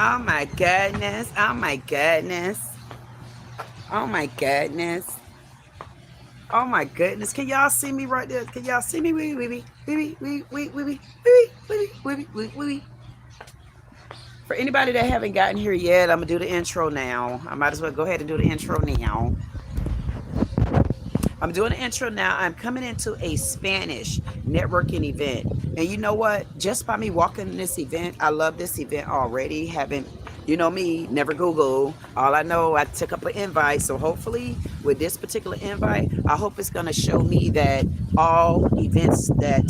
Oh my goodness. Oh my goodness. Oh my goodness. Oh my goodness. Can y'all see me right there? Can y'all see me? Wee wee wee wee wee wee wee wee wee wee wee wee. For anybody that haven't gotten here yet, I'm gonna do the intro now. I might as well go ahead and do the intro now. I'm doing the intro now. I'm coming into a Spanish networking event. And you know what? Just by me walking in this event, I love this event already. Haven't, you know me, never Google. All I know, I took up an invite. So hopefully with this particular invite, I hope it's going to show me that all events that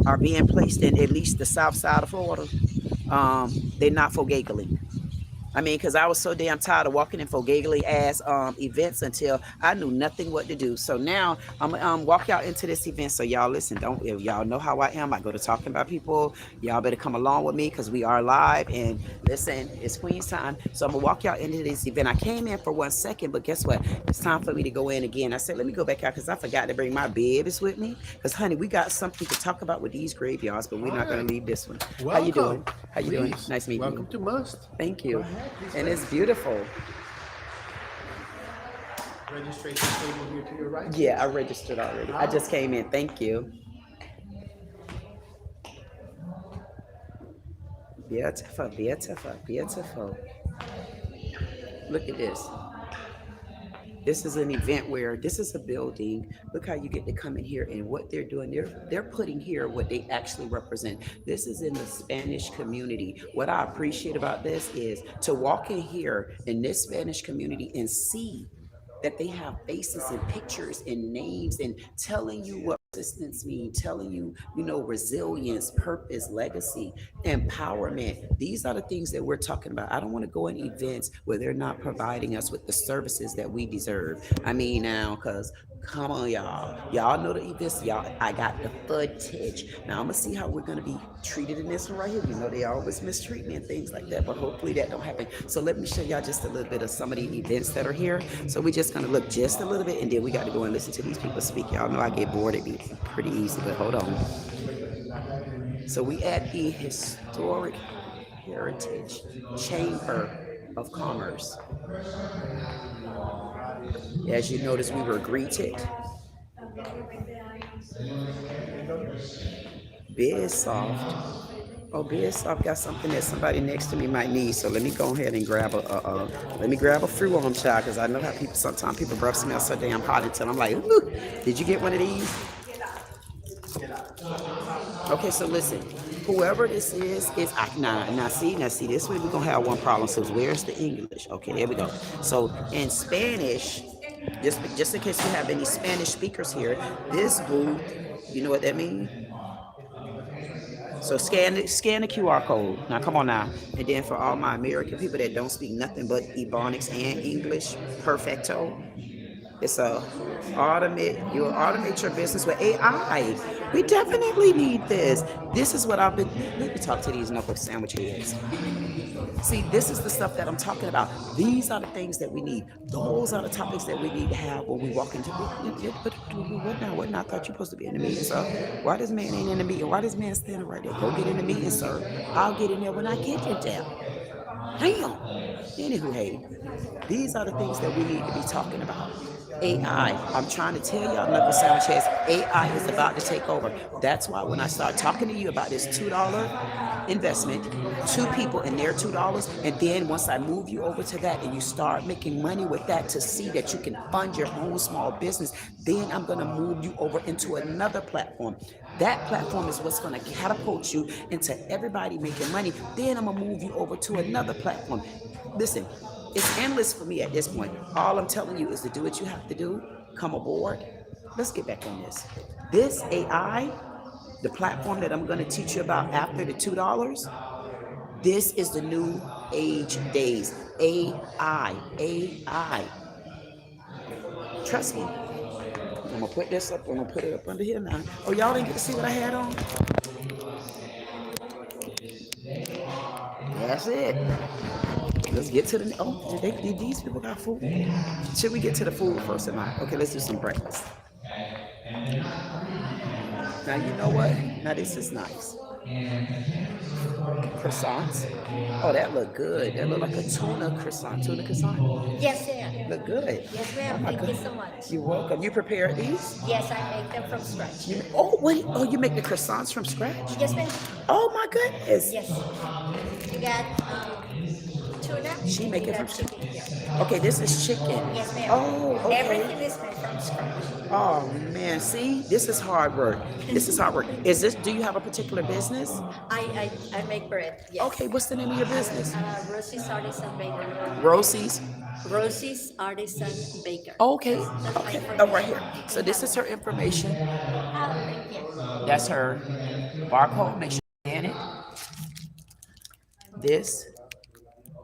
are being placed in at least the south side of Florida, they're not for giggling. I mean, because I was so damn tired of walking in for giggly ass events until I knew nothing what to do. So now I'm walk y'all into this event. So y'all listen, don't y'all know how I am. I go to talking about people. Y'all better come along with me because we are live. And listen, it's Queen's time. So I'm gonna walk y'all into this event. I came in for 1 second, but guess what? It's time for me to go in again. I said, let me go back out because I forgot to bring my babies with me. Because honey, we got something to talk about with these graveyards, but we're not gonna leave this one. Welcome. How you doing? How you doing? Nice meeting you. Welcome to Must. Thank you. And it's beautiful. Registration table here to your right. Yeah, I registered already. I just came in. Thank you. Beautiful, beautiful, beautiful. Look at this. This is an event where this is a building. Look how you get to come in here and what they're doing. They're putting here what they actually represent. This is in the Spanish community. What I appreciate about this is to walk in here in this Spanish community and see that they have faces and pictures and names and telling you what persistence means, telling you, you know, resilience, purpose, legacy, empowerment. These are the things that we're talking about. I don't want to go in events where they're not providing us with the services that we deserve. I mean, now, because come on, y'all. Y'all know the events. Y'all, I got the footage. Now, I'm going to see how we're going to be treated in this one right here. You know, they always mistreat me and things like that, but hopefully that don't happen. So let me show y'all just a little bit of some of the events that are here. So we're just going to look just a little bit, and then we got to go and listen to these people speak. Y'all know I get bored. It'd be pretty easy, but hold on. So we at the Historic Heritage Chamber of Commerce. As you notice, we were greeted. Bizsoft. Oh, Bizsoft got something that somebody next to me might need. So let me go ahead and grab let me grab a fruit on child, because I know how people, sometimes people breath smell so damn hot until I'm like, ooh, did you get one of these? Okay, so listen, whoever this is now see this way we're gonna have one problem. So where's the English? Okay, there we go. So in Spanish, just in case you have any Spanish speakers here, this booth, you know what that means? So scan the QR code. Now come on now. And then for all my American people that don't speak nothing but Ebonics and English, perfecto. It's you'll automate your business with AI. We definitely need this. This is what I've been, let me talk to these knuckle sandwich heads. See, this is the stuff that I'm talking about. These are the things that we need. Those are the topics that we need to have when we walk into, what now? What now? I thought you were supposed to be in the meeting, sir. Why this man ain't in the meeting? Why this man standing right there? Go get in the meeting, sir. I'll get in there when I get in there. Damn. Anywho, hey, these are the things that we need to be talking about. AI. I'm trying to tell y'all, knuckle sandwich heads, AI is about to take over. That's why when I start talking to you about this $2 investment, 2 people and their $2, and then once I move you over to that and you start making money with that to see that you can fund your own small business, then I'm going to move you over into another platform. That platform is what's going to catapult you into everybody making money. Then I'm going to move you over to another platform. Listen, it's endless for me at this point. All I'm telling you is to do what you have to do. Come aboard. Let's get back on this. This AI, the platform that I'm going to teach you about after the $2, this is the new age days. AI. Trust me. I'm going to put this up. I'm going to put it up under here now. Oh, y'all didn't get to see what I had on? That's it. Let's get to the, these people got food? Should we get to the food first or not? Okay, let's do some breakfast. Now, you know what? Now, this is nice. Croissants. Oh, that look good. That look like a tuna croissant. Tuna croissant. Yes, ma'am. Look good. Yes, Oh ma'am. my Thank you God. so much. You're welcome. You prepared these? Yes, I make them from scratch. Oh wait. Oh, you make the croissants from scratch? Yes, ma'am. Oh my goodness. Yes. You got tuna? She make You it got from chicken here. Okay, this is chicken. Yes, ma'am. Oh, okay. Everything is made from scratch. Oh man, see, this is hard work. This is hard work. Is this? Do you have a particular business? I make bread. Yes. Okay, what's the name of your business? Rosie's Artisan Baker. Rosie's. Rosie's Artisan Baker. Okay. That's Okay. my Oh, right here. So this is her information. Thank you. That's her barcode. Make sure you scan it. This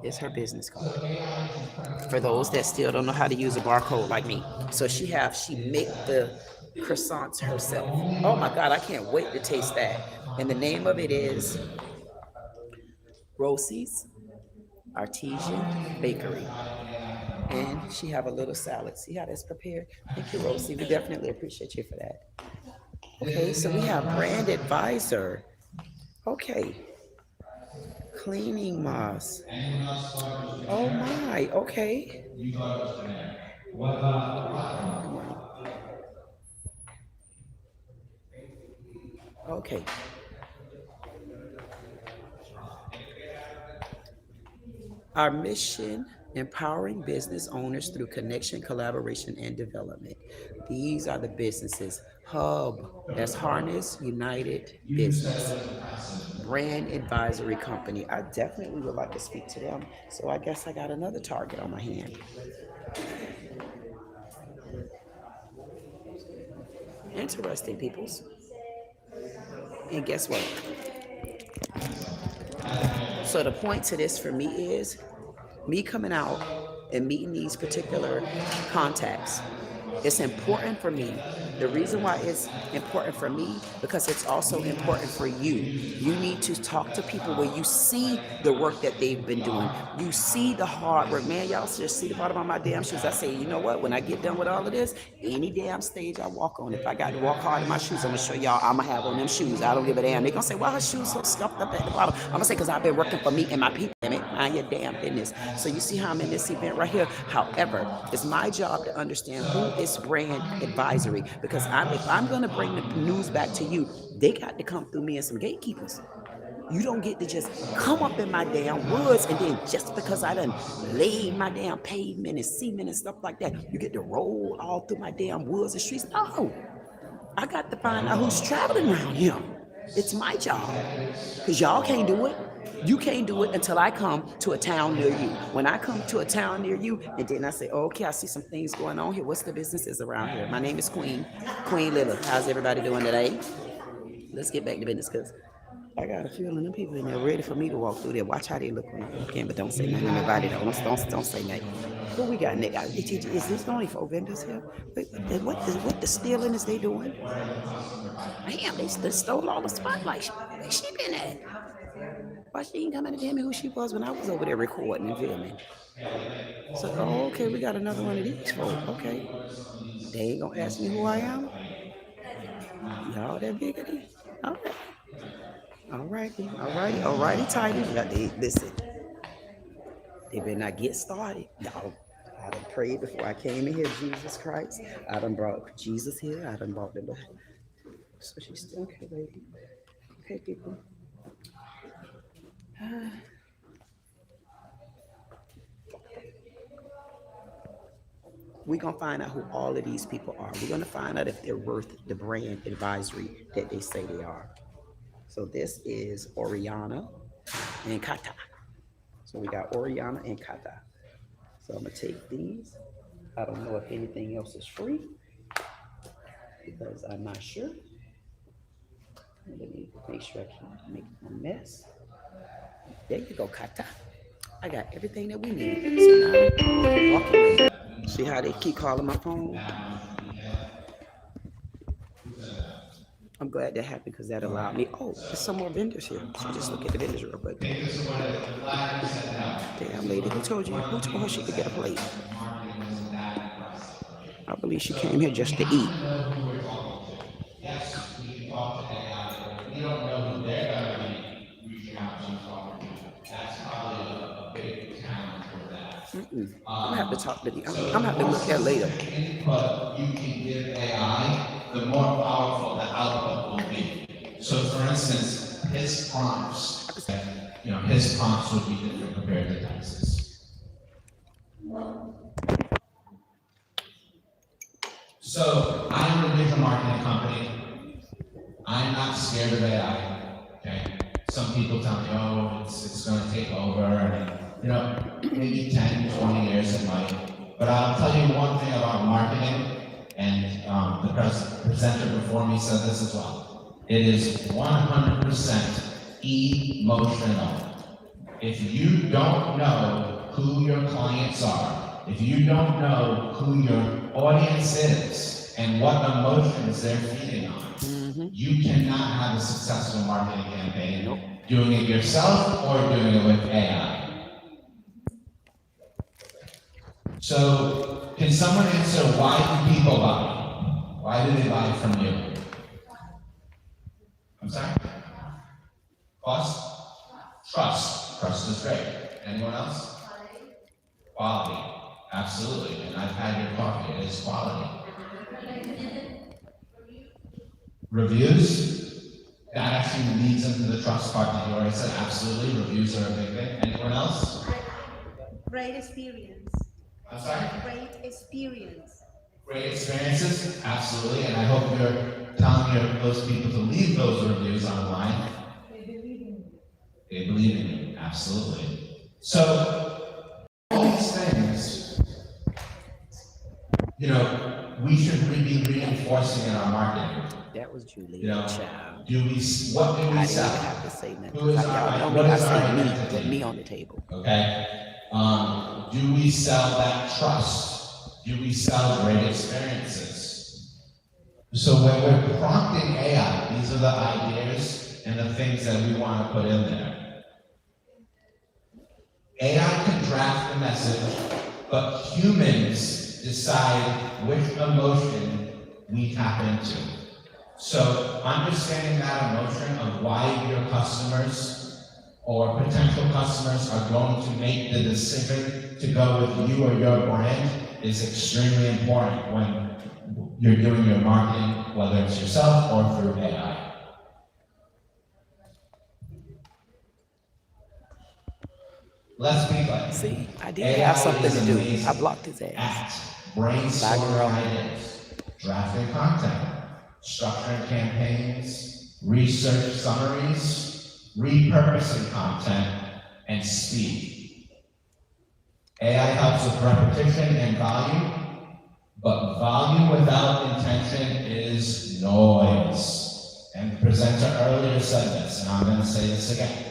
is her business card. For those that still don't know how to use a barcode like me. So she make the croissants herself. Oh my God, I can't wait to taste that. And the name of it is Rosie's Artisan Bakery. And she have a little salad. See how that's prepared? Thank you, Rosie. We definitely appreciate you for that. Okay, so we have brand advisor. Okay. Cleaning moss. Oh my, okay. Okay. Our mission, empowering business owners through connection, collaboration, and development. These are the businesses. Hub, that's Harness United Business. Brand Advisory Company. I definitely would like to speak to them. So I guess I got another target on my hand. Interesting, peoples. And guess what? So the point to this for me is me coming out and meeting these particular contacts. It's important for me. The reason why it's important for me, because it's also important for you. You need to talk to people where you see the work that they've been doing. You see the hard work. Man, y'all just see the bottom of my damn shoes. I say, you know what? When I get done with all of this, any damn stage I walk on, if I got to walk hard in my shoes, I'm going to show y'all I'm going to have on them shoes. I don't give a damn. They're going to say, why her shoes so scuffed up at the bottom? I'm going to say, because I've been working for me and my people. Mind your damn business. So you see how I'm in this event right here. However, it's my job to understand who is brand advisory, because if I'm going to bring the news back to you, they got to come through me and some gatekeepers. You don't get to just come up in my damn woods and then just because I done laid my damn pavement and cement and stuff like that, you get to roll all through my damn woods and streets. No, I got to find out who's traveling around here. It's my job, because y'all can't do it. You can't do it until I come to a town near you. When I come to a town near you, and then I say, oh, okay, I see some things going on here. What's the businesses around here? My name is Queen Lila. How's everybody doing today? Let's get back to business, because I got a feeling them people in there ready for me to walk through there. Watch how they look when I walk in, but don't say nothing to nobody though. Don't say nothing. What we got, Nick? Is this only 4 vendors here? Wait, what the stealing is they doing? Damn, they stole all the spotlight. Where she been at? Why she ain't coming to tell me who she was when I was over there recording and filming? So, oh, okay, we got another one of these folks. Okay. They ain't gonna ask me who I am? Y'all that biggity? Okay. Alrighty, tidy. Listen. They better not get started. Y'all, I done prayed before I came in here, Jesus Christ. I done brought Jesus here. I done brought the Lord. So she's still okay, lady. Okay, people. We're going to find out who all of these people are. We're going to find out if they're worth the brand advisory that they say they are. So this is Oriana and Kata. So we got Oriana and Kata. So I'm going to take these. I don't know if anything else is free because I'm not sure. Let me make sure I can't make a mess. There you go, Kata. I got everything that we need. So now, walk away. See how they keep calling my phone? I'm glad that happened because that allowed me. Oh, there's some more vendors here. So just look at the vendors real quick. Damn lady, who told her she could get a plate? I believe she came here just to eat. have to talk to the, I'm gonna have to look at later. The more input you can give AI, the more powerful the output will be. So for instance, his prompts, his prompts would be different compared to Texas. So I'm a digital marketing company. I'm not scared of AI, okay? Some people tell me, oh, it's gonna take over, and maybe 10, 20 years it might. But I'll tell you one thing about marketing, and the presenter before me said this as well. It is 100% emotional. If you don't know who your clients are, if you don't know who your audience is, and what emotions they're feeding on, you cannot have a successful marketing campaign doing it yourself or doing it with AI. So, can someone answer why do people buy? Why do they buy from you? I'm sorry? Cost? Trust. Trust is great. Anyone else? Quality. Absolutely. And I've had your coffee. It is quality. Reviews? That actually leads into the trust part that you already said. Absolutely. Reviews are a big thing. Anyone else? Great experience. I'm sorry? Great experience. Great experiences? Absolutely. And I hope you're telling those people to leave those reviews online. They believe in you. They believe in you. Absolutely. So, all these things, we should be reinforcing in our marketing. That was Julie. Child. Child. What do we I sell? didn't even have to say nothing. Who is Y'all our, know what me, I is our say me, identity? put me on the table. Okay. Do we sell that trust? Do we sell great experiences? So when we're prompting AI, these are the ideas and the things that we want to put in there. AI can draft the message, but humans decide which emotion we tap into. So understanding that emotion of why your customers or potential customers are going to make the decision to go with you or your brand is extremely important when you're doing your marketing, whether it's yourself or through AI. Let's be clear. See, I did AI have something is to do. amazing I blocked his ass. at brainstorming ideas, drafting content, structuring campaigns, research summaries, repurposing content, and speed. AI helps with repetition and volume, but volume without intention is noise. And the presenter earlier said this, and I'm going to say this again.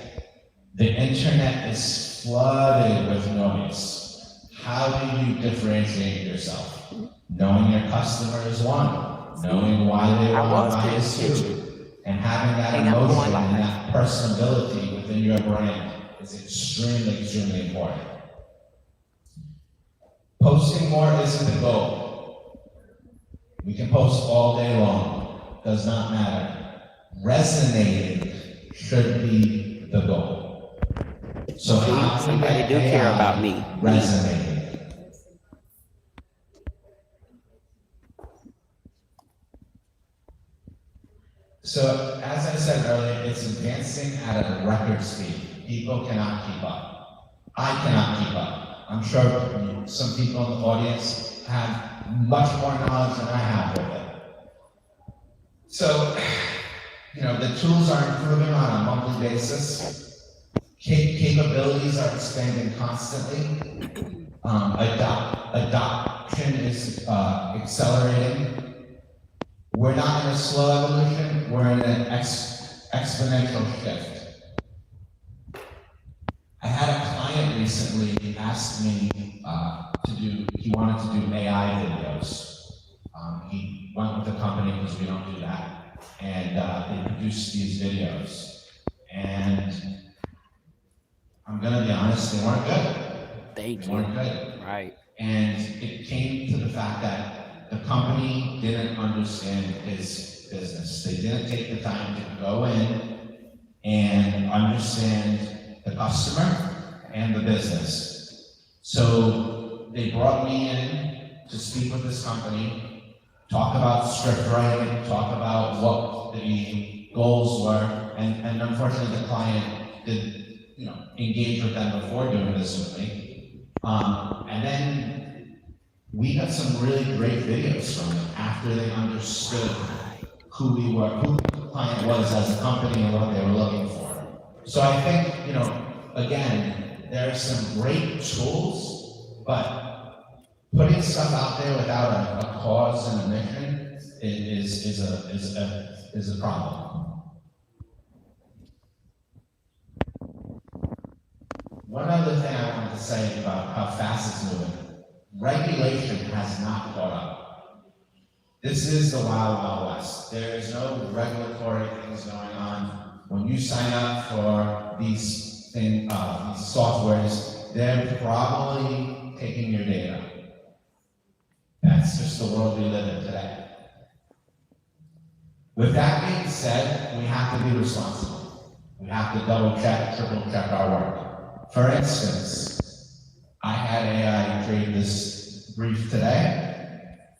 The internet is flooded with noise. How do you differentiate yourself? Knowing your customer is one, knowing why they want to buy is two, and having that emotion and that personability within your brand is extremely, extremely important. Posting more isn't the goal. We can post all day long, does not matter. Resonating should be the goal. So Somebody do care about me. Resonating. So, as I said earlier, it's advancing at a record speed. People cannot keep up. I cannot keep up. I'm sure some people in the audience have much more knowledge than I have with it. So, the tools are improving on a monthly basis. Capabilities are expanding constantly. Adoption is accelerating. We're not in a slow evolution, we're in an exponential shift. I had a client recently ask me he wanted to do AI videos. He went with the company because we don't do that. And they produced these videos. And I'm gonna be honest, they weren't good. Thank They you. weren't good. Right. And it came to the fact that the company didn't understand his business. They didn't take the time to go in and understand the customer and the business. So they brought me in to speak with this company, talk about script writing, talk about what the goals were, and unfortunately the client did, engage with them before doing this with me. And then we got some really great videos from them after they understood who we were, who the client was as a company and what they were looking for. So I think, again, there are some great tools, but putting stuff out there without a cause and a mission is a problem. One other thing I wanted to say about how fast it's moving. Regulation has not caught up. This is the Wild Wild West. There is no regulatory things going on. When you sign up for these softwares, they're probably taking your data. That's just the world we live in today. With that being said, we have to be responsible. We have to double check, triple check our work. For instance, I had AI create this brief today.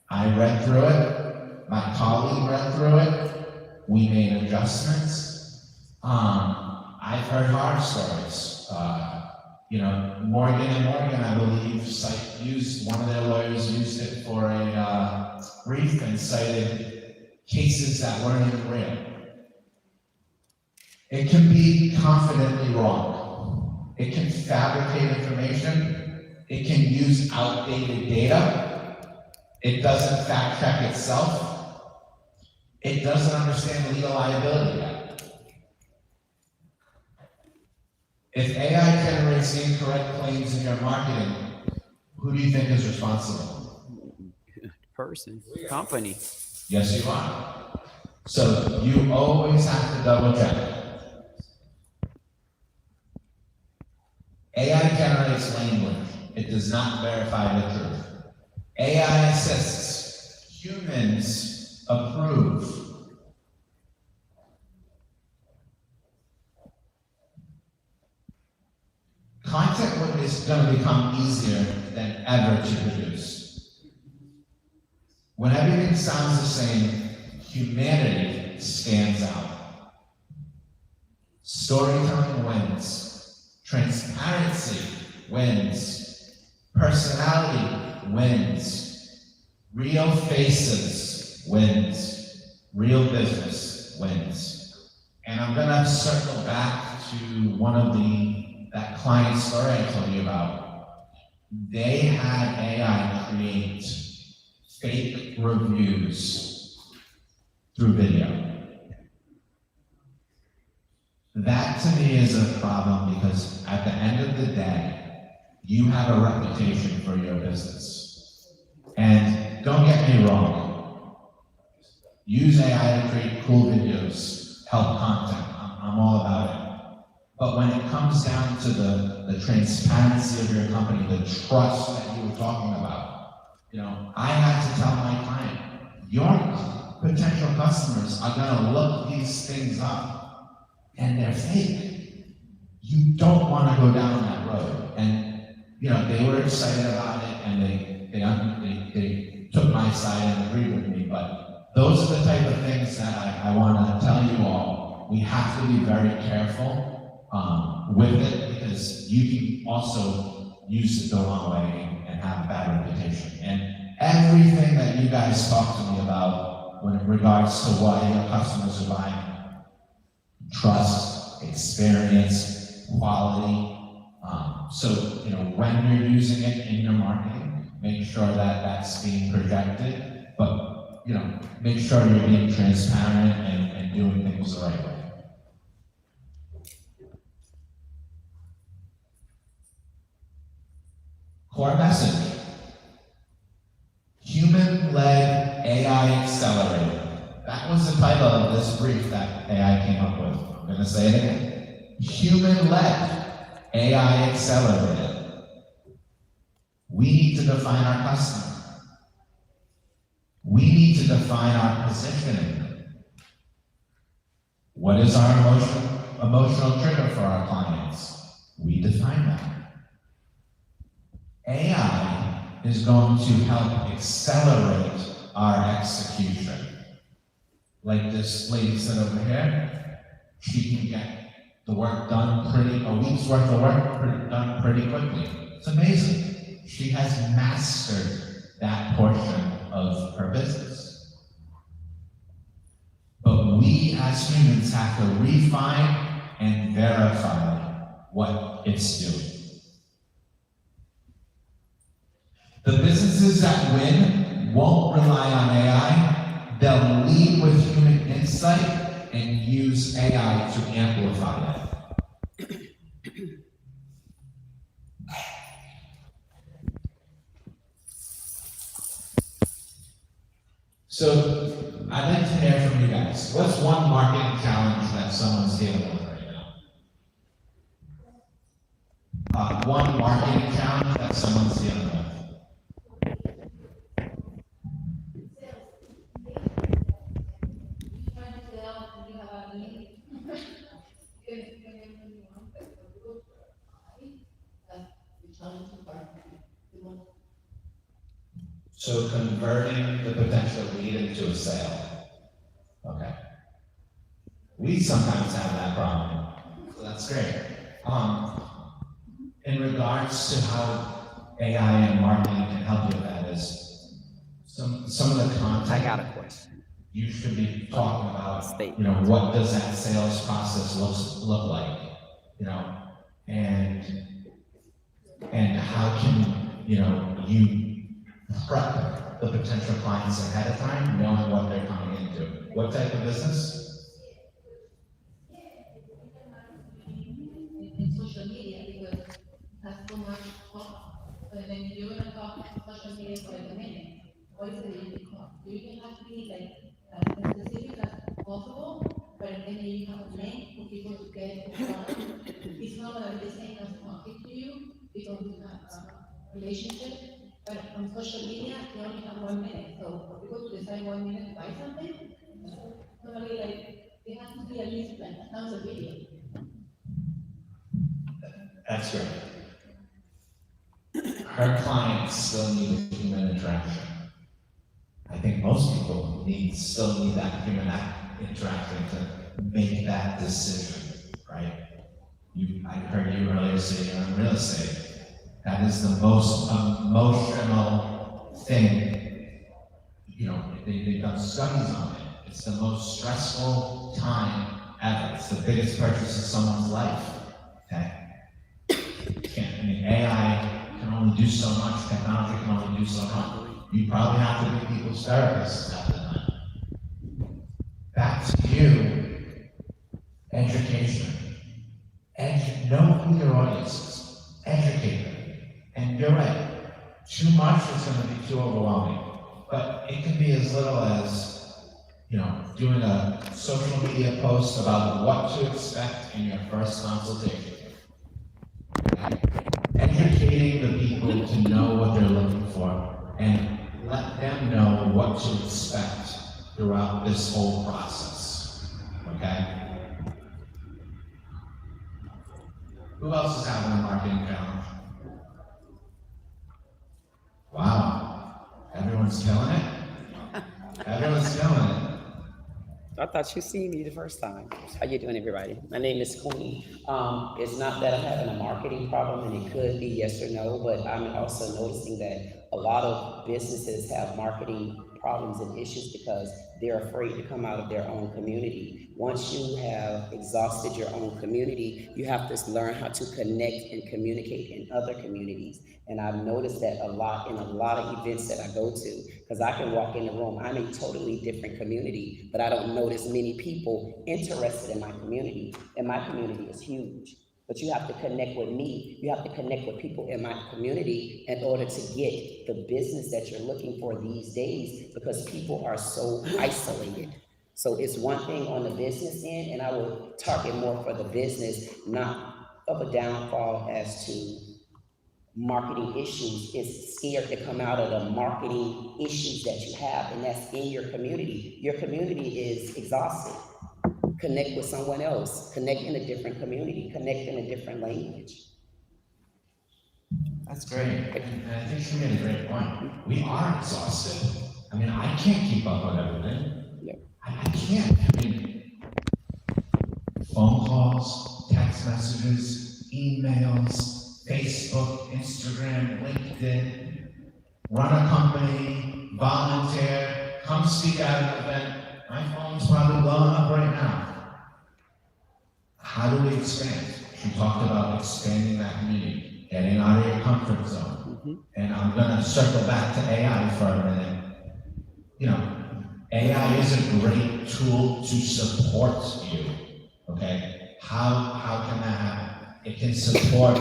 I read through it. My colleague read through it. We made adjustments. I've heard horror stories. Morgan and Morgan, I believe, one of their lawyers used it for a brief and cited cases that weren't even real. It can be confidently wrong. It can fabricate information. It can use outdated data. It doesn't fact check itself. It doesn't understand legal liability yet. If AI generates incorrect claims in your marketing, who do you think is responsible? Person, company. Yes, you are. So you always have to double check. AI generates language. It does not verify the truth. AI assists. Humans approve. Content is going to become easier than ever to produce. When everything sounds the same, humanity stands out. Storytelling wins. Transparency wins. Personality wins. Real faces wins. Real business wins. And I'm gonna circle back to one of that client story I told you about. They had AI create fake reviews through video. That to me is a problem because at the end of the day, you have a reputation for your business. And don't get me wrong, use AI to create cool videos, help content, I'm all about it. But when it comes down to the transparency of your company, the trust that you were talking about, I had to tell my client, your potential customers are gonna look these things up and they're fake. You don't want to go down that road. And they were excited about it, and they took my side and agreed with me. But those are the type of things that I want to tell you all. We have to be very careful with it because you can also use it the wrong way and have a bad reputation. And everything that you guys talk to me about when it regards to why your customers are buying, trust, experience, quality. So, when you're using it in your marketing, make sure that that's being projected, but, make sure you're being transparent and doing things the right way. Core message. Human-led AI accelerator. That was the title of this brief that AI came up with. I'm going to say it again. Human-led AI accelerator. We need to define our customer. We need to define our positioning. What is our emotional trigger for our clients? We define that. AI is going to help accelerate our execution. Like this lady said over here, she can get the work done a week's worth of work done pretty quickly. It's amazing. She has mastered that portion of her business. But we as humans have to refine and verify what it's doing. The businesses that win won't rely on AI. They'll lead with human insight and use AI to amplify it. So I'd like to hear from you guys. What's one marketing challenge that someone's dealing with right now? One marketing challenge that someone's dealing with. So converting the potential lead into a sale. Okay. We sometimes have that problem, so that's great. In regards to how AI and marketing can help you with that is some of the content. I got a question. You should be talking about, what does that sales process look like, and how can, you prep the potential clients ahead of time, knowing what they're coming into. What type of business? In social media, because it has so much talk. But then you're gonna talk social media for like a minute. What is it you can talk? You have to be like as specific as possible, but then you have a link for people to get the product. It's not gonna be the same as talking to you because you have a relationship. But on social media, you only have 1 minute. So for people to decide 1 minute to buy something, normally it has to be at least like 1,000 videos. That's right. Her clients still need human interaction. I think most people still need that human interaction to make that decision, right? I heard you earlier say you're in real estate. That is the most emotional thing. They've done studies on it. It's the most stressful time ever. It's the biggest purchase of someone's life. Okay? AI can only do so much. Technology can only do so much. You probably have to be people's therapists at the time. Back to you. Education. Know who your audience is. Educate them. And you're right, too much is going to be too overwhelming. But it can be as little as, doing a social media post about what to expect in your first consultation. Educating the people to know what they're looking for and let them know what to expect throughout this whole process. Okay? Who else is having a marketing challenge? Wow, everyone's killing it. Everyone's killing it. I thought you seen me the first time. How you doing, everybody? My name is Queen. It's not that I'm having a marketing problem, and it could be yes or no, but I'm also noticing that a lot of businesses have marketing problems and issues because they're afraid to come out of their own community. Once you have exhausted your own community, you have to learn how to connect and communicate in other communities. And I've noticed that a lot in a lot of events that I go to, because I can walk in the room, I'm a totally different community, but I don't notice many people interested in my community. And my community is huge. But you have to connect with me. You have to connect with people in my community in order to get the business that you're looking for these days, because people are so isolated. So it's one thing on the business end, and I will target more for the business, not of a downfall as to marketing issues. It's scared to come out of the marketing issues that you have, and that's in your community. Your community is exhausted. Connect with someone else, connect in a different community, connect in a different language. That's great. And I think she made a great point. We are exhausted. I mean, I can't keep up with everything. Yep. I can't. I mean, phone calls, text messages, emails, Facebook, Instagram, LinkedIn, run a company, volunteer, come speak at an event. My phone's probably blowing up right now. How do we expand? She talked about expanding that community, getting out of your comfort zone. And I'm gonna circle back to AI for a minute. You know, AI is a great tool to support you, okay? How can that happen? It can support,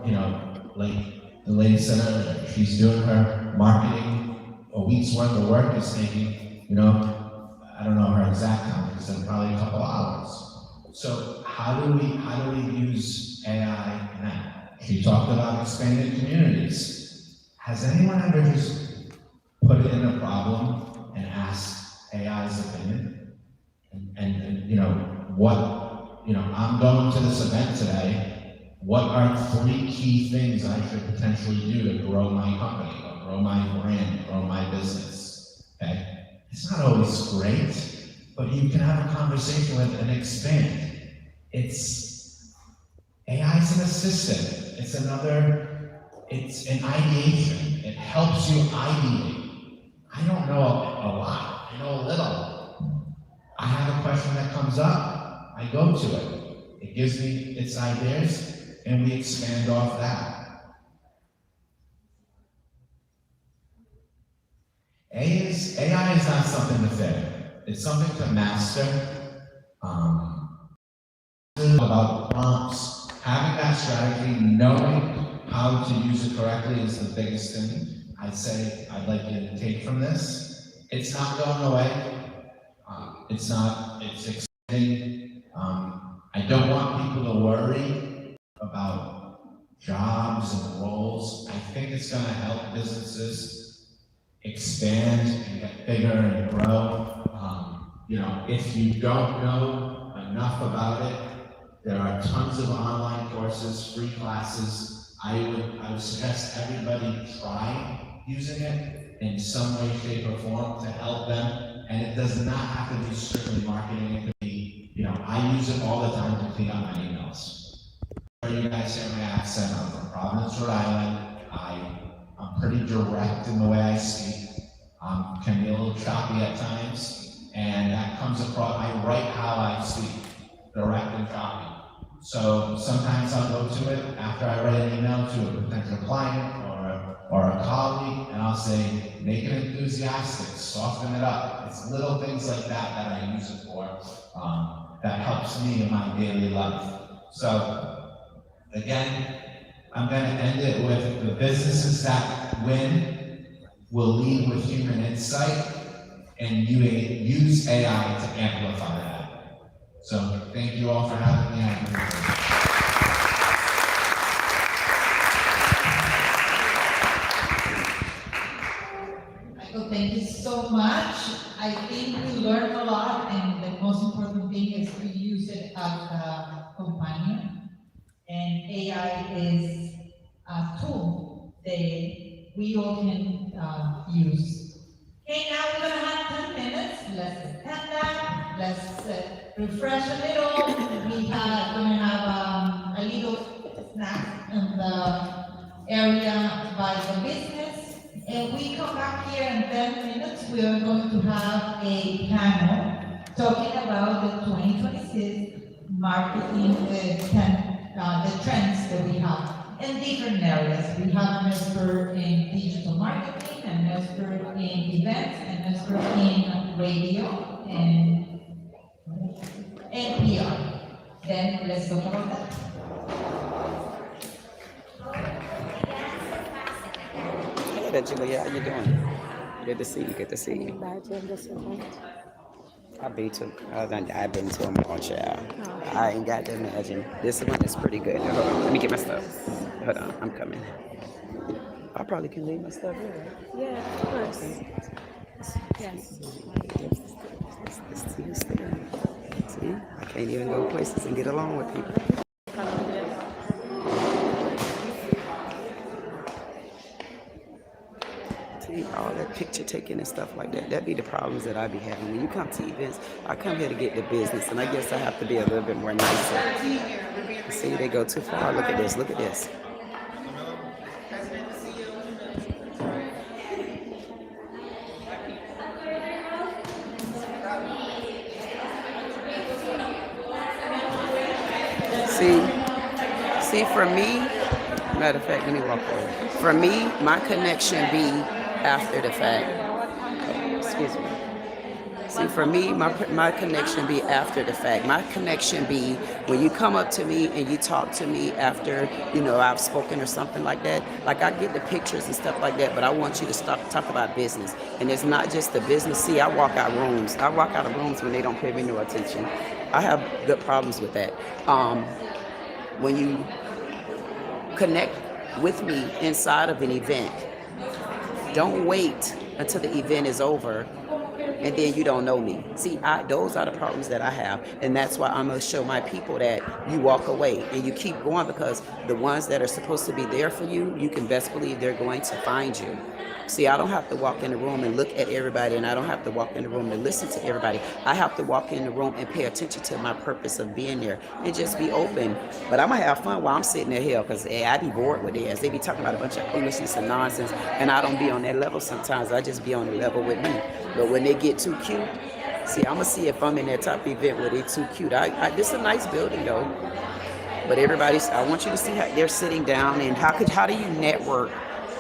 you know, like the lady said earlier, she's doing her marketing, a week's worth of work is taking, you know, I don't know her exact time, because it's probably a couple hours. So how do we use AI in that? She talked about expanded communities. Has anyone ever just put in a problem and asked AI's opinion? And you know, what, you know, I'm going to this event today. What are 3 key things I should potentially do to grow my company, or grow my brand, grow my business? Okay? It's not always great, but you can have a conversation with it and expand. AI is an assistant. It's an ideation. It helps you ideate. I don't know a lot. I know a little. I have a question that comes up. I go to it. It gives me its ideas, and we expand off that. AI is not something to fear. It's something to master. About prompts, having that strategy, knowing how to use it correctly is the biggest thing I'd like you to take from this. It's not going away. It's exciting. I don't want people to worry about jobs and roles. I think it's going to help businesses expand and get bigger and grow. You know, if you don't know enough about it, there are tons of online courses, free classes. I would suggest everybody try using it in some way, shape, or form to help them. And it does not have to be strictly marketing. It could be, you know, I use it all the time to clean up my emails. For you guys hear my accent, I'm from Providence, Rhode Island. I'm pretty direct in the way I speak. Can be a little choppy at times, and that comes across. I write how I speak, direct and choppy. So sometimes I'll go to it after I write an email to a potential client or a colleague, and I'll say, make it enthusiastic, soften it up. It's little things like that I use it for, that helps me in my daily life. So again, I'm gonna end it with the businesses that win will lead with human insight, and you use AI to amplify that. So thank you all for having me. Michael, thank you so much. I think we learned a lot, and the most important thing is to use it as a companion. And AI is a tool that we all can use. Okay, now we're gonna have 10 minutes. Let's stand up. Let's refresh a little. We're gonna have a little snack in the area by the business. And we come back here in 10 minutes. We are going to have a panel talking about the 2026 marketing, the trends that we have in different areas. We have an expert in digital marketing, an expert in events, an expert in radio and PR. Then let's talk about that. Hey there, Julia, how you doing? Good to see you, good to see you. I've been to them all, child. I ain't got to imagine. This one is pretty good. Hold on, let me get my stuff. Hold on, I'm coming. I probably can leave my stuff here. Yeah, of course. Yes. See, I can't even go places and get along with people. be all that picture taking and stuff like that. That be the problems that I be having. When you come to events, I come here to get the business, and I guess I have to be a little bit more nicer. See, they go too far. Look at this. Look at this. See, for me, matter of fact, let me walk over. For me, my connection be after the fact. Excuse me. See, for me, my connection be after the fact. My connection be when you come up to me and you talk to me after, you know, I've spoken or something like that. Like, I get the pictures and stuff like that, but I want you to talk about business. And it's not just the business. See, I walk out rooms. I walk out of rooms when they don't pay me no attention. I have good problems with that. When you connect with me inside of an event, don't wait until the event is over and then you don't know me. See, those are the problems that I have, and that's why I'm going to show my people that you walk away and you keep going, because the ones that are supposed to be there for you, you can best believe they're going to find you. See, I don't have to walk in the room and look at everybody, and I don't have to walk in the room to listen to everybody. I have to walk in the room and pay attention to my purpose of being there and just be open. But I'm going to have fun while I'm sitting there here, because I be bored with theirs. They be talking about a bunch of foolishness and nonsense, and I don't be on that level sometimes. I just be on the level with me. But when they get too cute, see, I'm going to see if I'm in that type of event where they're too cute. This is a nice building, though. But I want you to see how they're sitting down, and how do you network?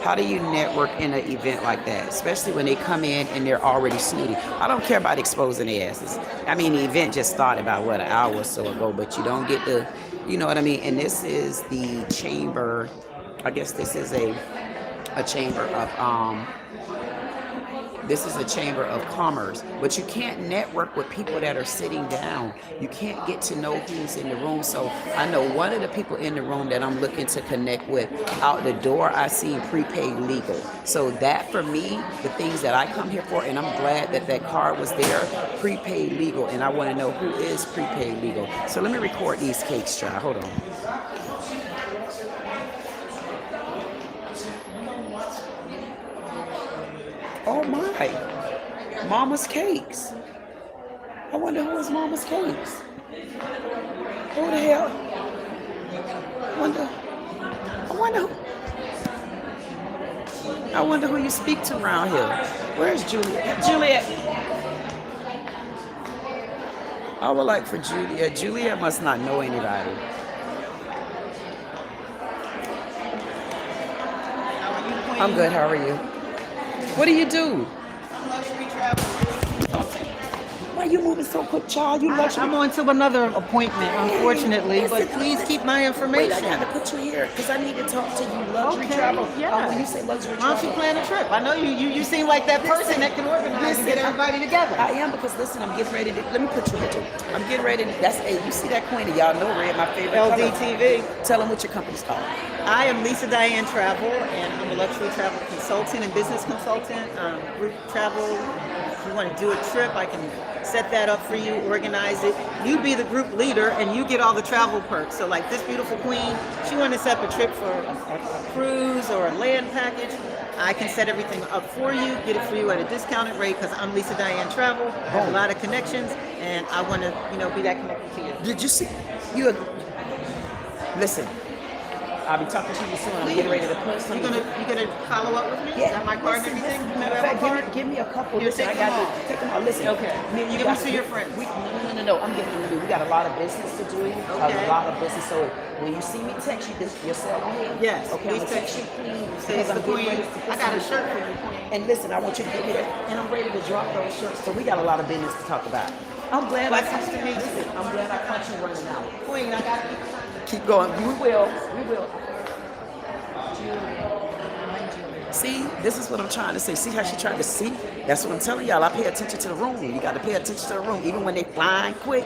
How do you network in an event like that, especially when they come in and they're already snooty? I don't care about exposing their asses. I mean, the event just started about, what, an hour or so ago, but you don't get the, you know what I mean? And this is the chamber, I guess this is a chamber of, this is a chamber of commerce, but you can't network with people that are sitting down. You can't get to know who's in the room. So I know one of the people in the room that I'm looking to connect with, out the door, I seen prepaid legal. So that, for me, the things that I come here for, and I'm glad that that card was there, prepaid legal, and I want to know who is prepaid legal. So let me record these cakes, try. Hold on. Oh my, Mama's Cakes. I wonder who is Mama's Cakes. Who the hell? I wonder who you speak to around here. Where's Juliet? Juliet. I would like for Juliet. Juliet must not know anybody. I'm good, how are you? What do you do? Luxury travel. Why are you moving so quick, child? You luxury. I'm on to another appointment, unfortunately, but please keep my Wait, information. I gotta put you here because I need to talk to you. Luxury Okay, travel. yeah. When you say luxury Why don't you travel, plan a trip? I know you seem like that person that can organize and get everybody together. I am, because listen, I'm getting ready to. Let me put you here too. I'm getting ready to. That's you see that Queen? Y'all know red, my favorite color. LDTV. Tell them what your company's called. I am Lisa Diane Travel, and I'm a luxury travel consultant and business consultant. Group travel. If you want to do a trip, I can set that up for you, organize it. You be the group leader, and you get all the travel perks. So like this beautiful queen, she wanted to set up a trip for a cruise or a land package. I can set everything up for you, get it for you at a discounted rate, because I'm Lisa Diane Travel. I have a lot of connections, and I want to, be that connected to you. Did you see? Listen. I'll be talking to you soon. I'm getting ready to put some. You gonna follow up with me? Yeah. Is that my card and everything? Matter of fact, give me a couple. You Listen, take I got them to all. take them all. Listen. Okay. You Give got them to your friends. No. I'm getting them to do. We got a lot of business to do. Okay. A lot of business. So when you see me text you, this your cell phone. Yes. Okay. Please I'm text you, please. Say it's the queen. I got a shirt for you, queen. And listen, I want you to get me that. And I'm ready to drop those shirts. So we got a lot of business to talk about. I'm glad I caught you. Listen, I'm glad I caught you running out. Queen, I got you. Keep going. We will. See, this is what I'm trying to say. See how she tried to see? That's what I'm telling y'all. I pay attention to the room. You got to pay attention to the room, even when they flying quick.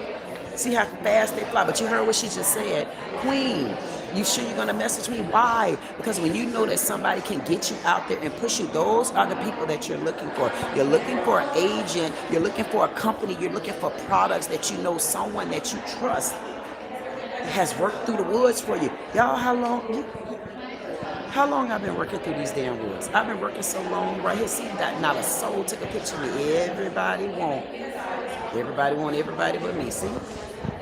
See how fast they fly. But you heard what she just said. Queen, you sure you're going to message me? Why? Because when you know that somebody can get you out there and push you, those are the people that you're looking for. You're looking for an agent. You're looking for a company. You're looking for products that you know someone that you trust has worked through the woods for you. Y'all, how long? How long I've been working through these damn woods? I've been working so long right here. See, not a soul took a picture of me. Everybody want everybody but me. See,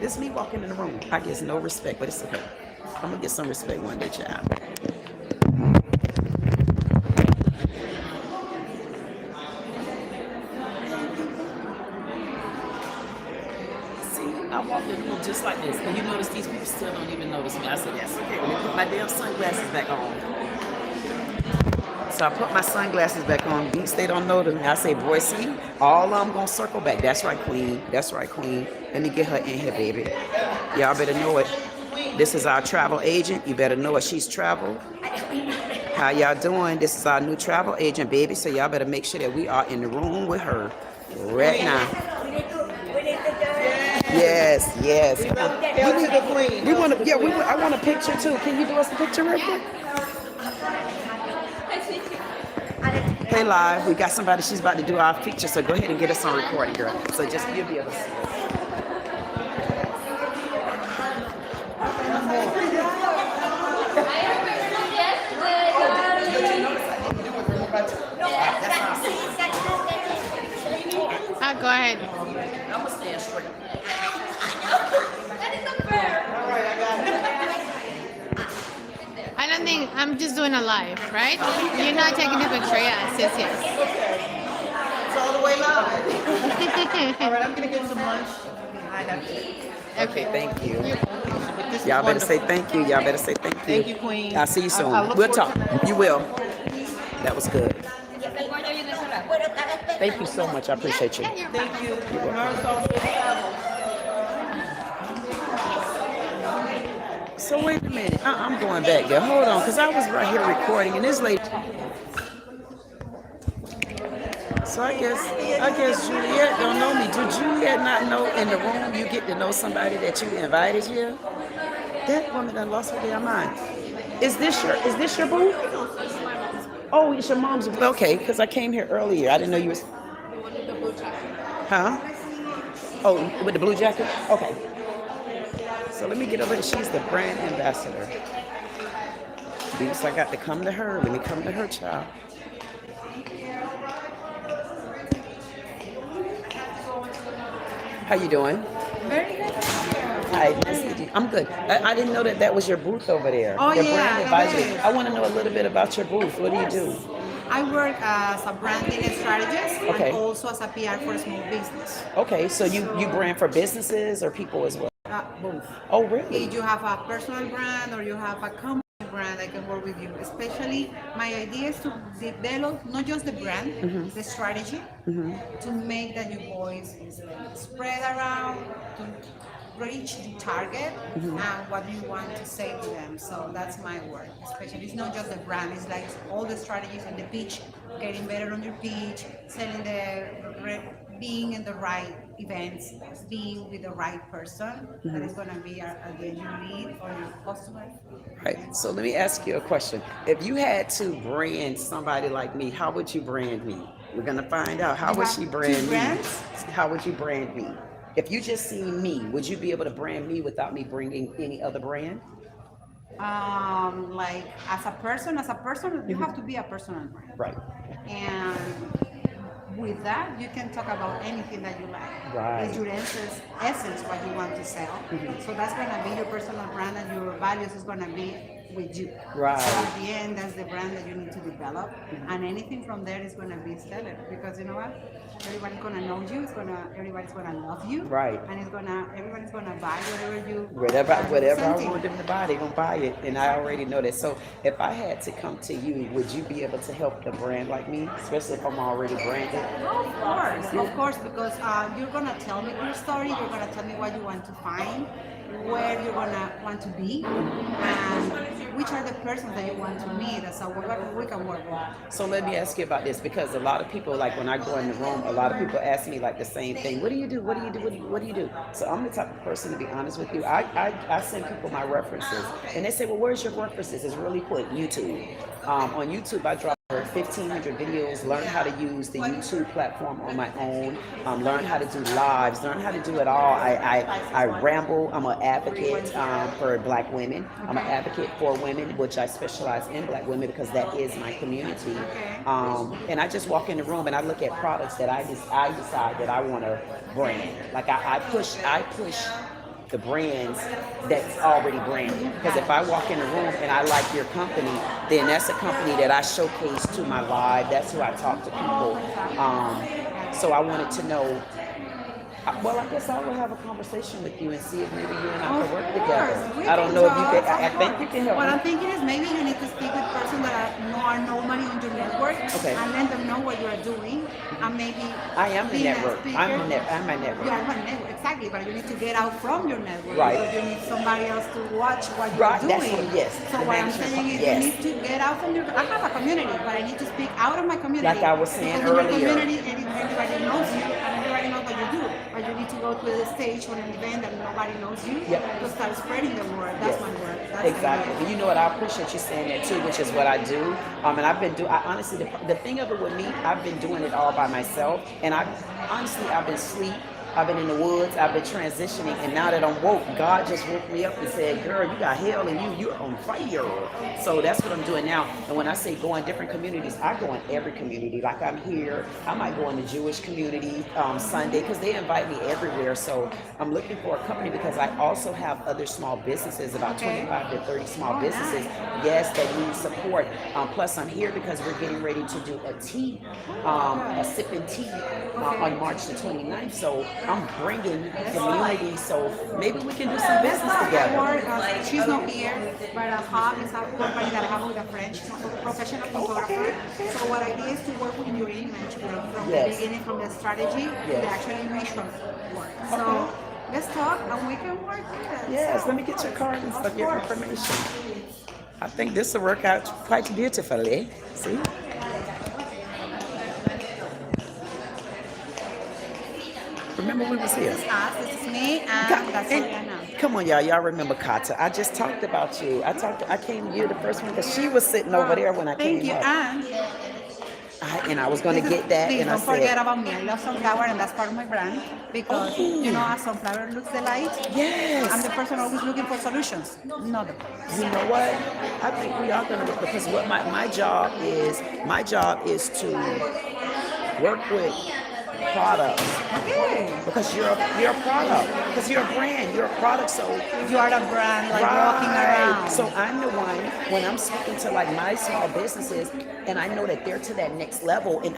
this is me walking in the room. I get no respect, but it's okay. I'm gonna get some respect one day, child. I walk in the room just like this, and you notice these people still don't even notice me. I said, that's okay. Let me put my damn sunglasses back on. So I put my sunglasses back on. Beats, they don't know them. I say, boy, see, all of them gonna circle back. That's right, Queen. That's right, Queen. Let me get her in here, baby. Y'all better know it. This is our travel agent. You better know it. She's travel. How y'all doing? This is our new travel agent, baby. So y'all better make sure that we are in the room with her right now. Yes, yes. We want to. Yeah, I want a picture too. Can you do us a picture real quick? Hey, live. We got somebody. She's about to do our picture. So go ahead and get us on recording, girl. So just you'll be able to see us. Go ahead. I'm gonna stand straight. I don't think I'm just doing a live, right? You're not taking the picture, yes, yes, yes. It's all the way live. All right, I'm gonna get some lunch. Okay, thank you. Y'all better say thank you. Y'all better say thank you. Thank you, Queen. I'll see you soon. I look We'll forward talk. You will. That was good. Thank you so much. I appreciate you. Thank you. So wait a minute. I'm going back there. Hold on, because I was right here recording, and this lady. So I guess Juliet don't know me. Do Juliet not know in the room you get to know somebody that you invited here? That woman done lost her damn mind. Is this your booth? Oh, it's your mom's booth. Okay, because I came here earlier. I didn't know you was. Huh? Oh, with the blue jacket? Okay. So let me get over here. She's the brand ambassador. Beats, I got to come to her. Let me come to her, child. How you doing? Very good. Hi, nice to meet you. I'm good. I didn't know that was your booth over there. Oh, your yeah, brand it advisory. is. I want to know a little bit about your booth. What do you do? I work as a branding strategist Okay. and also as a PR for small business. Okay, so you brand for businesses or people as well? Both. Oh, really? If you have a personal brand or you have a company brand, I can work with you. Especially, my idea is to develop not just the brand, the strategy, to make that your voice is spread around, to reach the target and what you want to say to them. So that's my work. Especially, it's not just the brand, it's like all the strategies and the pitch, getting better on your pitch, selling being in the right events, being with the right person that is going to be at the end you need or your customer. Right. So let me ask you a question. If you had to brand somebody like me, how would you brand me? We're going to find out. How would she brand me? How would you brand me? If you just see me, would you be able to brand me without me bringing any other brand? Like as a person, you have to be a personal brand. Right. And with that, you can talk about anything that you like. Right. It's your essence what you want to sell. So that's going to be your personal brand, and your values is going to be with you. Right. So at the end, that's the brand that you need to develop, and anything from there is going to be stellar. Because you know what? Everybody's going to know you. Everybody's going to love you. Right. And everybody's going to buy whatever you. Whatever I presenting. want them to buy, they're going to buy it. And I already know that. So if I had to come to you, would you be able to help the brand like me? Especially if I'm already branded? Of course, because you're gonna tell me your story. You're gonna tell me what you want to find, where you're gonna want to be, and which are the persons that you want to meet. So we can work with. So let me ask you about this, because a lot of people, like when I go in the room, a lot of people ask me like the same thing. What do you do? What do you do? What do you do? So I'm the type of person, to be honest with you, I send people my references, and they say, well, where's your references? It's really quick. YouTube. On YouTube, I drop 1,500 videos, learn how to use the YouTube platform on my own, learn how to do lives, learn how to do it all. I ramble. I'm an advocate for Black women. I'm an advocate for women, which I specialize in Black women because that is my community. And I just walk in the room and I look at products that I decide that I want to brand. Like I push the brands that's already branded. Because if I walk in the room and I like your company, then that's a company that I showcase to my live. That's who I talk to people. So I wanted to know, well, I guess I will have a conversation with you and see if maybe you and I can work together. I don't know if you can, I think you can help What me. I'm thinking is maybe you need to speak with persons that are normally on your network and let them know what you are doing. And maybe I am the being a network. speaker- I'm my network. You are my network, exactly, but you need to get out from your network. Right. Because you need somebody else to watch what you're Right, doing. that's what- yes, So the what I'm management saying is yes. you need to get out from your, I have a community, but I need to speak out of my community. Like I was saying because earlier. in your community, everybody knows you and everybody knows what you do. But you need to go to the stage or an event that nobody knows you to start spreading the word. That's my word. That's Exactly. And you know what? I appreciate you saying that too, which is what I do. And I've been I honestly, the thing of it with me, I've been doing it all by myself. And I've been asleep. I've been in the woods. I've been transitioning. And now that I'm woke, God just woke me up and said, girl, you got hell in you. You're on fire. So that's what I'm doing now. And when I say go in different communities, I go in every community. Like I'm here. I might go in the Jewish community Sunday because they invite me everywhere. So I'm looking for a company because I also have other small businesses, about 25 to 30 small businesses, yes, that need support. Plus I'm here because we're getting ready to do a tea, a sipping tea on March the 29th. So I'm bringing community, so maybe we can do some business together. She's not here, but Hub is a company that I have with a French professional photographer. So what I did is to work with your image from the beginning, from the strategy to the actual visual work. So let's talk and we can work together. Yes, let me get your card and stuff, your information. I think this will work out quite beautifully. See? Remember we was here. This is me, and that's all I know. Come on, y'all remember Kata. I just talked about you. I came to you the first one because she was sitting over there when I came Thank you, up. And I was going to get that, Please and I don't forget said, about me. I love sunflower, and that's part of my brand because you know, as sunflower looks the light. yes. I'm the person always looking for solutions, not the problem. You know what? I think we are going to work because what my job is to work with products. Because you're a product. Because you're a brand. You're a product. So You are the brand, like walking around. So I'm the one when I'm speaking to like my small businesses, and I know that they're to that next level, and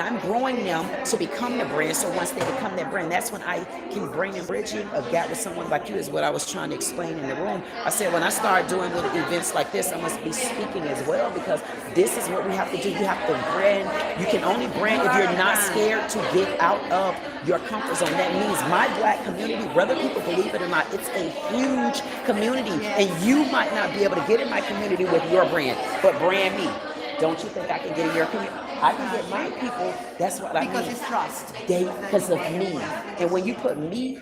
I'm growing them to become the brand. So once they become that brand, that's when I can bring and bridging a gap with someone like you. Is what I was trying to explain in the room. I said when I start doing little events like this, I must be speaking as well because this is what we have to do. You have to brand. You can only brand if you're not scared to get out of your comfort zone. That means my Black community, whether people believe it or not, it's a huge community, and you might not be able to get in my community with your brand, but brand me. Don't you think I can get in your community? I can get my people. That's what I mean. Because it's trust. Because of me. And when you put me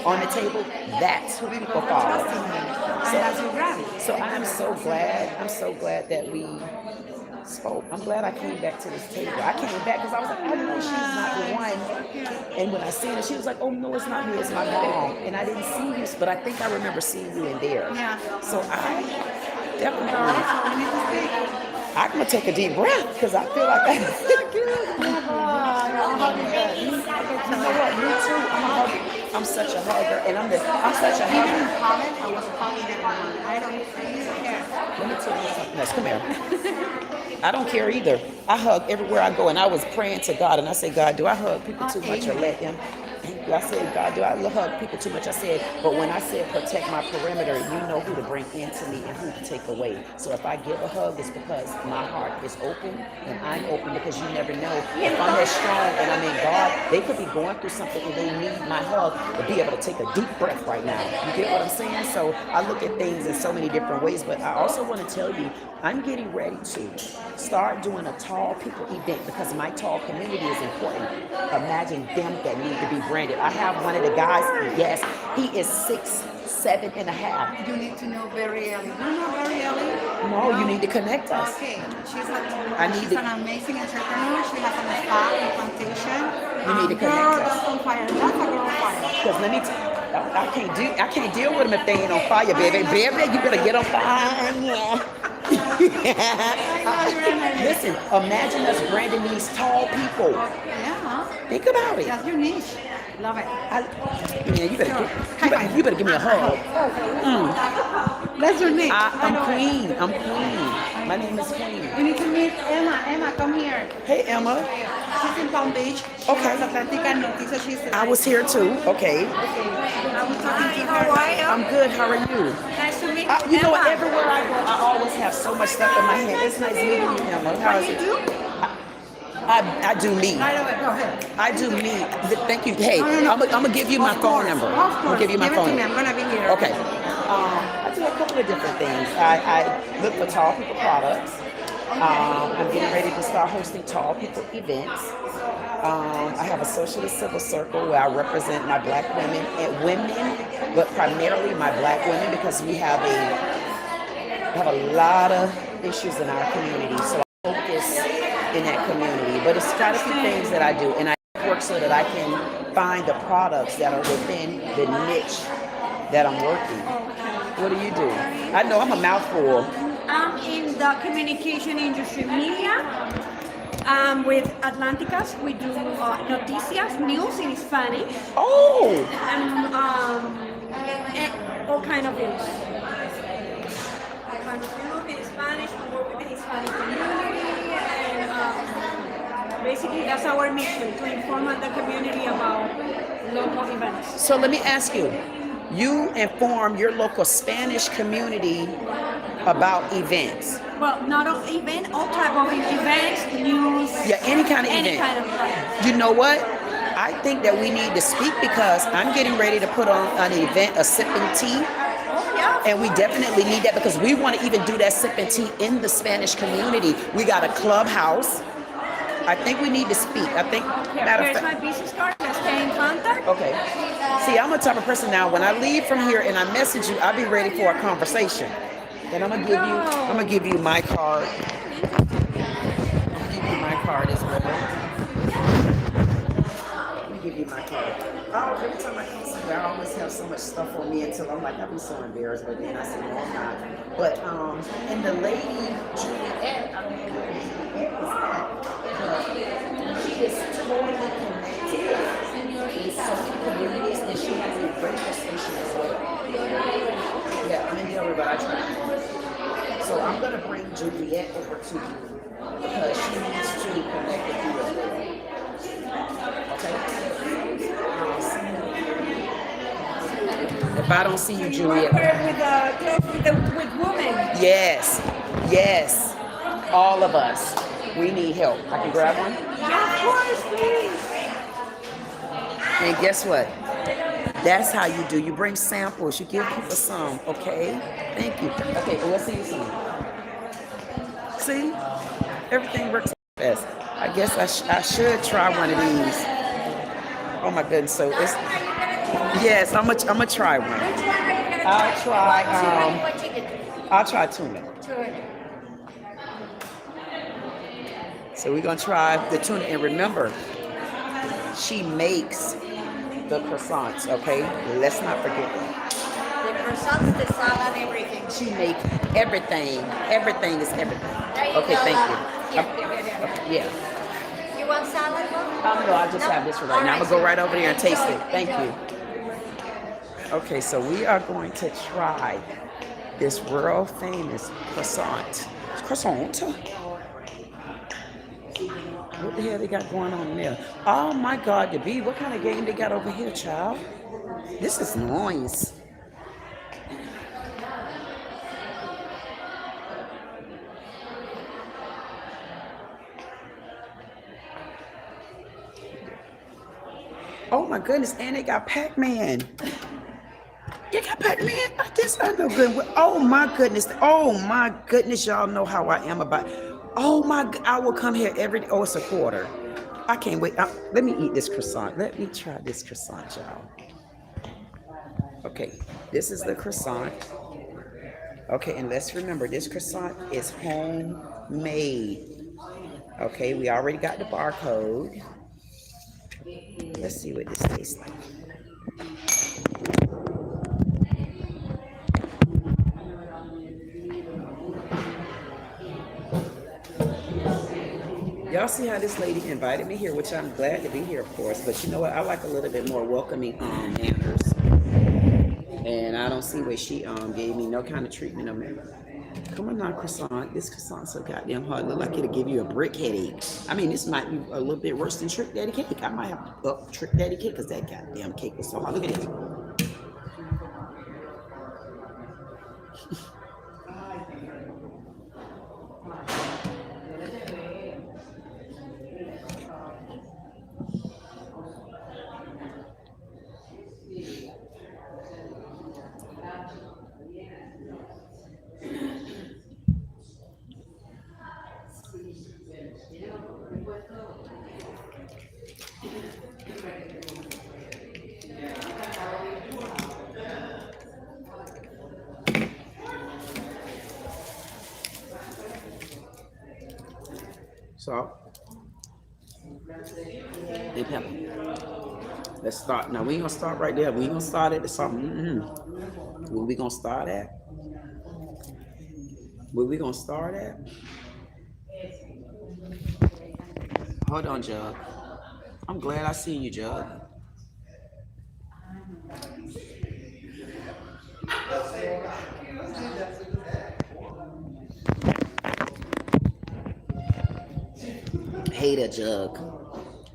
on the table, that's who people follow. And that's your brand. So I'm so glad that we spoke. I'm glad I came back to this table. I came back because I was like, I know she's not the one. And when I seen her, she was like, oh no, it's not me, it's my mom. And I didn't see you, but I think I remember seeing you in there. Yeah. So I definitely, I'm gonna take a deep breath because I feel like you know what? Me too. I'm a hugger. I'm such a hugger, and I'm such a Even in hugger. college, I was hugging everyone. I don't care. Let me tell you something else. Come here. I don't care either. I hug everywhere I go, and I was praying to God, and I said, God, do I hug people too much or let them? I said, God, do I hug people too much? I said, but when I said protect my perimeter, you know who to bring into me and who to take away. So if I give a hug, it's because my heart is open and I'm open because you never know. If I'm that strong and I'm in God, they could be going through something and they need my hug to be able to take a deep breath right now. You get what I'm saying? So I look at things in so many different ways, but I also want to tell you, I'm getting ready to start doing a tall people event because my tall community is important. Imagine them that need to be branded. I have one of the guys, yes, he is 6'7.5". You need to know very early. You know very early? No, you need to connect us. Okay, I need she's to- an amazing entrepreneur. She has a spa and plantation. You need to Girl, connect us. that's on fire. That's a girl on fire. Because let me I can't deal with them if they ain't on fire, baby. Baby, you better get on fire. Listen, imagine us branding these tall people. Yeah, Think about it. that's your niche. Love it. Yeah, you better give me a hug. That's your niche. I'm Queen. I'm Queen. My name is Queen. You need to meet Emma. Emma, come here. Hey, Emma. She's in Palm Beach. She Okay. has Atlantica Notice, so she's I was here too. Okay. I was talking to her. How are you? I'm good. How are you? Nice to meet You know what? Emma. Everywhere I go, I always have so much stuff in my hand. It's nice meeting you, Emma. How is it? I do meat. Right away. Go ahead. I do meat. Thank you. Hey, No. I'm gonna give you my Of phone course, number. of I'm gonna course. give you my Give it phone to me. number. I'm gonna be here. Okay. I do a couple of different things. I look for tall people products. I'm getting ready to start hosting tall people events. I have a socialist civil circle where I represent my black women and women, but primarily my black women because we have a lot of issues in our community. So I focus in that community. But it's quite a few things that I do, and I work so that I can find the products that are within the niche that I'm working. What do you do? I know I'm a mouthful. I'm in the communication industry media. With Atlanticas, we do noticias, news in Spanish, Oh, and all kind of news. All kind of news in Spanish, we work with the Hispanic community, and basically that's our mission, to inform the community about local events. so let me ask you. You inform your local Spanish community about events. Well, not all event, all type of events, news. Yeah, any kind of any event. kind of event. You know what? I think that we need to speak because I'm getting ready to put on an event, a sipping tea. Oh, yeah. And we definitely need that because we want to even do that sipping tea in the Spanish community. We got a clubhouse. I think we need to speak. I think, matter of Here's fact. my business card. Let's stay in contact. Okay. See, I'm a type of person now. When I leave from here and I message you, I'll be ready for a conversation. Then I'm gonna give you my card. I'm gonna give you my card as well. Let me give you my card. Oh, every time I come somewhere, I always have so much stuff on me until I'm like, I'll be so embarrassed, but then I say, no, I'm not. But and the lady Juliet, I don't know who Juliet is at, but she is totally connected with so many communities, and she has a radio station as well. Yeah, I'm in the other, but I try. So I'm gonna bring Juliet over to you because she needs to connect with you as well. Okay? If I don't see you, Juliet. With women. Yes. All of us. We need help. I can grab one. Yeah, of course, please. And guess what? That's how you do. You bring samples. You give people some. Okay? Thank you. Okay, well, let's see you soon. See? Everything works best. I guess I should try one of these. Oh my goodness. So it's yes, I'm gonna try one. I'll try tuna. So we're gonna try the tuna, and remember, she makes the croissants, okay? Let's not forget that. The croissants, the salad, everything. She make everything. Everything is everything. Okay, thank you. Yeah. You want salad, Mom? No, I just have this for right now. I'm gonna go right over there and taste it. Thank you. Okay, so we are going to try this world famous croissant. Croissant? What the hell they got going on there? Oh my God, the bee. What kind of game they got over here, child? This is noise. Oh my goodness, and they got Pac-Man. They got Pac-Man? I know good. Oh my goodness, y'all know how I am about. Oh my, I will come here every day. Oh, it's a quarter. I can't wait. Let me eat this croissant. Let me try this croissant, y'all. Okay, this is the croissant. Okay, and let's remember this croissant is homemade. Okay, we already got the barcode. Let's see what this tastes like. Y'all see how this lady invited me here, which I'm glad to be here, of course. But you know what? I like a little bit more welcoming manners. And I don't see where she gave me no kind of treatment of me. Come on now, croissant. This croissant's so goddamn hard. Look like it'll give you a brick headache. I mean, this might be a little bit worse than Trick Daddy cake. I might have to up Trick Daddy cake because that goddamn cake was so hard. Look at this. Salt and pepper. Let's start. Now we ain't gonna start right there. We ain't gonna start at the salt. Where we gonna start at? Where we gonna start at? Hold on, Jug. I'm glad I seen you, Jug. Hey there, Jug.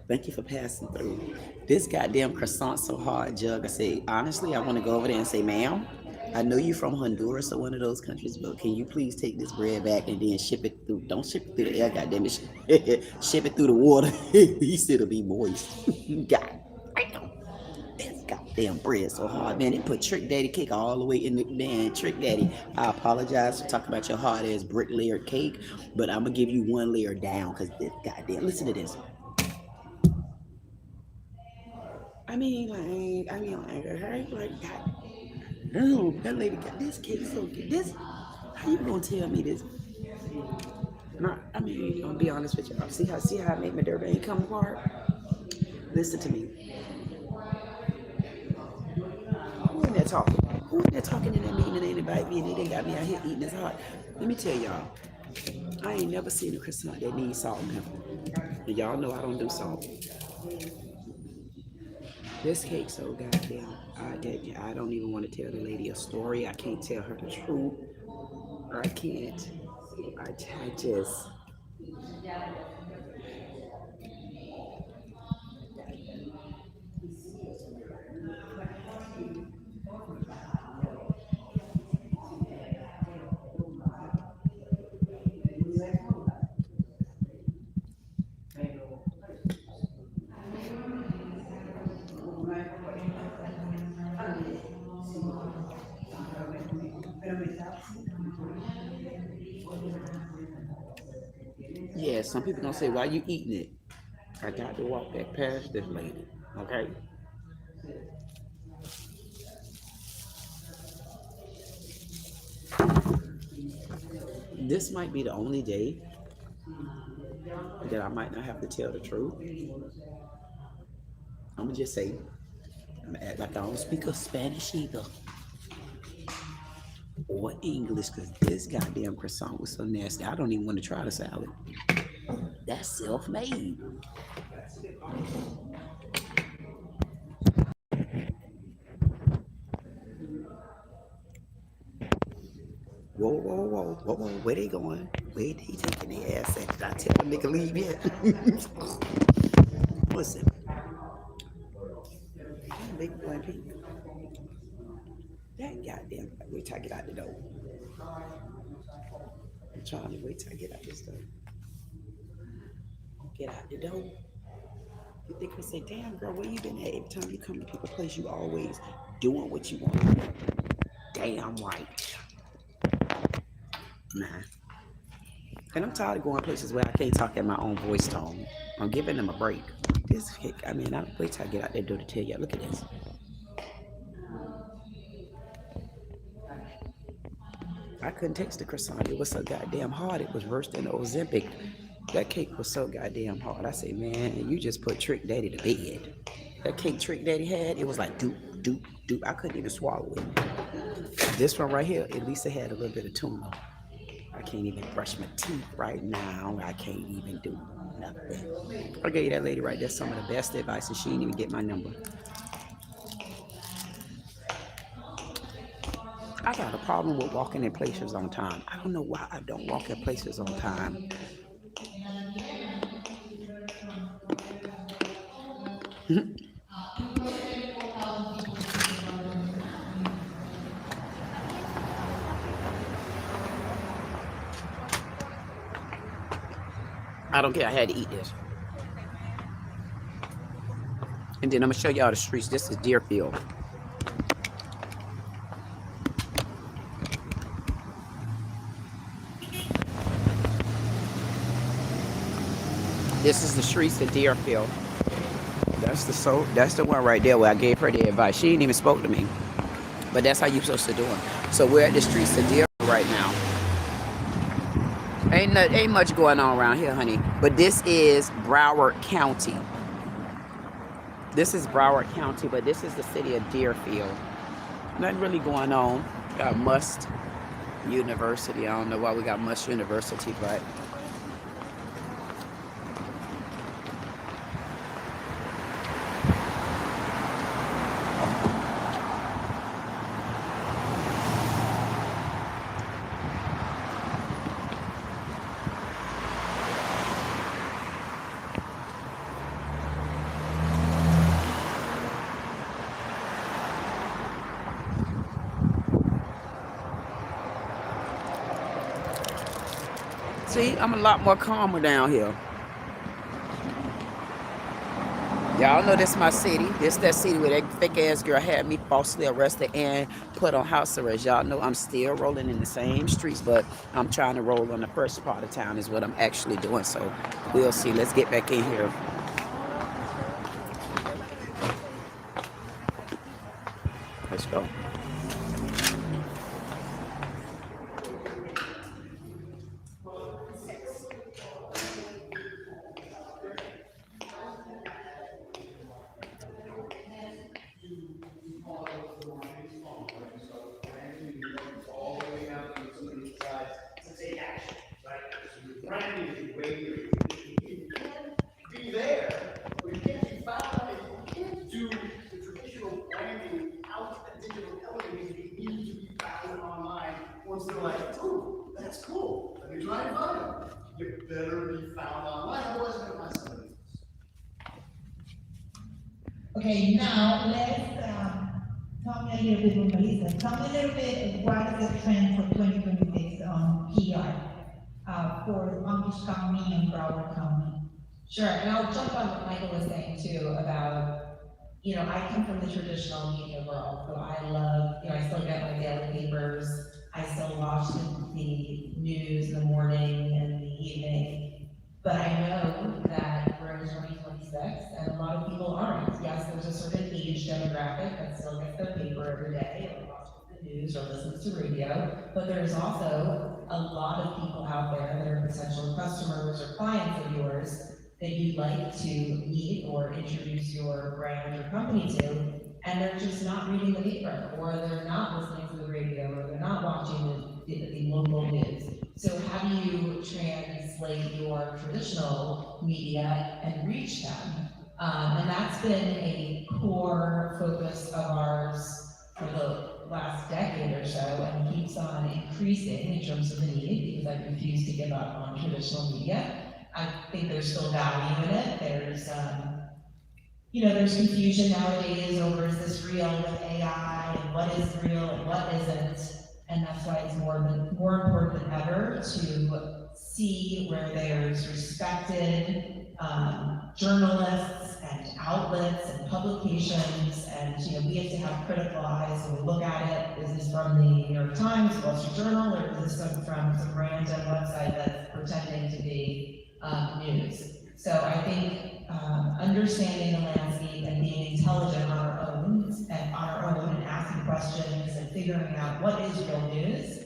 Thank you for passing through. This goddamn croissant so hard, Jug. I say, honestly, I want to go over there and say, ma'am, I know you from Honduras or one of those countries, but can you please take this bread back and then ship it through? Don't ship it through the air, goddamn it. Ship it through the water. He said it'll be moist. God damn. This goddamn bread so hard, man. They put Trick Daddy cake all the way in the, man, Trick Daddy. I apologize for talking about your hard ass brick layered cake, but I'm gonna give you one layer down because this goddamn, listen to this. I mean, like, God, no, that lady got this cake so good. This, how you gonna tell me this? No, I mean, I'm gonna be honest with y'all. See how I make my dirt bag come apart? Listen to me. Who in there talking? Who in there talking in that meeting and they invite me and they got me out here eating this hard? Let me tell y'all, I ain't never seen a croissant that needs salt and pepper. And y'all know I don't do salt. This cake so goddamn, I don't even want to tell the lady a story. I can't tell her the truth. I can't. I just. Yeah, some people gonna say, why you eating it? I got to walk back past this lady, okay? This might be the only day that I might not have to tell the truth. I'm gonna just say, I'm gonna act like I don't speak of Spanish either. Or English, because this goddamn croissant was so nasty. I don't even want to try the salad. That's self-made. Whoa. Where they going? Where they taking their ass at? Did I tell them they can leave yet? Listen. Big boy pink. That goddamn, wait till I get out the door. I'm trying to wait till I get out this door. Get out the door. You think we say, damn girl, where you been at? Every time you come to people's place, you always doing what you want. Damn right. Nah. And I'm tired of going places where I can't talk at my own voice tone. I'm giving them a break. This kick, I mean, I'll wait till I get out that door to tell y'all, look at this. I couldn't taste the croissant. It was so goddamn hard. It was worse than the Ozempic. That cake was so goddamn hard. I say, man, you just put Trick Daddy to bed. That cake Trick Daddy had, it was like doop, doop, doop. I couldn't even swallow it. This one right here, at least it had a little bit of tuna. I can't even brush my teeth right now. I can't even do nothing. I gave that lady right there some of the best advice, and she didn't even get my number. I got a problem with walking in places on time. I don't know why I don't walk in places on time. I don't care. I had to eat this. And then I'm gonna show y'all the streets. This is Deerfield. This is the streets of Deerfield. That's the one right there where I gave her the advice. She didn't even spoke to me. But that's how you're supposed to do it. So we're at the streets of Deerfield right now. Ain't much going on around here, honey. But this is Broward County. This is Broward County, but this is the city of Deerfield. Nothing really going on. Got Must University. I don't know why we got Must University, but see, I'm a lot more calmer down here. Y'all know this my city. This that city where that fake ass girl had me falsely arrested and put on house arrest. Y'all know I'm still rolling in the same streets, but I'm trying to roll on the first part of town is what I'm actually doing. So we'll see. Let's get back in here. Let's go. Okay, now let's talk a little bit with Melissa. Tell me a little bit what is the trend for 2026 on PR for Palm Beach County and Broward County? Sure, and I'll jump on what Michael was saying too about, I come from the traditional media world, so I love, I still get my daily papers, I still watch the news in the morning and the evening, but I know that we're in 2026 and a lot of people aren't. Yes, there's a certain age demographic that still gets their paper every day or watches the news or listens to radio, but there's also a lot of people out there that are potential customers or clients of yours that you'd like to meet or introduce your brand or company to, and they're just not reading the paper, or they're not listening to the radio, or they're not watching the local news. So how do you translate your traditional media and reach them? And that's been a core focus of ours for the last decade or so, and keeps on increasing in terms of the need, because I refuse to give up on traditional media. I think there's still value in it. There's, there's confusion nowadays over is this real with AI and what is real and what isn't. And that's why it's more important than ever to see where there's respected journalists and outlets and publications, and we have to have critical eyes when we look at it. Is this from the New York Times, Wall Street Journal, or is this from some random website that's pretending to be news? So I think understanding the landscape and being intelligent on our own and asking questions and figuring out what is real news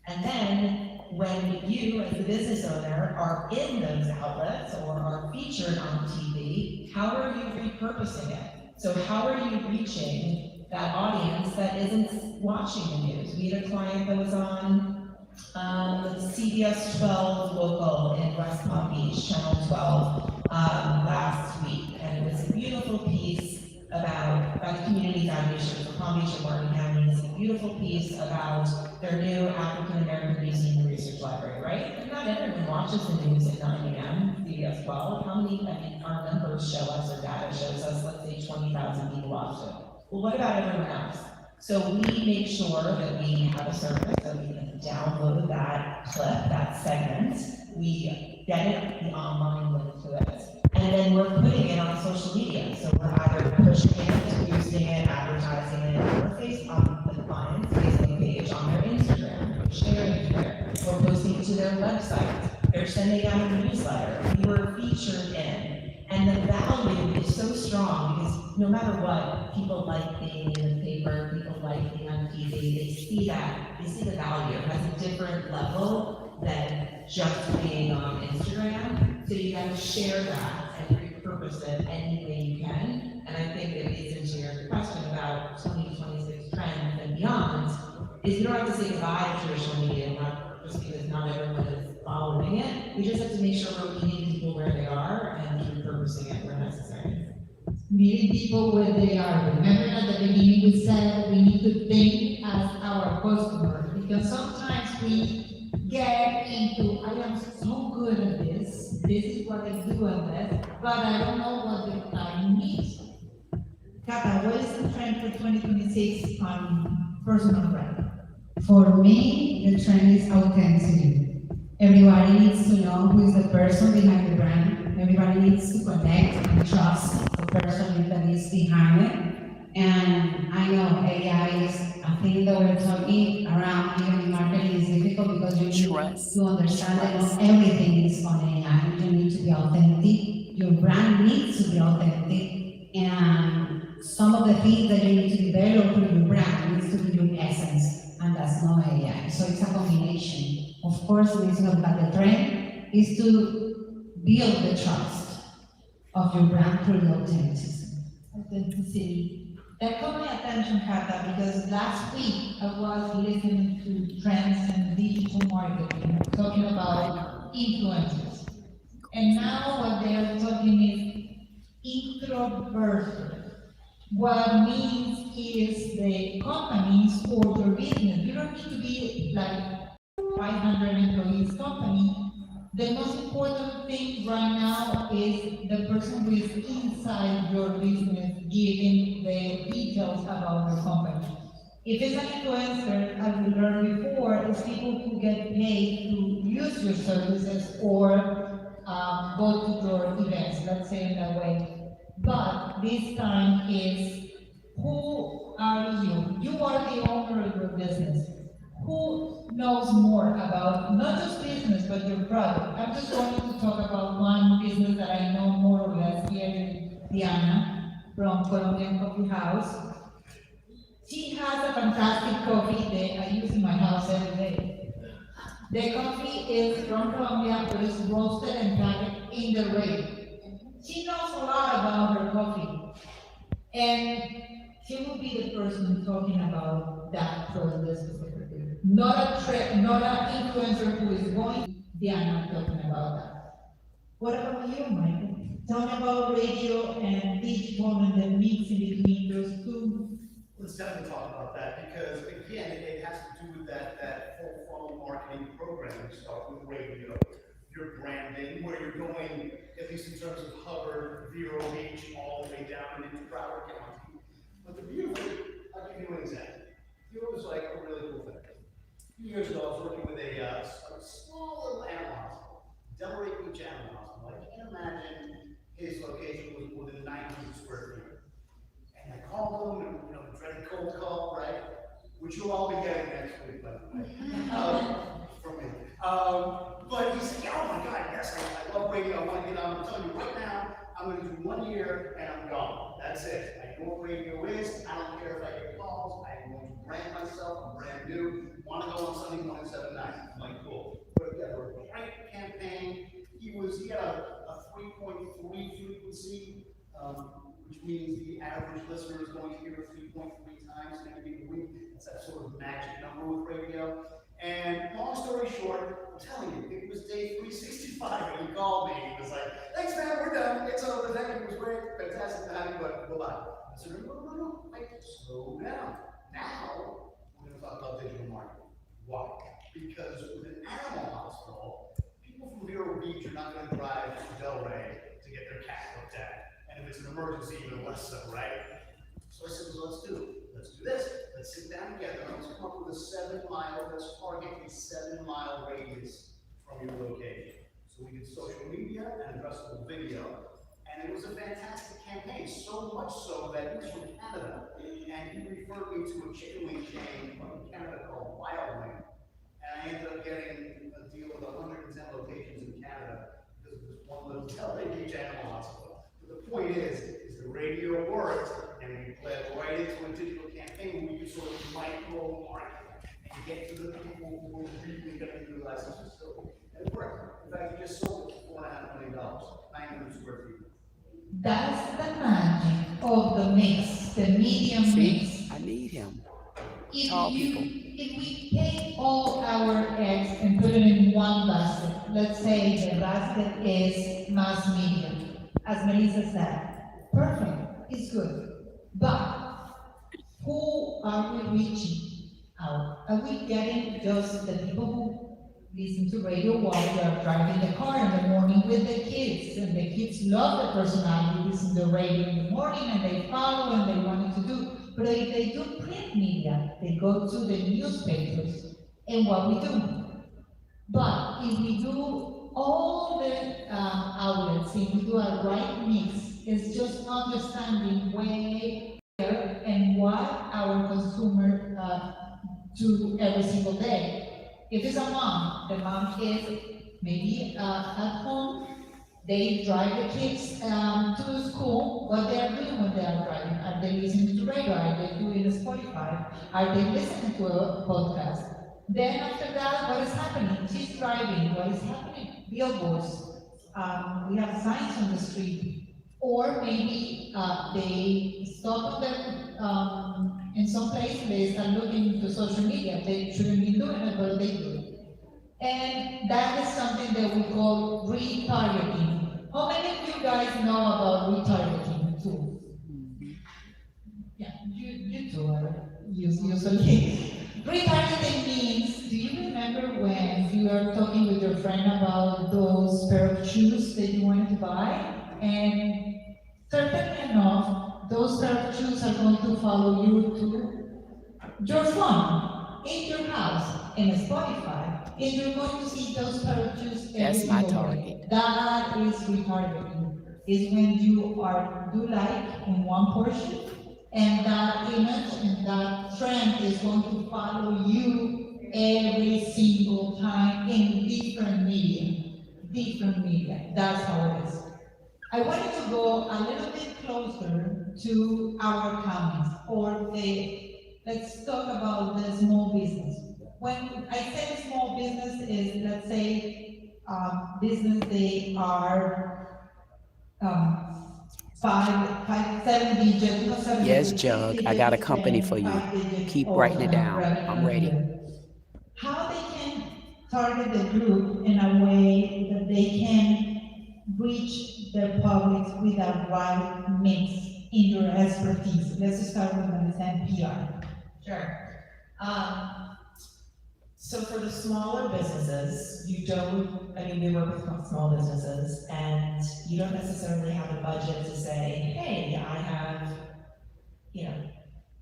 And then when you, as the business owner, are in those outlets or are featured on TV, how are you repurposing it? So how are you reaching that audience that isn't watching the news? We had a client that was on CBS 12 local in West Palm Beach, Channel 12, last week, and it was a beautiful piece about the community foundation for Palm Beach and Martin County. It's a beautiful piece about their new African American Museum and Research Library, right? And not everyone watches the news at 9 a.m. CBS 12. How many? I mean, our numbers show us, our data shows us, let's say 20,000 people watch it. Well, what about everyone else? So we make sure that we have a service that we can download that clip, that segment. We get it, the online link to it, and then we're putting it on social media. So we're either pushing it, boosting it, advertising it, or on the client's Facebook page, on their Instagram, sharing it there, or posting it to their website. They're sending out a newsletter. We were featured in. And the value is so strong because no matter what, people like being in the paper, people like being on TV, they see the value. It has a different level than just being on Instagram. So you gotta share that and repurpose it any way you can. And I think it leads into your question about 2026 trends and beyond, is you don't have to say goodbye to traditional media, not just because not everyone is following it. We just have to make sure we're meeting people where they are and repurposing it where necessary. Meeting people where they are. Remember at the beginning we said we need to think as our customers, because sometimes we get into, I am so good at this is what I do on this, but I don't know what the client needs. Kata, what is the trend for 2026 on personal brand? For me, the trend is authenticity. Everybody needs to know who is the person behind the brand. Everybody needs to connect and trust the person that is behind it. And I know AI is a thing that we're talking around here in marketing is difficult because you need to understand that not everything is on AI. You need to be authentic. Your brand needs to be authentic. And some of the things that you need to develop through your brand needs to be your essence, and that's not AI. So it's a combination. Of course, we need to know that the trend is to build the trust of your brand through the authenticity. That caught my attention, Kata, because last week I was listening to trends in digital marketing, talking about influencers. And now what they are talking is introversion. What means is the companies or your business, you don't need to be like 500 employees company. The most important thing right now is the person who is inside your business giving the details about your company. If it's an influencer, as we learned before, it's people who get paid to use your services or go to your events, let's say in that way. But this time is, who are you? You are the owner of your business. Who knows more about not just business, but your product? I'm just going to talk about one business that I know more or less here in Diana from Colombian Coffee House. She has a fantastic coffee that I use in my house every day. The coffee is from Colombia, but it's roasted and packed in the rain. She knows a lot about her coffee, and she will be the person talking about that for this specific. Not an influencer who is going, Diana talking about that. What about you, Michael? Tell me about radio and digital and the mix in between those two. Let's definitely talk about that, because again, it has to do with that full funnel marketing program. You start with radio, your branding, where you're going, at least in terms of Hubbard, Vero Beach, all the way down into Broward County. But the beauty, I'll give you an example. Here was like a really cool thing. A few years ago, I was working with a small little animal hospital, Delray Beach Animal Hospital. I can't imagine his location was more than 900 square feet. And I called him, and the dreaded cold call, right? Which you'll all be getting next week, by the way, from me. But he said, oh my God, yes, I love radio, I want to get on. I'm telling you right now, I'm going to do 1 year and I'm gone. That's it. I know what radio is. I don't care if I get calls. I'm going to brand myself. I'm brand new. want to go on Sunday morning, 7 9. I'm like, cool. Put together a great campaign. He had a 3.3 frequency, which means the average listener is going to hear it 3.3 times maybe a week. It's that sort of magic number with radio. And long story short, I'm telling you, it was day 365 and he called me. He was like, thanks man, we're done. It's over. Thank you. It was great. Fantastic to have you, but bye-bye. I said, no, wait, slow down. Now, we're going to talk about digital marketing. Why? Because with an animal hospital, people from Vero Beach are not going to drive to Delray to get their cat looked at. And if it's an emergency, even less so, right? So I said, well, let's do this. Let's sit down together and let's come up with a 7-mile, let's target a 7-mile radius from your location. So we did social media and addressable video. And it was a fantastic campaign, so much so that he was from Canada. And he referred me to a chicken wing chain from Canada called Wild Wing. And I ended up getting a deal with 110 locations in Canada because of this one little LA Beach Animal Hospital. But the point is the radio worked, and we led right into a digital campaign where we could sort of micro market and get to the people who were really going to utilize this facility. And it worked. In fact, we just sold it for $4.5 million, 900 square feet. That's the magic of the mix, the medium mix. I need him. If Tall people. If we take all our eggs and put it in one basket, let's say the basket is mass media, as Melissa said, perfect, it's good. But who are we reaching out? Are we getting just the people who listen to radio while they are driving the car in the morning with the kids? And the kids love the personality, listen to radio in the morning and they follow and they want it to do. But if they do print media, they go to the newspapers and what we do. But if we do all the outlets, if we do a right mix, it's just understanding where and what our consumer do every single day. If it's a mom, the mom is maybe at home, they drive the kids to school. What they are doing when they are driving? Are they listening to radio? Are they doing Spotify? Are they listening to a podcast? Then after that, what is happening? She's driving. What is happening? Billboards. We have signs on the street. Or maybe they stop on them in some place. They start looking into social media. They shouldn't be doing it, but they do it. And that is something that we call retargeting. How many of you guys know about retargeting tools? Yeah, you do usually. Retargeting means, do you remember when you are talking with your friend about those pair of shoes that you wanted to buy? And certainly enough, those pair of shoes are going to follow you to your phone, in your house, in Spotify, and you're going to see those pair of shoes every That's my single target. day. That is retargeting. Is when you do like in one portion, and that image and that trend is going to follow you every single time in different media. Different media. That's how it is. I wanted to go a little bit closer to our comments, let's talk about the small business. When I say small business is, let's say, business, they are 7 digits. Yes, Jug, I got a company for you. Keep writing it down. I'm ready. How they can target the group in a way that they can reach their public with a right mix in your expertise. Let's start with Melissa PR. Sure. So for the smaller businesses, we work with small businesses, and you don't necessarily have a budget to say, hey, I have,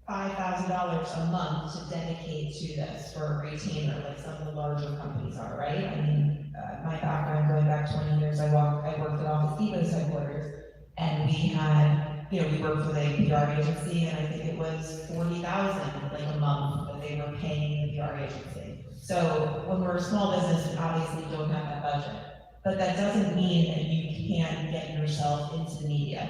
$5,000 a month to dedicate to this for a retainer, like some of the larger companies are, right? I mean, my background going back 20 years, I worked at Office Depot's headquarters, and we had, we worked with a PR agency, and I think it was $40,000 like a month that they were paying the PR agency. So when we're a small business, we obviously don't have that budget, but that doesn't mean that you can't get yourself into the media.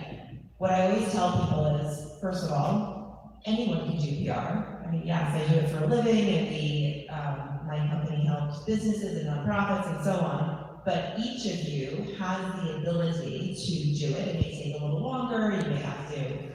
What I always tell people is, first of all, anyone can do PR. I mean, yes, I do it for a living, and my company helps businesses and nonprofits and so on. But each of you has the ability to do it. It may take a little longer. You may have to,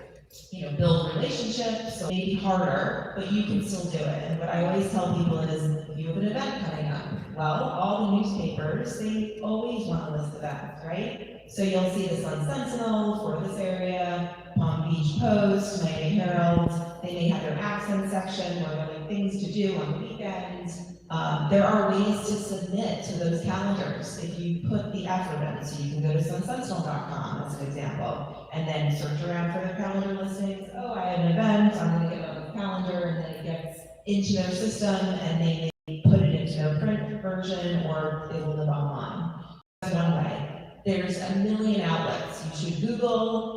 build relationships. So it may be harder, but you can still do it. And what I always tell people is, if you have an event coming up, well, all the newspapers, they always want to list events, right? So you'll see this on Sentinel for this area, Palm Beach Post, Miami Herald. They may have their accent section where there are things to do on the weekends. There are ways to submit to those calendars if you put the effort in. So you can go to sunsentinel.com as an example, and then search around for their calendar listings. Oh, I have an event, I'm going to get on the calendar, and then it gets into their system, and they may put it into their print version, or it will live online. That's one way. There's a million outlets. You should Google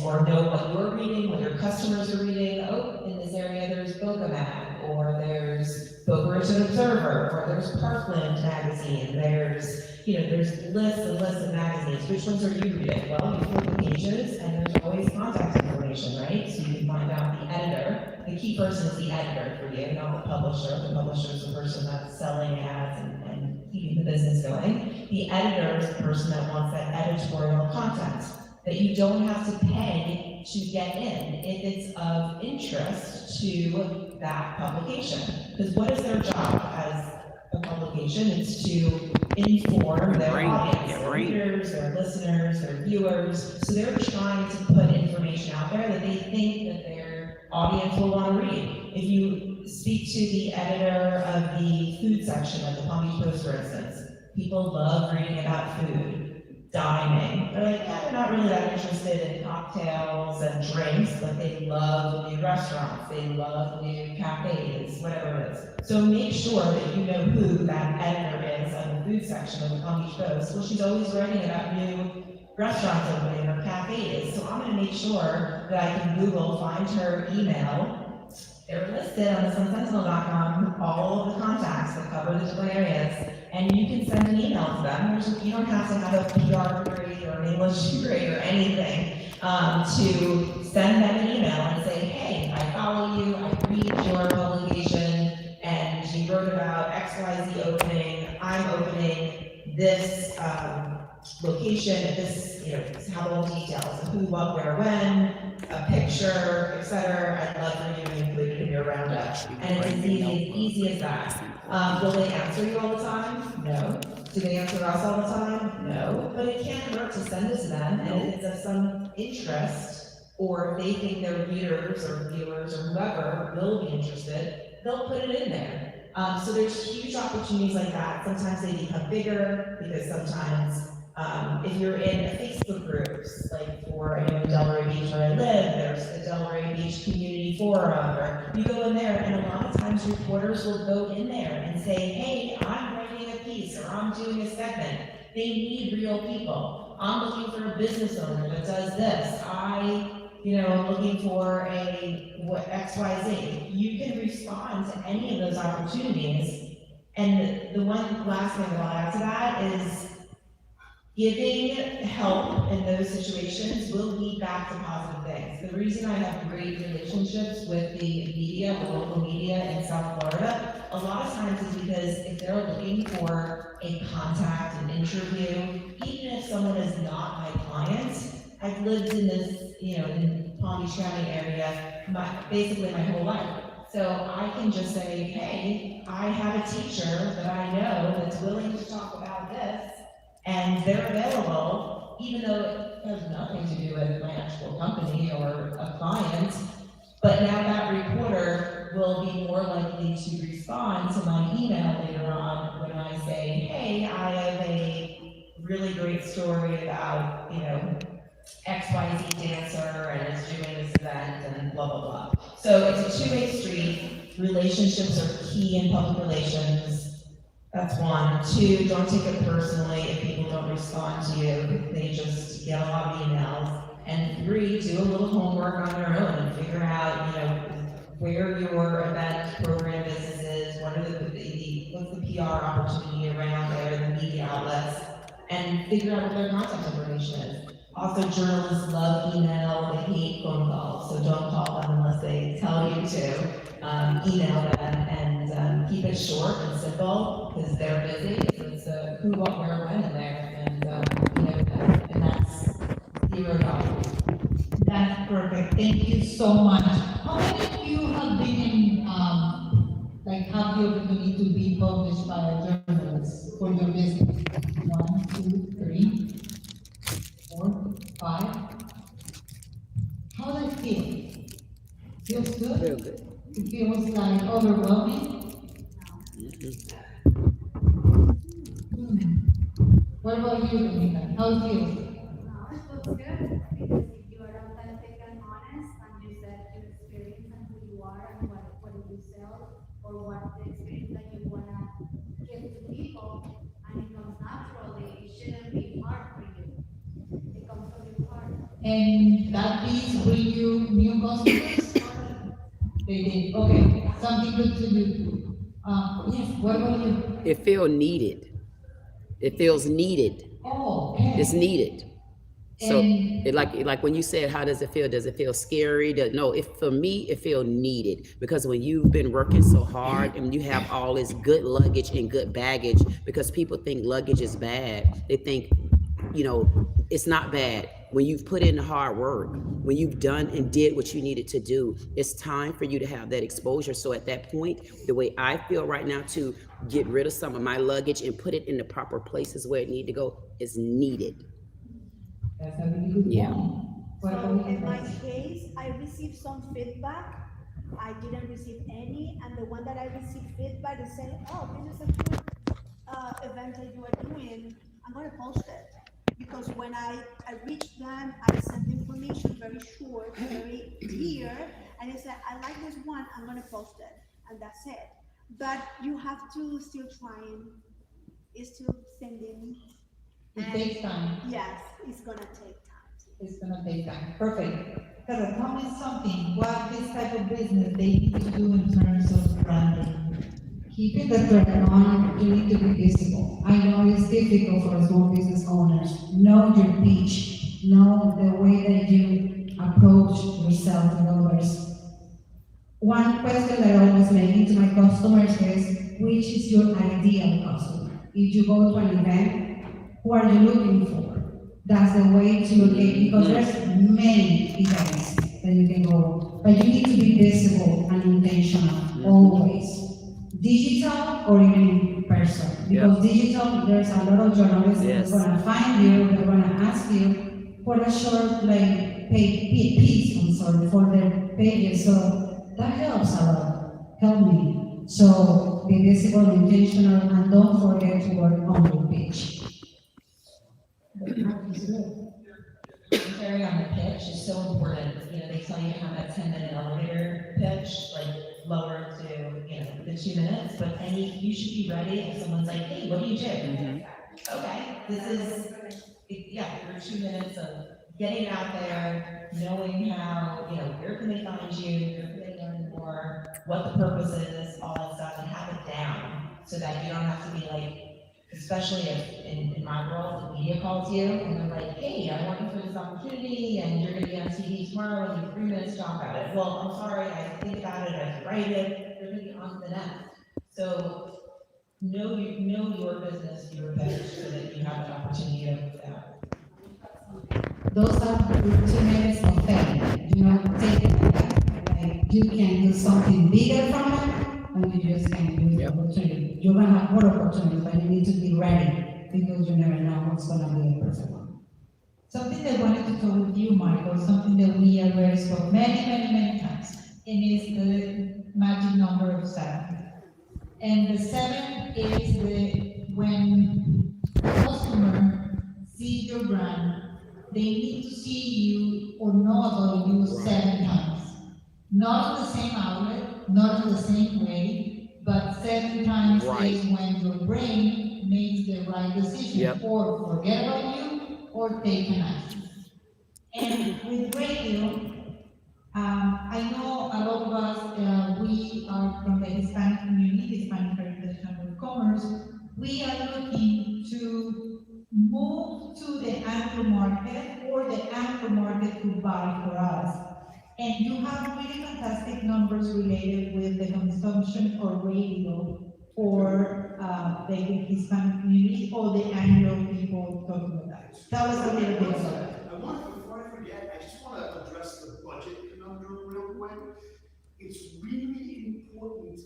or know what you're reading, what your customers are reading. Oh, in this area there's Boca Mag, or there's Boca Raton Observer, or there's Parkland Magazine. There's lists and lists of magazines. Which ones are you reading? Well, you flip the pages, and there's always contact information, right? So you can find out the editor. The key person is the editor for you, not the publisher. The publisher is the person that's selling ads and keeping the business going. The editor is the person that wants that editorial content that you don't have to pay to get in if it's of interest to that publication. Because what is their job as a publication? It's to inform their audience, their readers, their listeners, their viewers. So they're trying to put information out there that they think that their audience will want to read. If you speak to the editor of the food section of the Palm Beach Post, for instance, people love reading about food. Dining. They're like, yeah, they're not really that interested in cocktails and drinks, but they love new restaurants, they love new cafes, whatever it is. So make sure that you know who that editor is of the food section of the Palm Beach Post. Well, she's always writing about new restaurants opening or cafes. So I'm going to make sure that I can Google, find her email. They're listed on the sunsentinel.com, all of the contacts that cover the different areas. And you can send an email to them. You don't have to have a PR degree or an English degree or anything to send them an email and say, hey, I follow you, I read your publication, and you wrote about XYZ opening. I'm opening this location, this, have all the details of who, what, where, when, a picture, etc. I'd love for you to include it in your roundup. And it's as easy as that. Will they answer you all the time? No. Do they answer us all the time? No. But it can't hurt to send it to them, and if it's of some interest, or if they think their readers or viewers or whoever will be interested, they'll put it in there. So there's huge opportunities like that. Sometimes they become bigger, because sometimes if you're in Facebook groups, like for, in Delray Beach where I live, there's the Delray Beach Community Forum, or you go in there, and a lot of times reporters will go in there and say, hey, I'm writing a piece, or I'm doing a segment. They need real people. I'm looking for a business owner that does this. I'm looking for XYZ. You can respond to any of those opportunities. And the one last thing that I'll add to that is, giving help in those situations will lead back to positive things. The reason I have great relationships with the media, the local media in South Florida, a lot of times is because if they're looking for a contact, an interview, even if someone is not my client, I've lived in this, in Palm Beach County area, basically my whole life. So I can just say, hey, I have a teacher that I know that's willing to talk about this, and they're available, even though it has nothing to do with my actual company or a client. But now that reporter will be more likely to respond to my email later on when I say, hey, I have a really great story about, XYZ dancer and is doing this event and blah, blah, blah. So it's a two-way street. Relationships are key in public relations. That's one. Two, don't take it personally if people don't respond to you. They just get a lot of emails. And three, do a little homework on your own and figure out, where your event program business is, what are what's the PR opportunity around there, the media outlets, and figure out what their contact information is. Also, journalists love email, they hate phone calls, so don't call them unless they tell you to. Email them and keep it short and simple, because they're busy, so it's who, what, where, when in there, and that's $0. That's perfect. Thank you so much. How many of you have been in, like, have the opportunity to be published by a journalist for your business? 1, 2, 3, 4, 5. How does it feel? Feels good? Feel good. It feels like overwhelming? What about you, Dominica? How it feels? No, it feels good because if you are authentic and honest and you said your experience and who you are and what you sell or what the experience that you want to give to people and it comes naturally, it shouldn't be hard for you. It comes from your heart. And that piece bring you new customers? They did. Okay, something good to do. Yes, what about you? It feels needed. It feels needed. Oh, okay. It's needed. So And- it like when you said, how does it feel? Does it feel scary? No, for me, it feels needed because when you've been working so hard and you have all this good luggage and good baggage, because people think luggage is bad. They think, it's not bad. When you've put in the hard work, when you've done and did what you needed to do, it's time for you to have that exposure. So at that point, the way I feel right now to get rid of some of my luggage and put it in the proper places where it needs to go is needed. That's a really good Yeah. point. What So about you in my guys? case, I received some feedback. I didn't receive any, and the one that I received feedback is saying, "Oh, this is a good event that you are doing. I'm gonna post it." Because when I reached them, I sent information very short, very clear, and I said, "I like this one. I'm gonna post it," and that's it. But you have to still trying. It's still sending. It takes time. Yes, it's gonna take time. It's gonna take time. Perfect. Because tell me something, what this type of business they need to do in terms of branding? Keeping the thread on, you need to be visible. I know it's difficult for small business owners. Know your pitch, know the way that you approach yourself and others. One question that I always make to my customers is, which is your ideal customer? If you go to an event, who are you looking for? That's the way to locate, because there's many events that you can go, but you need to be visible and intentional, always. Digital or even in person, because digital, there's a lot of journalists that are gonna find you, they're gonna ask you for a short, piece, for their pages, so that helps a lot, help me. So be visible, intentional, and don't forget to work on your pitch. Carry on the pitch is so important. They tell you to have that 10-minute elevator pitch, lower to, the 2 minutes, but you should be ready if someone's like, hey, what do you do? Okay, this is, your 2 minutes of getting out there, knowing how, where can they find you, where can they learn more, what the purpose is, all that stuff, and have it down so that you don't have to be especially if in my world, the media calls you and they're like, hey, I'm working for this opportunity and you're gonna be on TV tomorrow and you have 3 minutes to talk about it. Well, I'm sorry, I have to think about it, I have to write it, they're gonna be on to the next. So know your business, your pitch, so that you have an opportunity to Those are 2 minutes of fame. Take it like that. You can do something bigger from it, and you just can't use the opportunity. You're gonna have more opportunities, but you need to be ready, because you never know what's gonna be a perfect one. Something that I wanted to talk with you, Michael, something that we have already spoke many times, and is the magic number of 7. And the 7 is when customer sees your brand, they need to see you or know about you 7 times. Not in the same outlet, not in the same way, but 7 times is when your brain makes the right decision, or forget about you, or take an action. And with radio, I know a lot of us, we are from the Hispanic community, Hispanic Heritage Chamber of Commerce. We are looking to move to the Anglo market or hypermarket could buy for us. And you have really fantastic numbers related with the consumption or ratio for the Hispanic community or the Anglo people talking about that. That was a little bit of it. I want, before I forget, I just want to address the budget conundrum real quick. It's really important.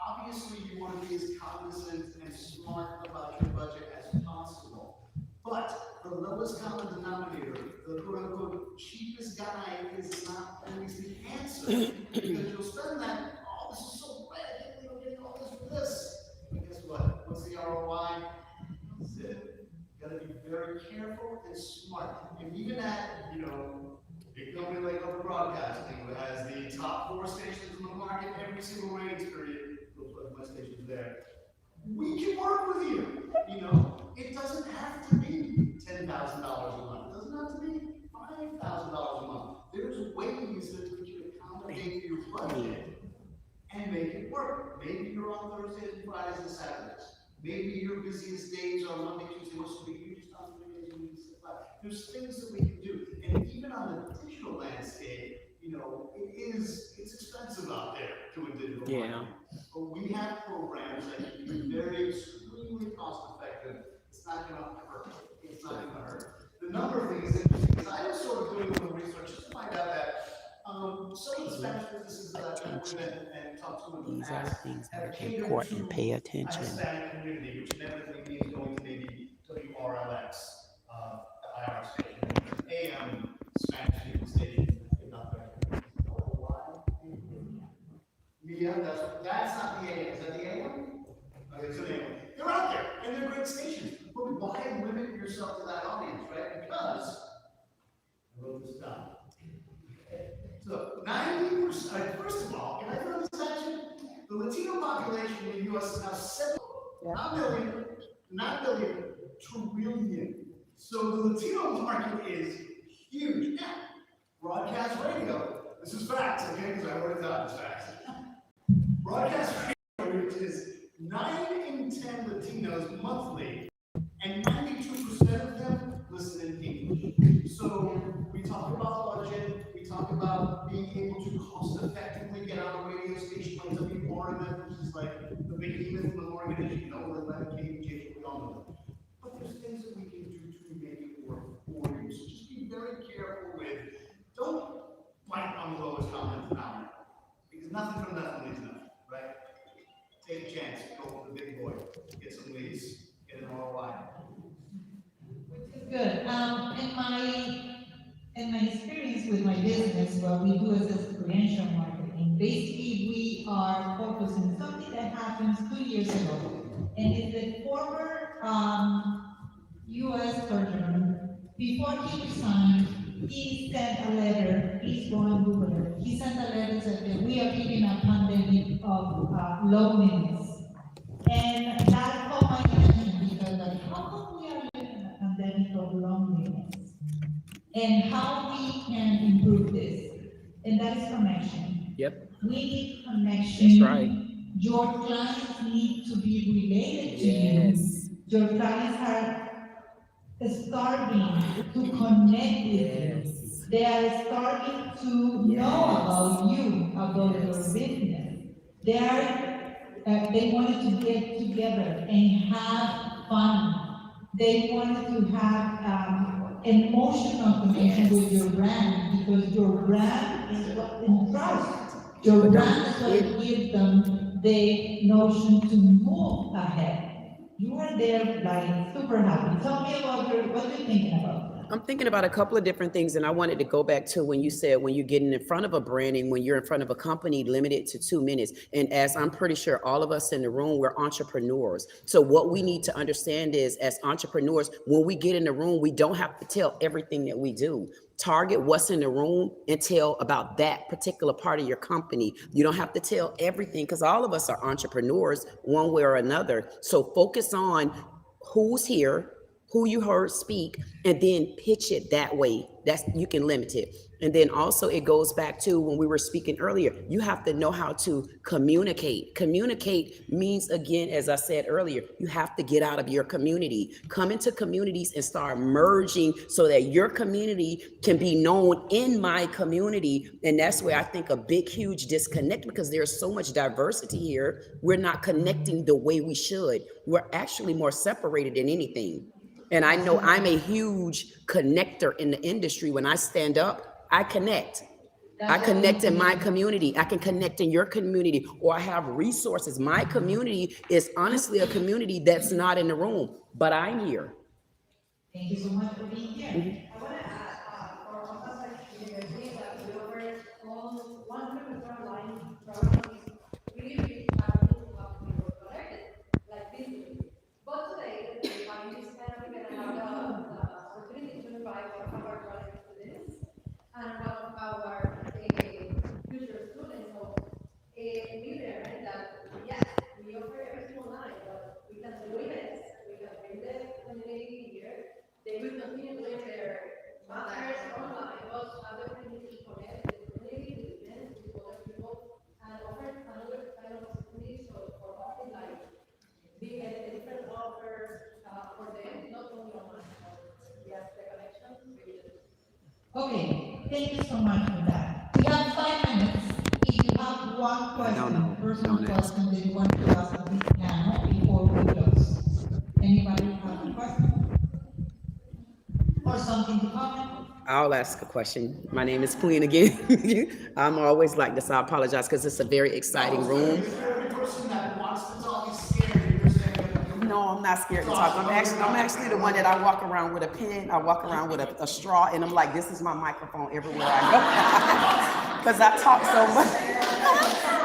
Obviously, you want to be as cognizant and smart about your budget as possible. But the lowest common denominator, the quote-unquote cheapest guy, is not always the answer. Because you'll spend that, oh, this is so great, I can't believe I'm getting all this for this. But guess what? What's the ROI? That's it. You gotta be very careful and smart. And even at, you know, a company like Open Broadcasting, who has the top 4 stations in the market every single ratings period, those are my stations there. We can work with you. You know, it doesn't have to be $10,000 a month. It doesn't have to be $5,000 a month. There's ways that we can accommodate your budget and make it work. Maybe you're on Thursdays and Fridays and Saturdays. Maybe your busiest days are Monday, Tuesday, Wednesday, you just on 3 days a week. There's things that we can do. And even on the digital landscape, you know, it's expensive out there doing digital marketing. But we have programs that can be very extremely cost effective. It's not going to hurt. It's not going to hurt. The number of things that, because I was sort of doing a little research just to find out that some of the Spanish businesses that I've been with and talked to in the These are the past things that have are catered important. to Pay a attention. Hispanic community, which inevitably means going to maybe WRLX, the IR station, AM Spanish speaking station. Yeah, that's not the AM. Is that the AM? Okay, it's the AM. They're out there, and they're great stations. But why limit yourself to that audience, right? Because I wrote this down. Okay. So 90%. First of all, can I throw this at you? The Latino population in the U.S. is now 9 billion, trillion. So the Latino market is huge. Now, broadcast radio. This is facts, okay? Because I wrote it down as facts. Broadcast radio reaches 9 in 10 Latinos monthly, and 92% of them listen in English. So we talk about budget, we talk about being able to cost effectively get on a radio station like WRMF, which is like the behemoth of the mortgage, you know, like ManCave, we all know them. But there's things that we can do to make it work for you. So just be very careful with, don't bite on the lowest common denominator, because nothing from nothing leads nothing. Right? Take a chance, go for the big boy, get some leads, get an ROI. Which is good. In my experience with my business, what we do is experiential marketing. Basically, we are focusing on something that happens 2 years ago. And it's the former U.S. surgeon, before he resigned, he sent a letter, please go and Google it. He sent a letter saying we are living a pandemic of loneliness. And that caught my attention because like, how come we are living in a pandemic of loneliness? And how we can improve this? And that is connection. Yep. We need connection. That's right. Your clients need to be related to you. Your clients are starving to connect with you. They are starting to know about you, about your business. They wanted to get together and have fun. They wanted to have emotional connection with your brand, because your brand is what in trust. Your brand is what gives them the notion to move ahead. You are there like super happy. Tell me about what you're thinking about. I'm thinking about a couple of different things, and I wanted to go back to when you said when you're getting in front of a branding, when you're in front of a company, limited to 2 minutes. And as I'm pretty sure all of us in the room, we're entrepreneurs. So what we need to understand is, as entrepreneurs, when we get in the room, we don't have to tell everything that we do. Target what's in the room and tell about that particular part of your company. You don't have to tell everything, because all of us are entrepreneurs one way or another. So focus on who's here, who you heard speak, and then pitch it that way. That's, you can limit it. And then also it goes back to when we were speaking earlier, you have to know how to communicate. Communicate means, again, as I said earlier, you have to get out of your community, come into communities and start merging so that your community can be known in my community. And that's where I think a big, huge disconnect, because there's so much diversity here. We're not connecting the way we should. We're actually more separated than anything. And I know I'm a huge connector in the industry. When I stand up, I connect. I connect in my community. I can connect in your community, or I have resources. My community is honestly a community that's not in the room, but I'm here. Thank you so much for being here. I want to add, for us as a community, that we offer all 100% online programs. Really, really challenging to have people connected, like this. But today, by this time, we're going to have the opportunity to invite one of our college students and one of our future students. So, we learned that, yes, we offer everything online, but we can do events, we can bring the community here. They will continue doing their masters online, but other communities connect with the community, with events, with other people, and offer another kind of opportunity. So for us, it's like being a different offer for them, not only online, but yes, the connection. Okay, thank you so much for that. We have 5 minutes. If you have one question, personal question that you want to ask now before we close. Anybody have a question? Or something to comment? I'll ask a question. My name is Queen again. I'm always like this. I apologize because it's a very exciting room. Is there every person that wants to talk is scared? You're saying, No, I'm not scared to talk. I'm actually the one that I walk around with a pen. I walk around with a straw, and I'm like, this is my microphone everywhere I go. Because I talk so much.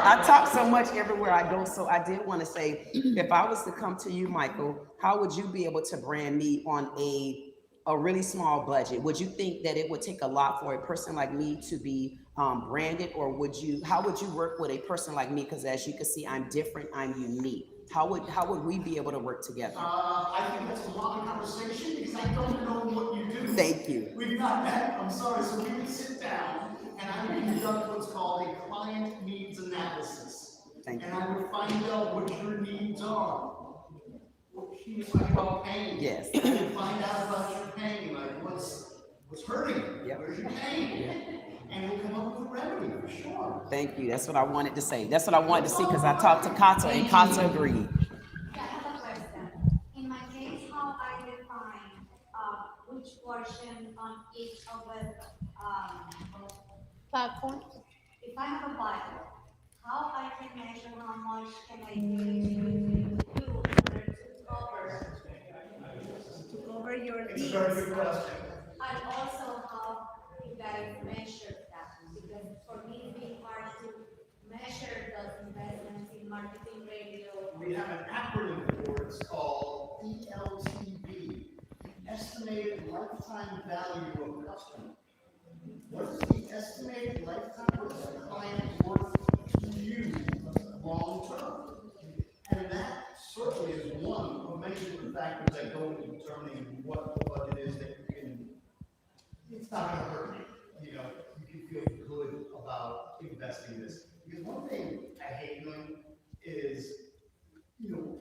I talk so much everywhere I go. So I did want to say, if I was to come to you, Michael, how would you be able to brand me on a really small budget? Would you think that it would take a lot for a person like me to be branded, or how would you work with a person like me? Because as you can see, I'm different, I'm unique. How would we be able to work together? I think that's a long conversation because I don't know what you do. Thank you. We've not met, I'm sorry, so we would sit down and I would conduct what's called a client needs analysis. Thank you. And I would find out what your needs are. She was talking about pain. Yes. I would find out about your pain, like what's hurting you, Yep. where's your pain? Yep. And we'll come up with a remedy for sure. Thank you. That's what I wanted to say. That's what I wanted to see, because I talked to Kata and Kata agreed. Yeah, I have a question. In my case, how I define which portion on each of the Platform. if I have a Bible, how I can measure how much can I do in order to cover Your It's a needs. very good question. and also how you guys measure that, because for me it's been hard to measure those investments in marketing, radio. We have an acronym for it, it's called ELTV, Estimated Lifetime Value of a Customer. What is the estimated lifetime, what is the client worth to you long term? And that certainly is one of many different factors that go into determining what it is that you can, it's not gonna hurt you, you know, you can feel good about investing in this. Because one thing I hate doing is, you know,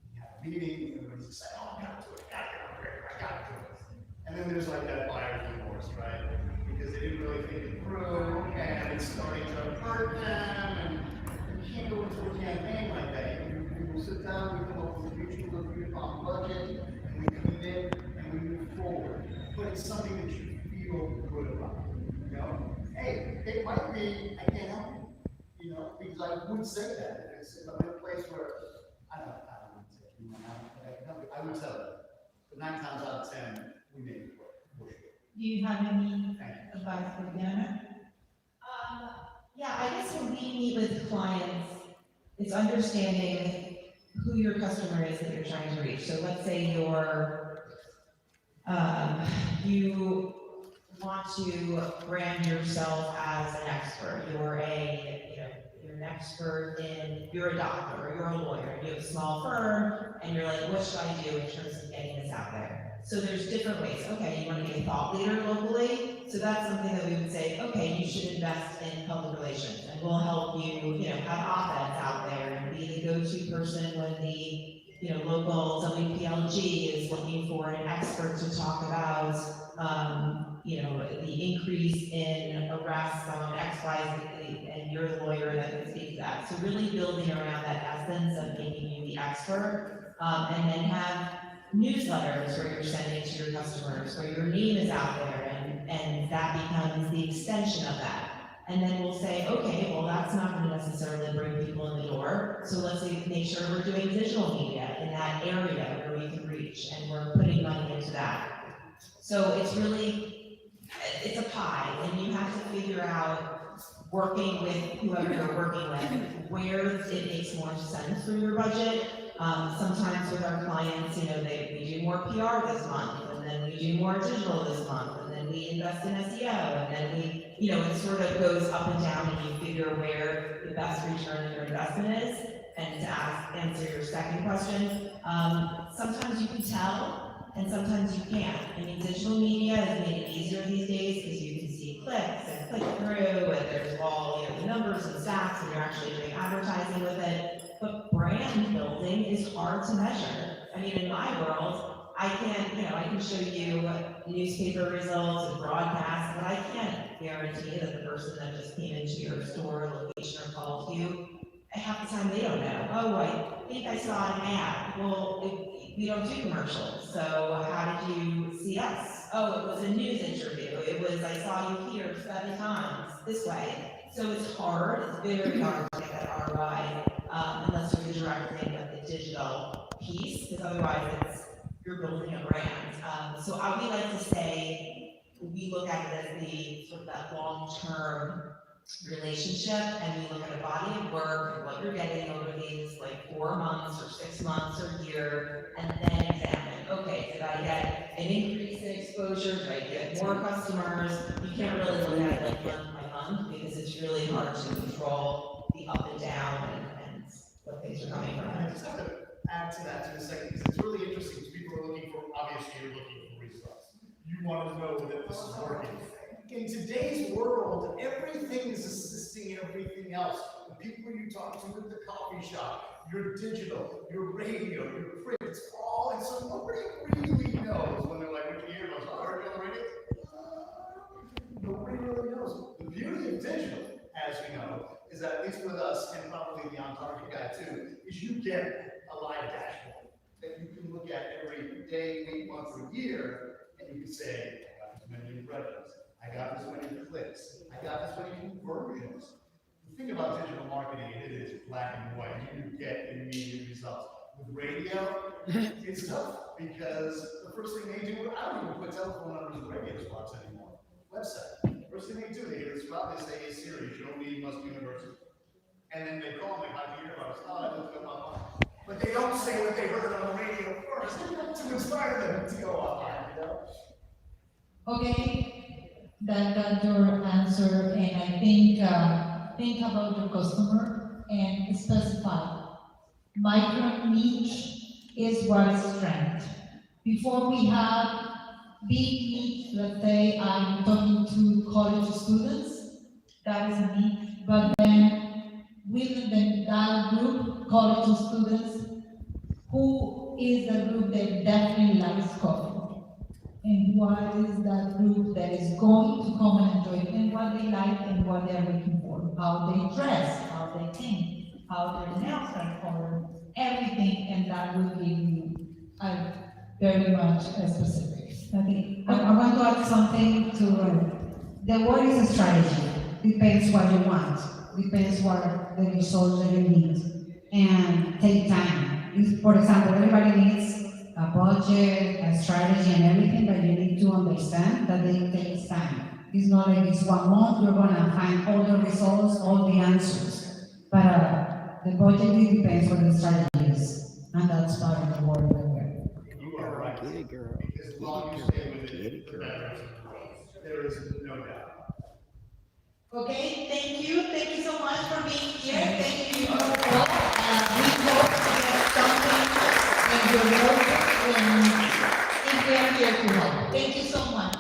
you have a meeting, everybody's excited, oh, I gotta do it, I gotta do it. And then there's like that buyer's remorse, right? Because they didn't really think it through, and it's starting to hurt them, and you can't go into a campaign like that. We will sit down, we come up with a mutual agreed upon budget, and we commit, and we move forward. But it's something that you feel good about, you know? Hey, it might be, I can't help you, you know, because I would say that. If I'm in a place where, I don't know, I would tell you, but 9 times out of 10, we make it work, for sure. Do you have any advice for Diana? Yeah, I guess when we meet with clients, it's understanding who your customer is that you're trying to reach. So let's say you want to brand yourself as an expert. You're an expert you're a doctor or you're a lawyer, you have a small firm, and you're like, what should I do in terms of getting this out there? So there's different ways. Okay, you want to be a thought leader locally, so that's something that we would say, okay, you should invest in public relations, and we'll help you, have op-eds out there and be the go-to person when the, local WPLG is looking for an expert to talk about, the increase in arrests on X, Y, Z, and you're the lawyer that can speak to that. So really building around that essence of making you the expert, and then have newsletters where you're sending to your customers, where your name is out there, and that becomes the extension of that. And then we'll say, okay, well, that's not going to necessarily bring people in the door, so let's make sure we're doing digital media in that area where we can reach, and we're putting money into that. So it's a pie, and you have to figure out, working with whoever you're working with, where it makes more sense for your budget. Sometimes with our clients, we do more PR this month, and then we do more digital this month, and then we invest in SEO, and then we, it sort of goes up and down, and you figure where the best return on your investment is. And to answer your second question, sometimes you can tell, and sometimes you can't. I mean, digital media has made it easier these days because you can see clicks and click through, and there's all, the numbers and stats, and you're actually doing advertising with it. But brand building is hard to measure. I mean, in my world, I can show you newspaper results and broadcasts, but I can't guarantee that the person that just came into your store location or called you, half the time they don't know. Oh, I think I saw an ad. Well, we don't do commercials, so how did you see us? Oh, it was a news interview. It was, I saw you here 7 times this way. So it's hard, it's very hard to get that ROI, unless you're directing the digital piece, because otherwise you're building a brand. So we like to say, we look at it as the sort of that long-term relationship, and we look at a body of work and what you're getting over these 4 months or 6 months or a year, and then examine, okay, did I get an increase in exposure? Did I get more customers? You can't really look at it month by month because it's really hard to control the up and down and what things are coming from. I just have to add to that in a second, because it's really interesting, because people are looking for, obviously you're looking for results. You want to know that this is working. In today's world, everything is assisting everything else. The people you talk to at the coffee shop, your digital, your radio, your print, it's all, and so nobody really knows when they're like, which year goes, oh, are you on the radio? Nobody really knows. The beauty of digital, as you know, is that at least with us, and probably the on-target guy too, is you get a live dashboard that you can look at every day, week, month, or year, and you can say, I got this many impressions, I got this many clicks, I got this many conversions. The thing about digital marketing, it is black and white. You get immediate results. With radio, it's tough, because the first thing they do, I don't even put telephone numbers in radio spots anymore. Website. First thing they do, they hear this spot, they say, hey Siri, show me Must University. And then they call me, how'd you hear about us? Oh, I looked up online. But they don't say what they heard on the radio first to inspire them to go online, Okay, that's your answer, and I think about your customer and specify. Micro niche is what is strength. Before we have big niche, let's say I'm talking to college students, that is a niche, but then within that group, college students, who is the group that definitely likes coffee? And what is that group that is going to come and enjoy it, and what they like and what they're looking for, how they dress, how they think, how their nails are colored, everything, and that will give you a very much specific. Okay, I want to add something to the word is a strategy. Depends what you want, depends what the results that you need, and take time. For example, everybody needs a budget, a strategy, and everything, but you need to understand that it takes time. It's not like it's 1 month, you're gonna find all the results, all the answers. But the budget depends on the strategy is, and that's part of the work that we're. You are right. Get it, girl. As long as you stay within the boundaries of the world, there is no doubt. Okay, thank you so much for being here. Thank you. We hope to get something in your work. we are here to help. Thank you so much.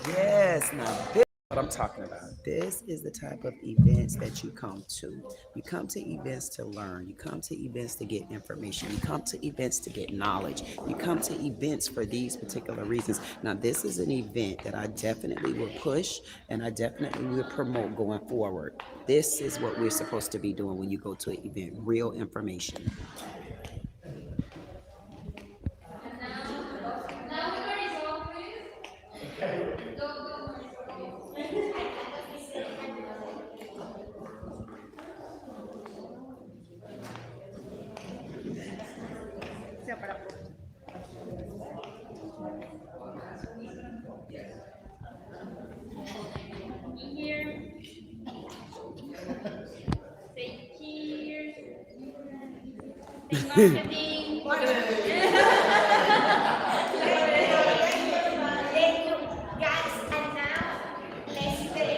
Yes, now this is what I'm talking about. This is the type of events that you come to. You come to events to learn. You come to events to get information. You come to events to get knowledge. You come to events for these particular reasons. Now, this is an event that I definitely will push and I definitely will promote going forward. This is what we're supposed to be doing when you go to an event, real information.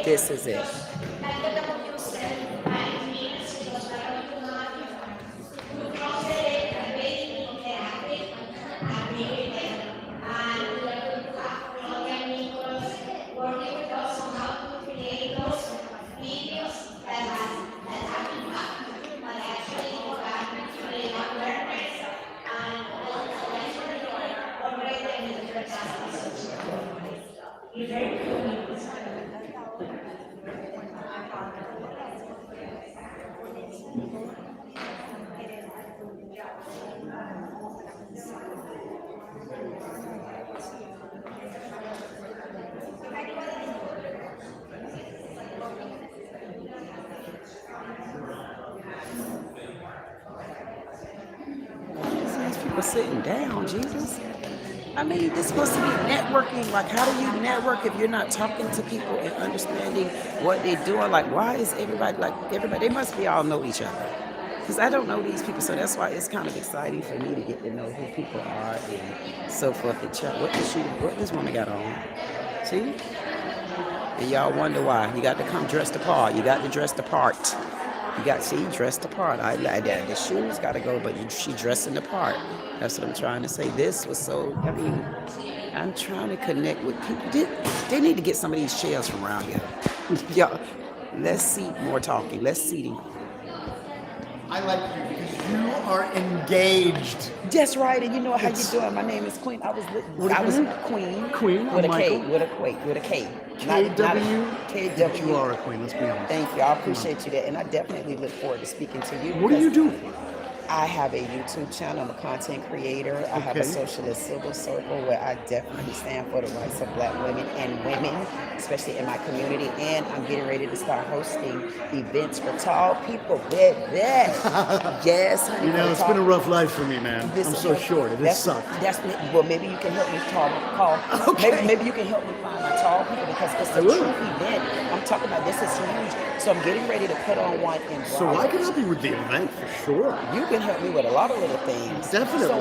This is it. These people sitting down, Jesus. I mean, this is supposed to be networking. Like, how do you network if you're not talking to people and understanding what they're doing? Like, why is everybody like everybody? They must be all know each other. Because I don't know these people, so that's why it's kind of exciting for me to get to know who people are and so forth. And check what this woman got on. See? And y'all wonder why. You got to come dressed apart. You got to dress the part. You got, see, dressed the part. I like that. The shoes got to go, but she dressing the part. That's what I'm trying to say. This was so, I mean, I'm trying to connect with people. They need to get some of these chairs from around here. Y'all, let's see more talking. Let's see. I like you because you are engaged. That's right, and you know how you doing. My name is Queen. I was Queen. Queen. With a Michael. K. With a K. KW. You are a queen. Let's be honest. Thank you. I appreciate you that, and I definitely look forward to speaking to you. What do you do? I have a YouTube channel. I'm a content creator. I have a socialist civil circle where I definitely stand for the rights of Black women and women, especially in my community. And I'm getting ready to start hosting events for tall people. Yes, honey. You know, it's been a rough life for me, man. I'm so short. It has sucked. Well, maybe you can help me call. Okay. Maybe you can help me find my tall people because it's a true event. I'm talking about this is huge. So I'm getting ready to put on one in Broadway. So I can help you with the event for sure. You can help me with a lot of little things. Definitely. So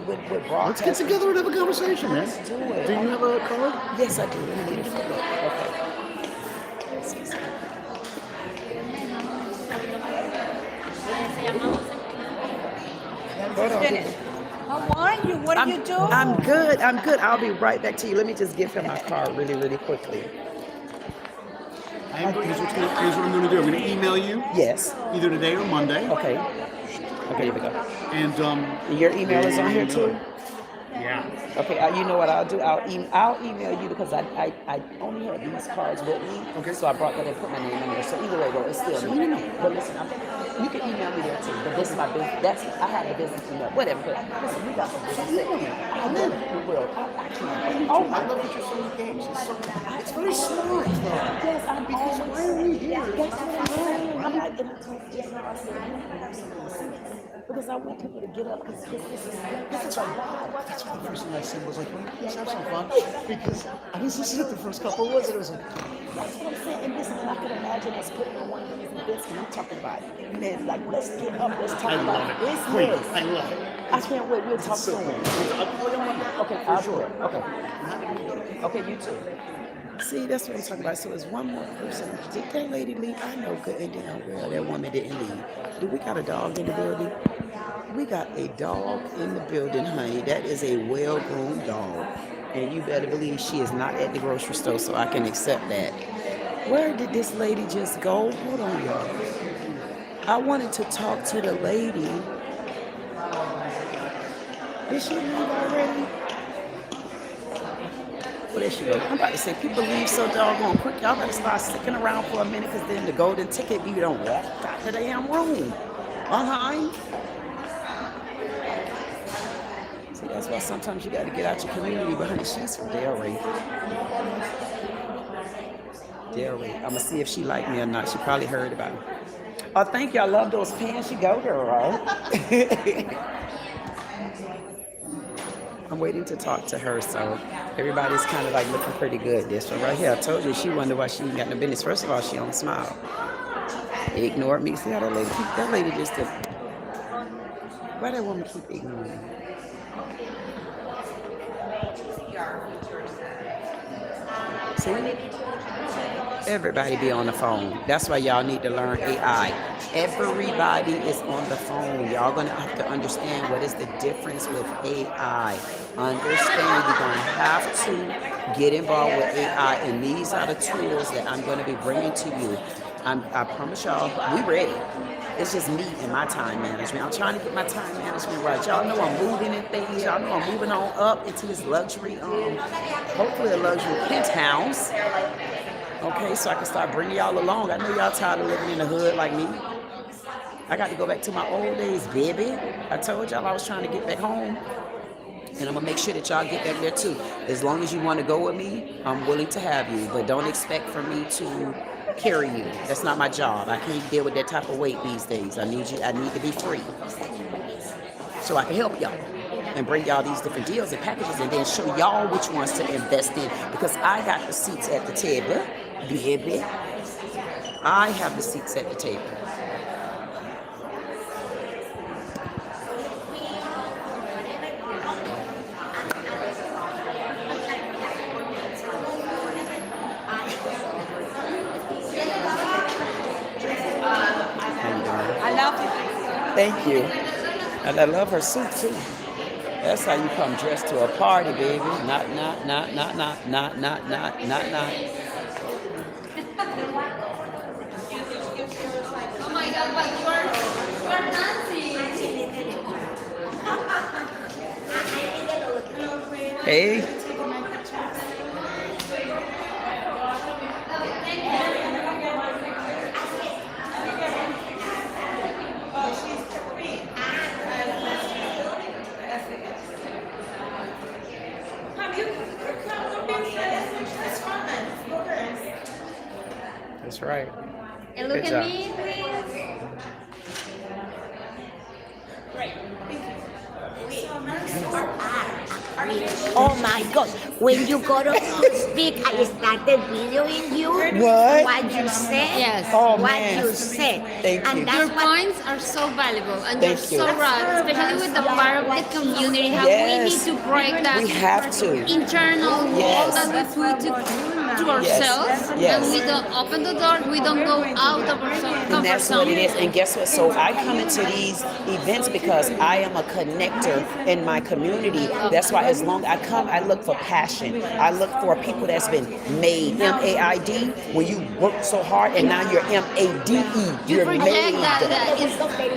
with Let's get together and have a conversation, man. Let's do it. Do you have a card? Yes, I do. Let me need it for you. Okay. How are you? What are you doing? I'm good. I'll be right back to you. Let me just give him my card really quickly. Here's what I'm going to do. I'm going to email you. Yes. Either today or Monday. Okay. Okay, here we go. And your email is on here too? Yeah. Okay, you know what I'll do? I'll email you because I only had these cards with me. Okay. So I brought that and put my name in there. So either way, though, it's still me. But listen, you can email me there too. But this is my business. I have a business email. Whatever. But listen, we got some business. I definitely will. I can't. Oh, I love that you're so engaged. It's very smart. Yes, I'm because why are we here? That's what I'm saying. I'm not going to talk just now. I said, because I want people to get up because this is a lot. That's why the first thing I said was like, let's have some fun. Because I was listening to the first couple of words and it was like, that's what I'm saying. And listen, I can imagine us putting on one of these events and I'm talking about it. Man, like, let's get up, let's talk about business. I love it. I can't wait. We'll talk soon. Okay, I'll do it. Okay. Okay, you too. See, that's what I'm talking about. So it's one more person. Did that lady leave? I know good and damn well that woman didn't leave. Do we got a dog in the building? We got a dog in the building, honey. That is a well-groomed dog. And you better believe she is not at the grocery store, so I can accept that. Where did this lady just go? Hold on, y'all. I wanted to talk to the lady. Did she leave already? Well, there she go. I'm about to say, people leave so doggone quick. Y'all better start sticking around for a minute, because then the golden ticket, you don't walk out the damn room. See, that's why sometimes you got to get out your community. But honey, she's from Delray. Delray. I'm going to see if she liked me or not. She probably heard about it. Oh, thank you. I love those pants. You go, girl. I'm waiting to talk to her, so everybody's kind of like looking pretty good. This one right here, I told you, she wondered why she ain't got no business. First of all, she don't smile. Ignored me. See how that lady just did. Why that woman keep ignoring me? See? Everybody be on the phone. That's why y'all need to learn AI. Everybody is on the phone. Y'all gonna have to understand what is the difference with AI. Understand you're gonna have to get involved with AI, and these are the tools that I'm gonna be bringing to you. I promise y'all, we ready. It's just me and my time management. I'm trying to get my time management right. Y'all know I'm moving in things. Y'all know I'm moving on up into this luxury, hopefully a luxury penthouse. Okay, so I can start bringing y'all along. I know y'all tired of living in the hood like me. I got to go back to my old days, baby. I told y'all I was trying to get back home. And I'm going to make sure that y'all get back there too. As long as you want to go with me, I'm willing to have you. But don't expect for me to carry you. That's not my job. I can't deal with that type of weight these days. I need to be free. So I can help y'all and bring y'all these different deals and packages, and then show y'all which ones to invest in. Because I got the seats at the table. Baby, I have the seats at the table. I love it. Thank you. And I love her suit too. That's how you come dressed to a party, baby. Not. Oh my God, but you're dancing. Hey. That's right. And look Good at job. me, please. Oh my God, when you got to speak, I started videoing you. What you said. Yes. Oh, what man. you said. Thank and you. that's Your what points are so valuable, and Thank you're you. so right, especially with the part of the community, how Yes. we need to break that We have to. internal wall Yes. that we put to ourselves, Yes. and we don't open the door, we don't go out of our And comfort that's what it zone. is. And guess what? So I come into these events because I am a connector in my community. That's why as long I come, I look for passion. I look for people that's been made, M-A-I-D, when you work so hard, and now you're M-A-D-E. You You're project made. that you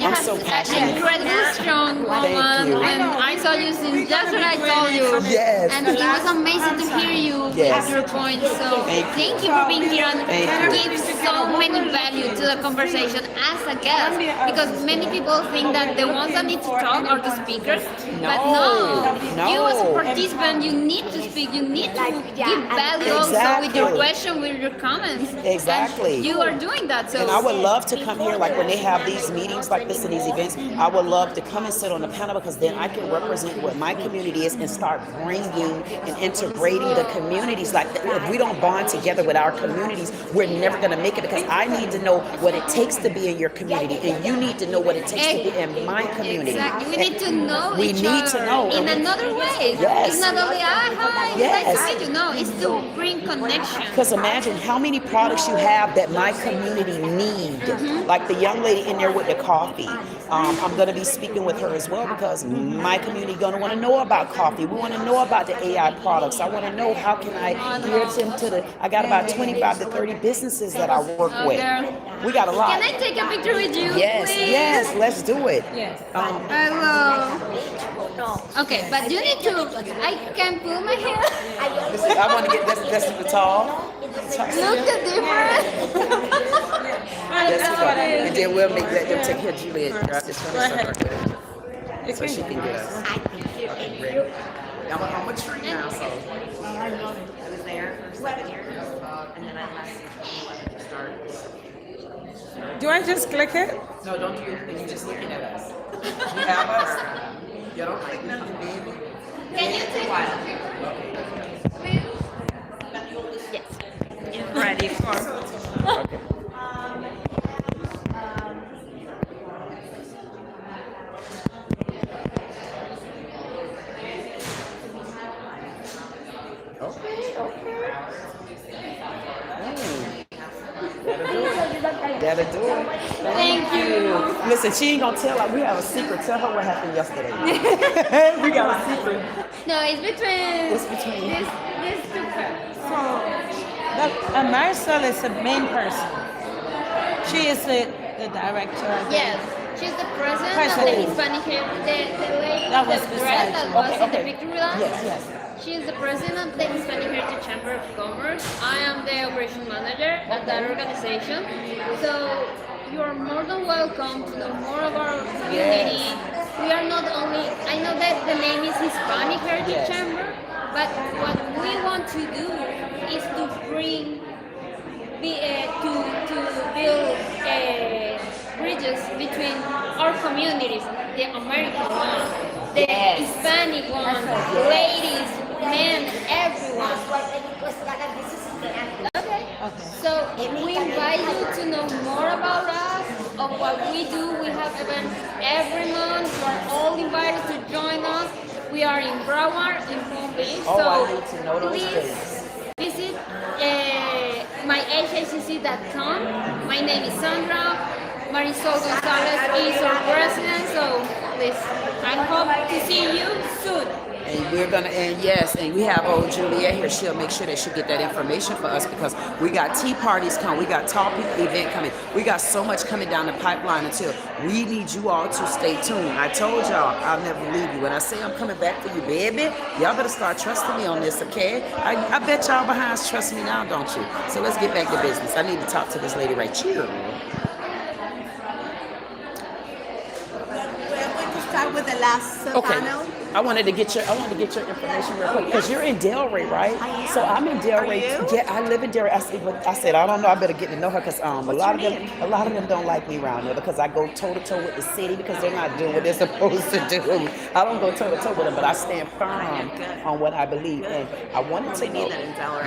I'm have so an passionate. incredibly strong woman, you. and I saw you since that's what I told you. Yes. And it was amazing to hear you Yes. with your points. So Thank you. thank you for being here and Thank you. give so many value to the conversation as a guest. Because many people think that the ones that need to talk are the speakers. But no, you as a participant, you need to speak, you need to give value also with your Exactly. question, with your comments. Exactly. And you are doing that. So And I would love to come here, like when they have these meetings like this and these events, I would love to come and sit on the panel, because then I can represent what my community is and start bringing and integrating the communities. Like if we don't don't bond together with our communities, we're never going to make it, because I need to know what it takes to be in your community, and you need to know what it takes to be in my community. Exactly. We need to know We each need other to know. in another way. Yes. It's not only, hi, Yes. nice to meet you. No, it's to bring connection. Because imagine how many products you have that my community need. Like the young lady in there with the coffee. I'm going to be speaking with her as well, because my community going to want to know about coffee. We want to know about the AI products. I want to know how can I gear them to the, I got about 25 to 30 businesses that I work with. We got a lot. Can I take a picture with you, Yes, please? yes, let's do it. Yes. Hello. Okay, but you need to, I can pull my hair. I want to get this the tall. Look the difference. And then we'll make let them take care of Juliet. Grab this one so she can get us. I'm a tree now, so. I was there for 7 years, and then I left. Do I just click it? No, don't do anything. You're just looking at us. You have us. You don't click nothing, baby. Can you take Yes. Ready for. Okay. That'll do it. Thank you. Listen, she ain't gonna tell her. We have a secret. Tell her what happened yesterday. We got a secret. No, it's between. It's between. This two persons. So, Marcel is the main person. She is the director. Yes, she's the president of the Hispanic Heritage. The lady, That was the beside dress that you. was in the Okay. picture with us. Yes, yes. She is the president of the Hispanic Heritage Chamber of Commerce. I am the operation manager at that organization. So you are more than welcome to know more about our community. We are not only, I know that the name is Hispanic Heritage Chamber, but what we want to do is to bring, to build bridges between our communities, the American one, the Hispanic one, ladies, men, everyone. Okay. So we invite you to know more about us, of what we do. We have events every month. You are all invited to join us. We are in Broward, in Palm Beach. Oh, So I need to know those please dates. visit myhacc.com. My name is Sandra. Marisol Gonzalez is our president. So please, I hope to see you soon. And we're gonna, and yes, and we have old Juliet here. She'll make sure that she'll get that information for us, because we got tea parties coming, we got tall people event coming, we got so much coming down the pipeline. Until we need you all to stay tuned. I told y'all I'll never leave you. When I say I'm coming back for you, baby, y'all better start trusting me on this, okay? I bet y'all behinds trust me now, don't you? So let's get back to business. I need to talk to this lady right here. We're going to start with the last panel. I wanted to get your information real quick, because you're in Delray, right? So I'm in Delray. Yeah, I live in Delray. I said I don't know. I better get to know her, because a lot of them don't like me around there, because I go toe to toe with the city, because they're not doing what they're supposed to do. I don't go toe to toe with them, but I stand firm on what I believe. And I wanted to know.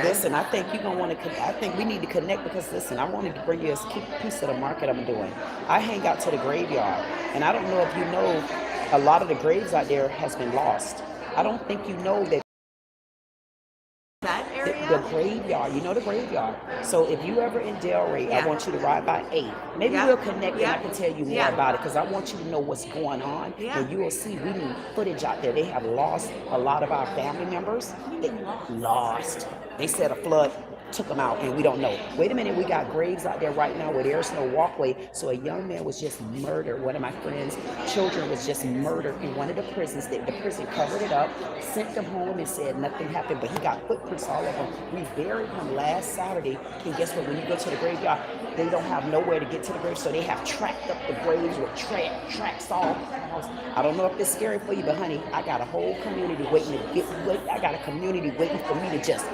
Listen, I think you're gonna want to. I think we need to connect, because listen, I wanted to bring you a piece of the market I'm doing. I hang out to the graveyard, and I don't know if you know. A lot of the graves out there has been lost. I don't think you know that. That area? The graveyard, you know the graveyard. So if you ever in Delray, I want you to ride by 8. Maybe we'll connect and I can tell you more about it, because I want you to know what's going on. And you will see we need footage out there. They have lost a lot of our family members. They lost. They said a flood took them out, and we don't know. Wait a minute, we got graves out there right now where there's no walkway. So a young man was just murdered. One of my friends' children was just murdered in one of the prisons. The prison covered it up, sent them home, and said nothing happened, but he got footprints all over him. We buried him last Saturday, and guess what? When you go to the graveyard, they don't have nowhere to get to the grave, so they have tracked up the graves with tracks all across. I don't know if it's scary for you, but honey, I got a whole community waiting to I got a community waiting for me to just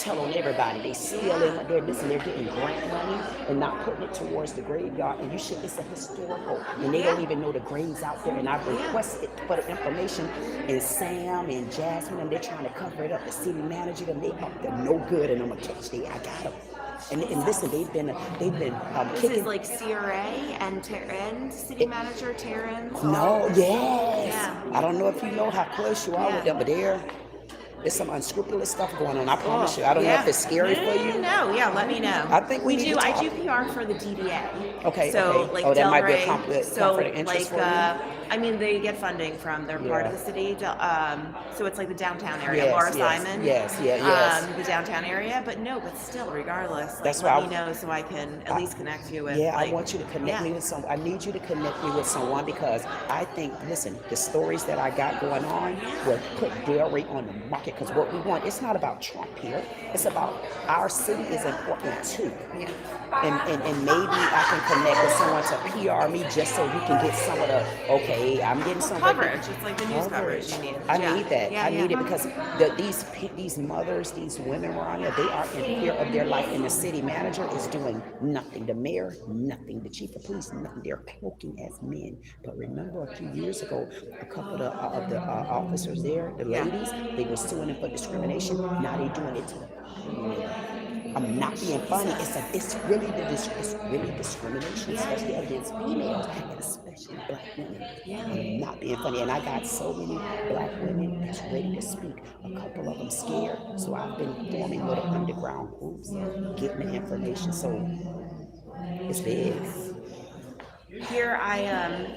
tell on everybody. They stealing, they're getting grant money and not putting it towards the graveyard. And it's a historical, and they don't even know the graves out there. And I've requested for the information, and Sam and Jasmine, and they're trying to cover it up. The city manager, they're no good, and I'm gonna catch I got them. And listen, they've been This kicking. is like CRA and city manager Terrence. No, yes. Yeah. I don't know if you know how close you are with them, but there's some unscrupulous stuff going on. I promise you. I don't know if it's scary for you. No, yeah, let me know. I think we need to I talk. do PR for the DDA. Okay. So okay. like that might be a Delray, conflict of interest for you. I mean, they get funding from their part of the city. So it's like the downtown area. Yes, Laura yes, Simon. yes. The downtown area, but still, regardless, That's let why me know so I can at least connect you with. I want you to connect me with someone. I need you to connect me with someone because I think, listen, the stories that I got going on will put dairy on the market because what we want, it's not about Trump here. It's about our city is important too. Yeah. And maybe I can connect with someone to PR me just so you can get some of the, I'm getting some coverage. It's like the news coverage you need. I need that. Yeah, I need it because these mothers, these women around here, they are in fear of their life, and the city manager is doing nothing. The mayor, nothing. The chief of police, nothing. They're cloaking as men. But remember, a few years ago, a couple of the officers there, the ladies, they were suing them for discrimination. Now they're doing it to the I'm not being funny. It's really discrimination, especially against females, and especially black women. I'm not being funny. And I got so many black women that's ready to speak. A couple of them scared. So I've been forming little underground groups, getting the information. So it's big. Here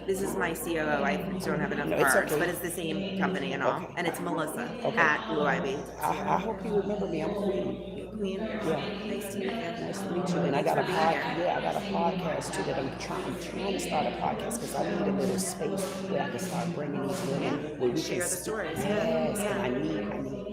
this is my COO. I don't have enough cards, but it's the same company and all. And it's Melissa at Blue Ivy. I hope you remember me. I'm Queen. Queen. Yeah. Nice to meet you. Nice to meet you. And I got a podcast too that I'm trying to start a podcast because I need a little space where I can start bringing these women where we share can the stories. Yes, and I need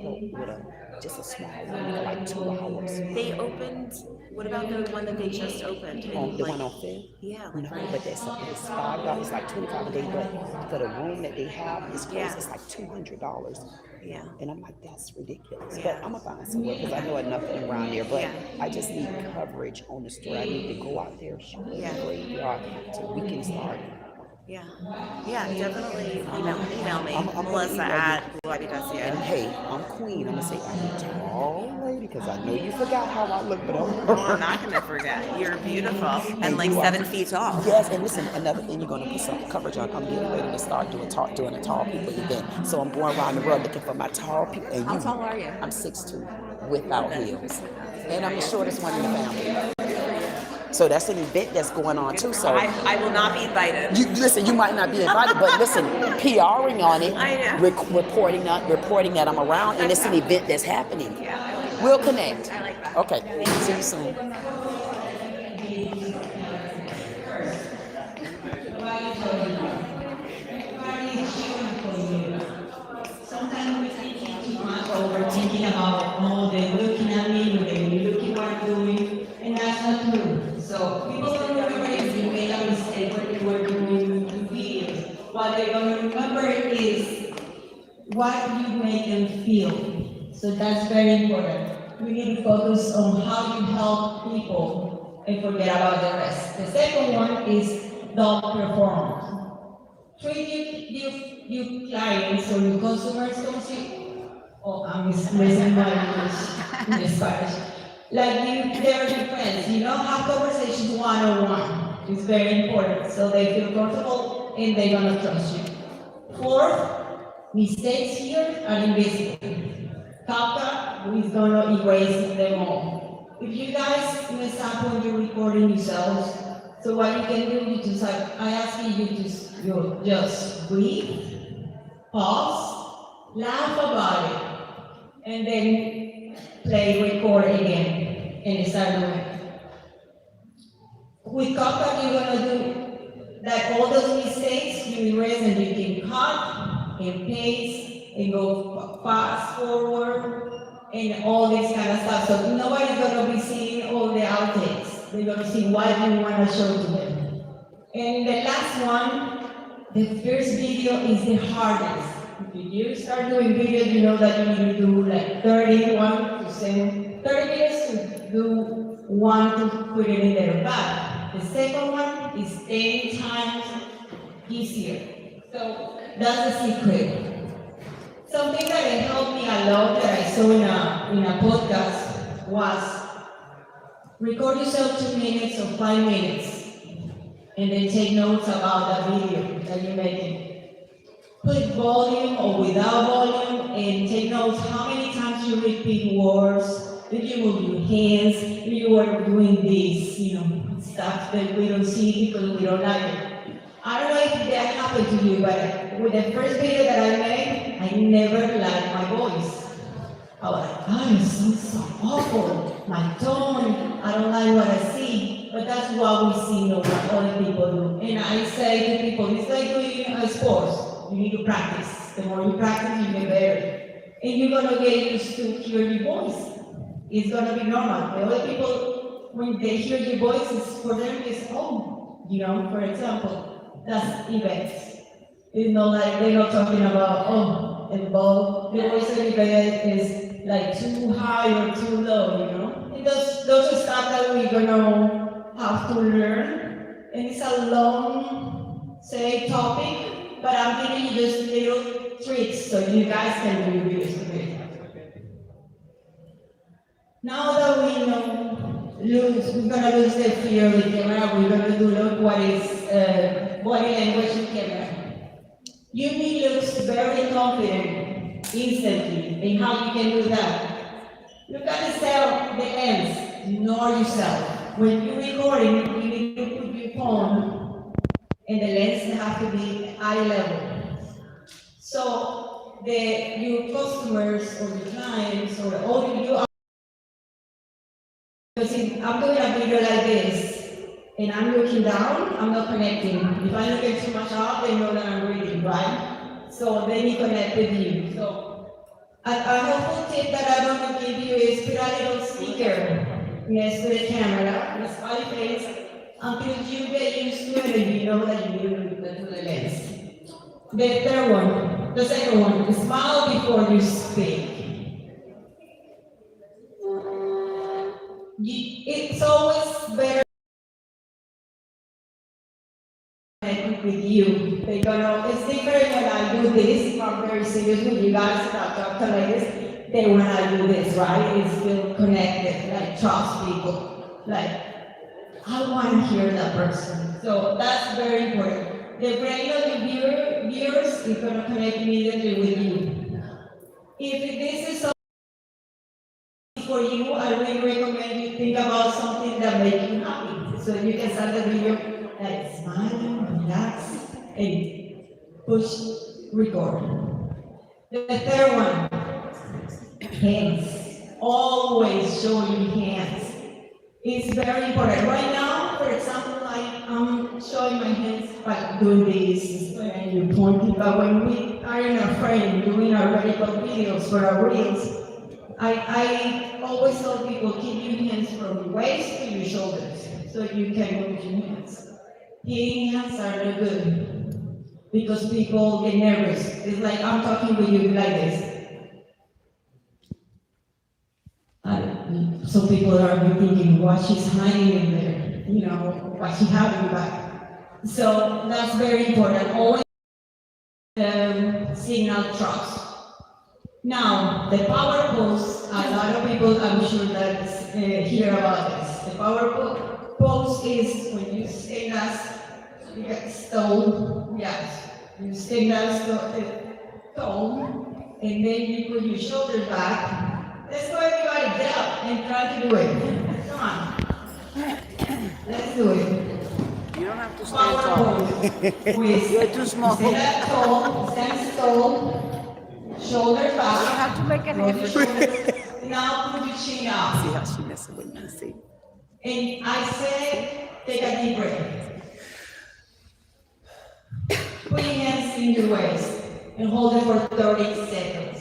help with just a small room for like 2 hours. They opened. What about the one that they just opened? The one on Fifth? Yeah. No, but it's $5, like $25 a day. But for the room that they have, it's close. It's like $200. Yeah. And I'm like, that's ridiculous. But I'm gonna find somewhere because I know enough around there. But I just need coverage on the story. I need to go out there, show the graveyard, so we can start. Yeah, definitely email me, Melissa at BlueIvyDecia. And hey, I'm Queen. I'm gonna say I'm a tall lady because I know you forgot how I look, but I'm not gonna forget. You're beautiful and like 7 feet tall. Yes, and listen, another thing you're gonna put some coverage on. I'm getting ready to start doing a tall people event. So I'm going around the world looking for my tall people. And how tall are you? I'm 6'2" without heels, and I'm the shortest one in the family. So that's an event that's going on too. So I will not be invited. You might not be invited, but listen, PRing on it, reporting that I'm around, and it's an event that's happening. We'll connect. I like that. Okay. See you soon. Sometimes we're thinking too much, or we're thinking about, oh, they're looking at me, they're looking what I'm doing, and that's not true. So people don't remember if you made a mistake when you were doing videos. What they're going to remember is what you make them feel. So that's very important. We need to focus on how you help people and forget about the rest. The second one is don't perform. Treat your clients or your customers I'm missing my English in Spanish. Like they're your friends, have conversations one-on-one. It's very important, so they feel comfortable and they're gonna trust you. Fourth, mistakes here are invisible. CapCut is gonna erase them all. If you guys, in example, you're recording yourselves, so what you can do is just I ask you to just breathe, pause, laugh about it, and then play record again and start doing it. With CapCut, you're gonna do that all those mistakes you erase and you can cut and paste and go fast forward and all this kind of stuff. So nobody's gonna be seeing all the outtakes. They're gonna see what you wanna show to them. And the last one, the first video is the hardest. If you start doing videos, you know that you need to do like 30 minutes to do one to put it in there. But the second one is 10 times easier. So that's the secret. Something that helped me a lot that I saw in a podcast was record yourself 2 minutes or 5 minutes and then take notes about the video that you're making. Put volume or without volume and take notes how many times you repeat words, if you move your hands, if you are doing this, stuff that we don't see because we don't like it. I don't know if that happened to you, but with the first video that I made, I never liked my voice. I was like, oh, it sounds so awful. My tone, I don't like what I see. But that's what we see, what other people do. And I say to people, it's like doing sports. You need to practice. The more you practice, you get better. And you're gonna get used to hear your voice. It's gonna be normal. The other people, when they hear your voice, for them, it's home. For example, that's events. It's not like they're not talking about, the voice of the event is like too high or too low, And those are stuff that we're gonna have to learn. And it's a long, topic. But I'm giving you just little tricks so you guys can do videos with it. Now that we know, we're gonna lose the fear of the camera, we're gonna look what is body language in camera. You may look very confident instantly in how you can do that. Look at the ends, ignore yourself. When you're recording, you need to put your phone and the lens have to be eye level. So your customers or your clients or all you are, because if I'm doing a video like this and I'm looking down, I'm not connecting. If I'm looking too much up, they know that I'm reading, right? So they need to connect with you. So a helpful tip that I want to give you is put a little sticker next to the camera, the smiley face, until you get used to it and you know that you need to look to the lens. The second one, smile before you speak. It's always better with you. It's different when I do this, if I'm very serious with you guys, if I talk to like this, then when I do this, right? It's still connected, like trust people. Like, I want to hear that person. So that's very important. The brain of the viewers is going to connect immediately with you. If this is something for you, I really recommend you think about something that makes you happy. So you can start the video like smile, relax, and push record. The third one, hands. Always show your hands. It's very important. Right now, for example, I'm showing my hands by doing this and you're pointing, but when we are in a frame doing our medical videos for our reels, I always tell people keep your hands from your waist to your shoulders so you can move your hands. Hitting hands are no good because people get nervous. It's like I'm talking with you like this. So people are thinking what she's hiding in there, what she having back. So that's very important. Always signal trust. Now, the power pose, a lot of people I'm sure that hear about this. The power pose is when you stand as you get stone, yes. You stand as stone, and then you put your shoulders back. Let's go everybody get up and try to do it. Come on. Let's do it. You don't have to stand tall. You're too small. Stand tall, shoulders back. You have to make an effort. Now put your chin up. See how she messing with me, see? And I say, take a deep breath. Put your hands in your waist and hold it for 30 seconds.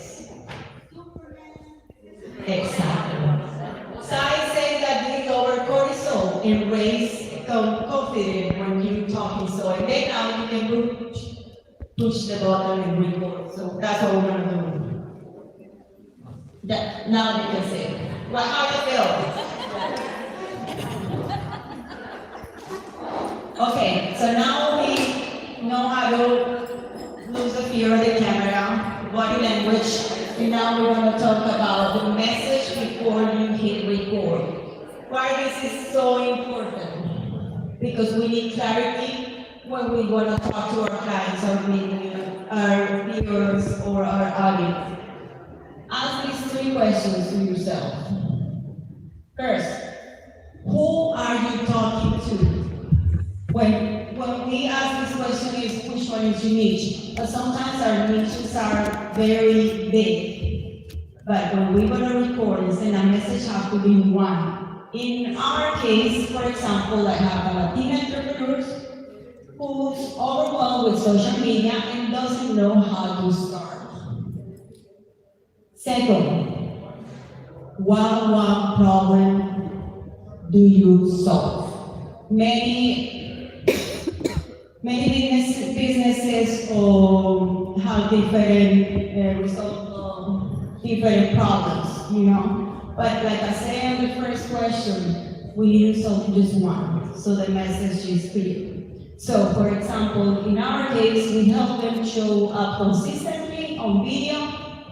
Exactly. Science says that this lower cortisol and raise confidence when you're talking. So and then now you can push the button and record. So that's what we're gonna do. Now they can say, well, how you feel? Okay, so now we know how to lose the fear of the camera, body language, and now we're going to talk about the message before you hit record. Why this is so important? Because we need clarity when we want to talk to our clients, our viewers, or our audience. Ask these 3 questions to yourself. First, who are you talking to? When we ask this question is which one is your niche, but sometimes our niches are very big. But when we're going to record and send a message, has to be one. In our case, for example, I have a Latina entrepreneur who's overwhelmed with social media and doesn't know how to start. Second, what problem do you solve? Many businesses have different different problems, you know. But like I said in the first question, we need to solve just one, so the message is clear. So, for example, in our case, we help them show up consistently on video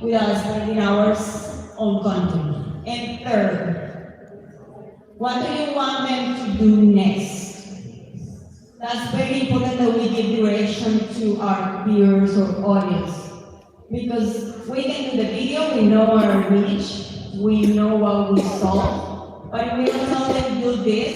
without spending hours on content. And third, what do you want them to do next? That's very important that we give direction to our viewers or audience. Because we can do the video, we know our niche, we know what we solve, but if we don't tell them do this,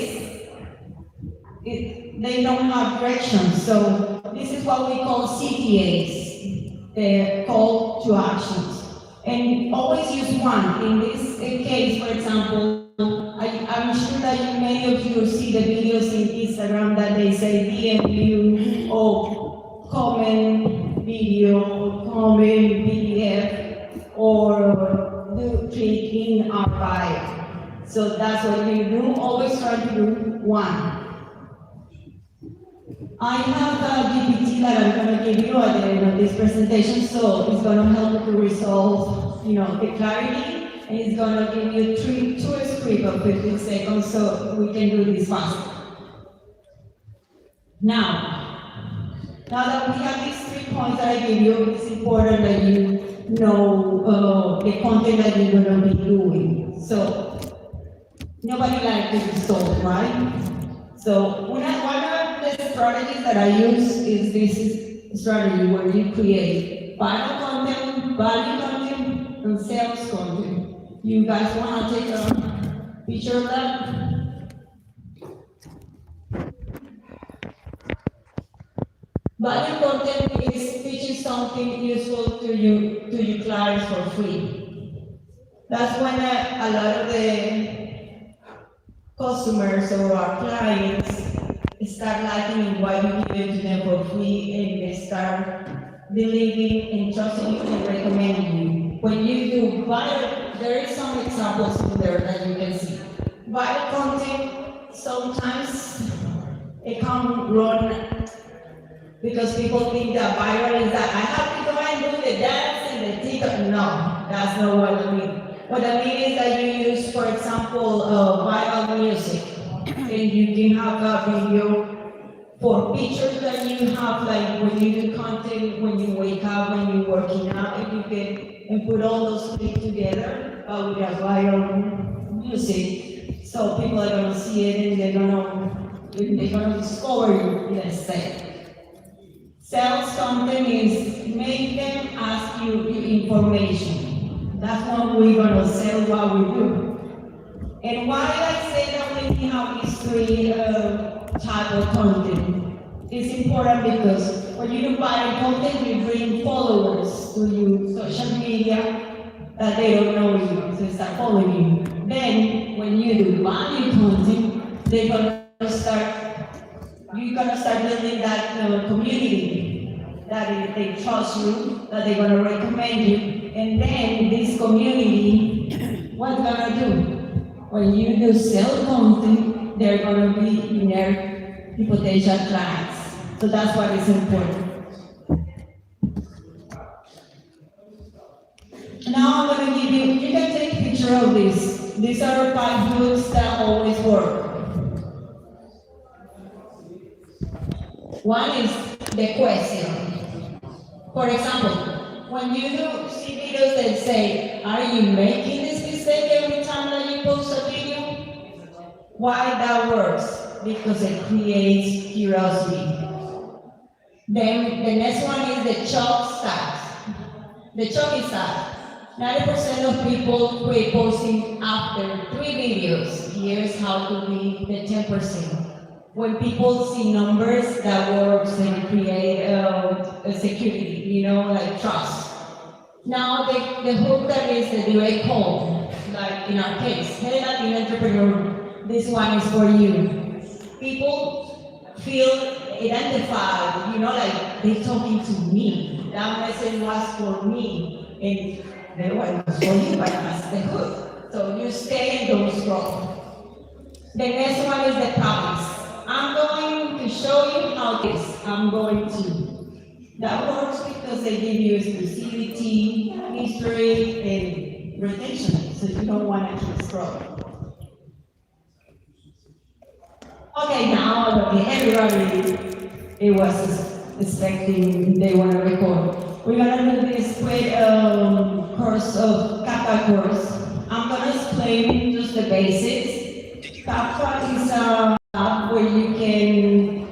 they don't have direction. So this is what we call CTAs, the call to actions. And always use one. In this case, for example, I'm sure that many of you see the videos in Instagram that they say DM view or comment video, comment PDF, or do click in our bio. So that's what you do. Always try to do one. I have a GPT that I'm going to give you at the end of this presentation, so it's going to help to resolve, the clarity. And it's going to give you two scripts of 15 seconds so we can do this fast. Now that we have these 3 points that I give you, it's important that you know the content that you're going to be doing. So, nobody likes to be sold, right? So, one of the strategies that I use is this strategy where you create viral content, value content, and sales content. You guys want to take a picture of that? Value content is teaching something useful to your clients for free. That's when a lot of the customers or our clients start liking what you give to them for free, and they start believing and trusting you and recommending you. When you do viral, there is some examples in there that you can see. Viral content, sometimes it can run because people think that viral is that I have to go and do the dance and the TikTok. No, that's not what I mean. What I mean is that you use, for example, viral music, and you can have a video for pictures that you have, like when you do content, when you wake up, when you're working out, and you can and put all those things together with a viral music, so people are gonna see it and they're gonna discover you, let's say. Sales content is make them ask you information. That's what we're gonna sell what we do. And why I say that we have these 3 types of content? It's important because when you do viral content, you bring followers to your social media that they don't know you, so they start following you. Then, when you do value content, you're gonna start building that community, that they trust you, that they're gonna recommend you, and then this community, what's gonna do? When you do sell content, they're gonna be in their potential clients. So that's why it's important. Now I'm gonna give you can take a picture of this. These are 5 hooks that always work. One is the question. For example, when you do see videos that say, are you making this mistake every time that you post a video? Why that works? Because it creates curiosity. Then the next one is the chalk stat. The chalk stat. 90% of people quit posting after 3 videos. Here's how to be the 10%. When people see numbers, that works and create a security, you know, like trust. Now the hook that is the direct call, like in our case, hey Latin entrepreneur, this one is for you. People feel identified, you know, like they're talking to me. That message was for me, and the one was for you, but that's the hook. So you stay in those roles. The next one is the promise. I'm going to show you how this. I'm going to. That works because they give you exclusivity, history, and retention, so you don't want to keep scrolling. Okay, now everybody it was expecting they want to record. We're gonna do this quick course of CapCut course. I'm gonna explain just the basics. CapCut is app where you can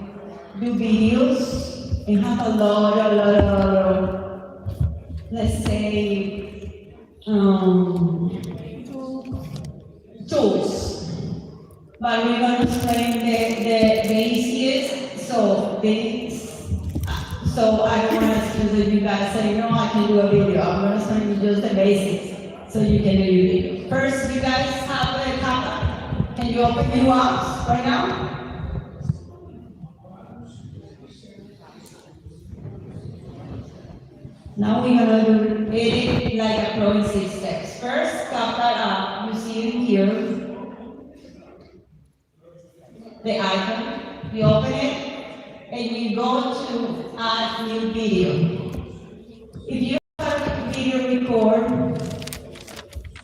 do videos and have a lot of let's say tools. But we're going to explain the easiest. So I don't want to excuse if you guys say no, I can do a video. I'm going to explain you just the basics so you can do your video. First, you guys have a CapCut. Can you open your apps right now? Now we're gonna do edit like a pro in 6 steps. First, CapCut app, you see it here. The icon, you open it, and you go to add new video. If you have a video record,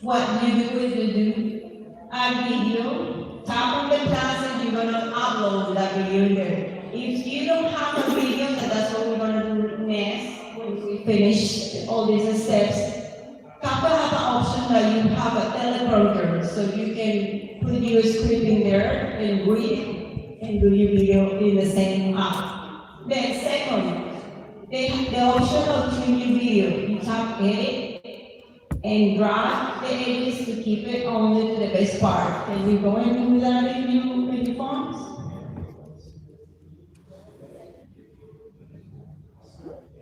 what you do is you do add video, tap on the plus and you're gonna upload that video there. If you don't have a video, then that's what we're gonna do next when we finish all these steps. CapCut have an option that you have a teleprompter, so you can put your script in there and read and do your video in the same app. Then second, the option of trim your video, you tap edit and drag the edges to keep it only to the best part. Can you go and do that in your phones?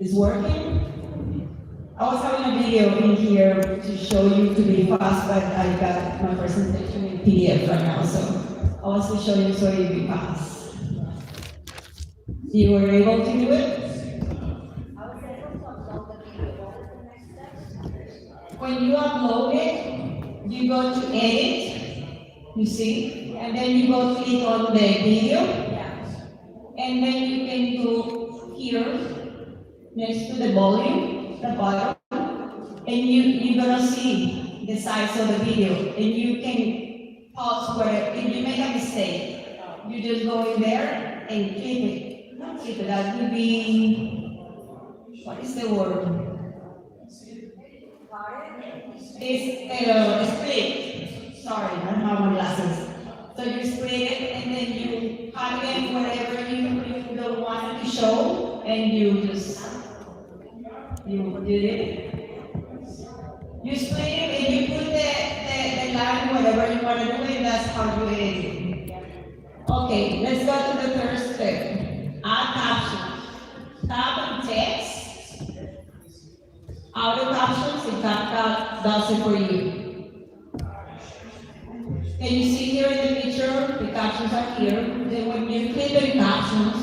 It's working? I was having a video in here to show you to be fast, but I got my presentation in PDF right now, so I was to show you so you'd be fast. You were able to do it? When you upload it, you go to edit, you see, and then you go click on the video, and then you can go here, next to the volume, the bottom, and you're gonna see the size of the video, and you can pause where, if you make a mistake, you just go in there and clip it. Not clip it, that would be, what is the word? It's split. Sorry, I don't have my glasses. So you split it and then you highlight whatever you don't want to show, and you just you did it. You split it and you put the line whatever you want to do, and that's how you edit it. Okay, let's go to the third step. Add captions. Tap on text. Auto captions, and CapCut does it for you. Can you see here in the picture, the captions are here. Then when you click on captions,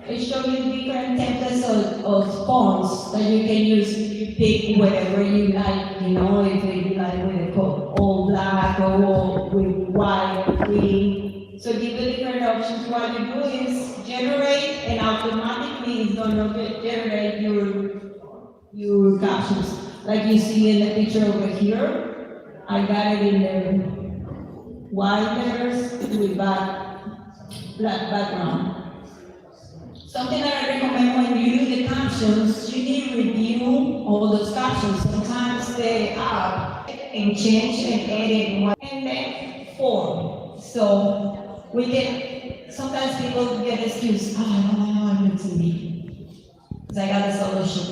it shows you different templates of fonts that you can use. You pick whatever you like, you know, if you like with the all black or all with white or green. So give you different options. What you do is generate, and automatically it's going to generate your captions. like you see in the picture over here. I got it in the white letters with black background. Something that I recommend when you do the captions, you need to review all those captions. Sometimes they app and change and edit one, and then form. So we can, sometimes people get excuse, oh, I don't know how to TV. Because I got a solution.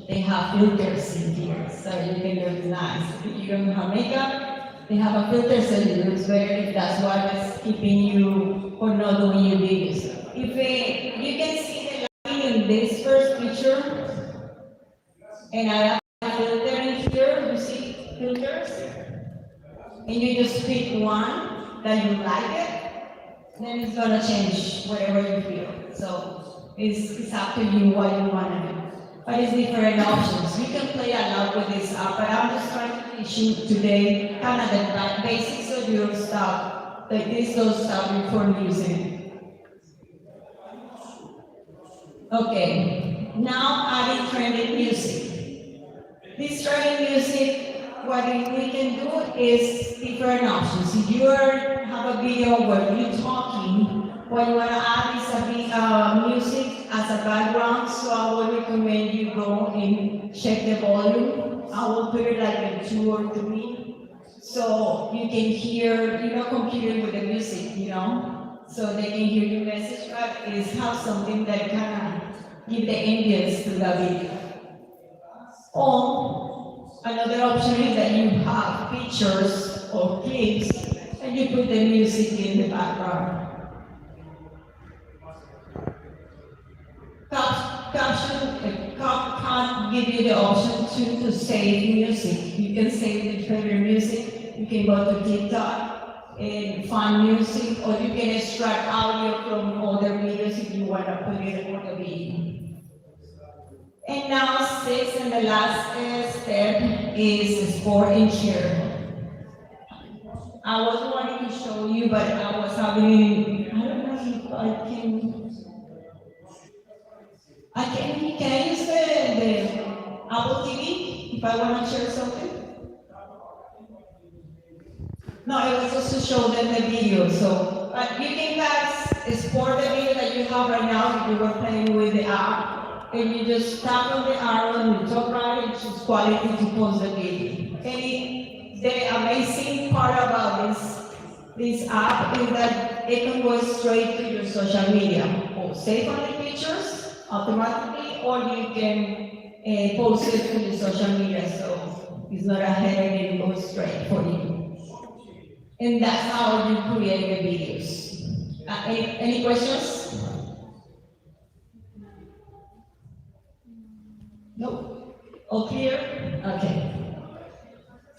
They have filters in here, so you can look nice. If you don't have makeup, they have a filter so you look better. That's why it's keeping you or not doing your videos. If you can see the line in this first picture, and I have a filter in here, you see filters, and you just pick one that you like it, then it's gonna change whatever you feel. So it's up to you what you wanna do. But it's different options. You can play a lot with this app, but I'm just trying to teach you today kind of the basics of your stuff. Like this don't stop before using. Okay, now adding trending music. This trending music, what we can do is different options. If you have a video where you're talking, what you want to add is a bit music as a background, so I would recommend you go and check the volume. I will put it like a 2 or 3, so you can hear, you're not competing with the music, you know? So they can hear your message, but it's have something that kind of give the ambience to the video. Or another option is that you have pictures or clips, and you put the music in the background. CapCut give you the option to save music. You can save the favorite music. You can go to TikTok and find music, or you can extract audio from other videos if you want to put it on the video. And now 6, and the last step is sport and cheer. I was wanting to show you, but I was having, I don't know if can I use the Apple TV if I want to share something? No, it was just to show them the video. So you can guys export the video that you have right now if you were playing with the app, and you just tap on the arrow on the top right and choose quality to post the video. And the amazing part about this app is that it can go straight to your social media, or save on the pictures automatically, or you can post it to your social media, so it's not a headache, it goes straight for you. And that's how you create the videos. Any questions? No? All clear? Okay.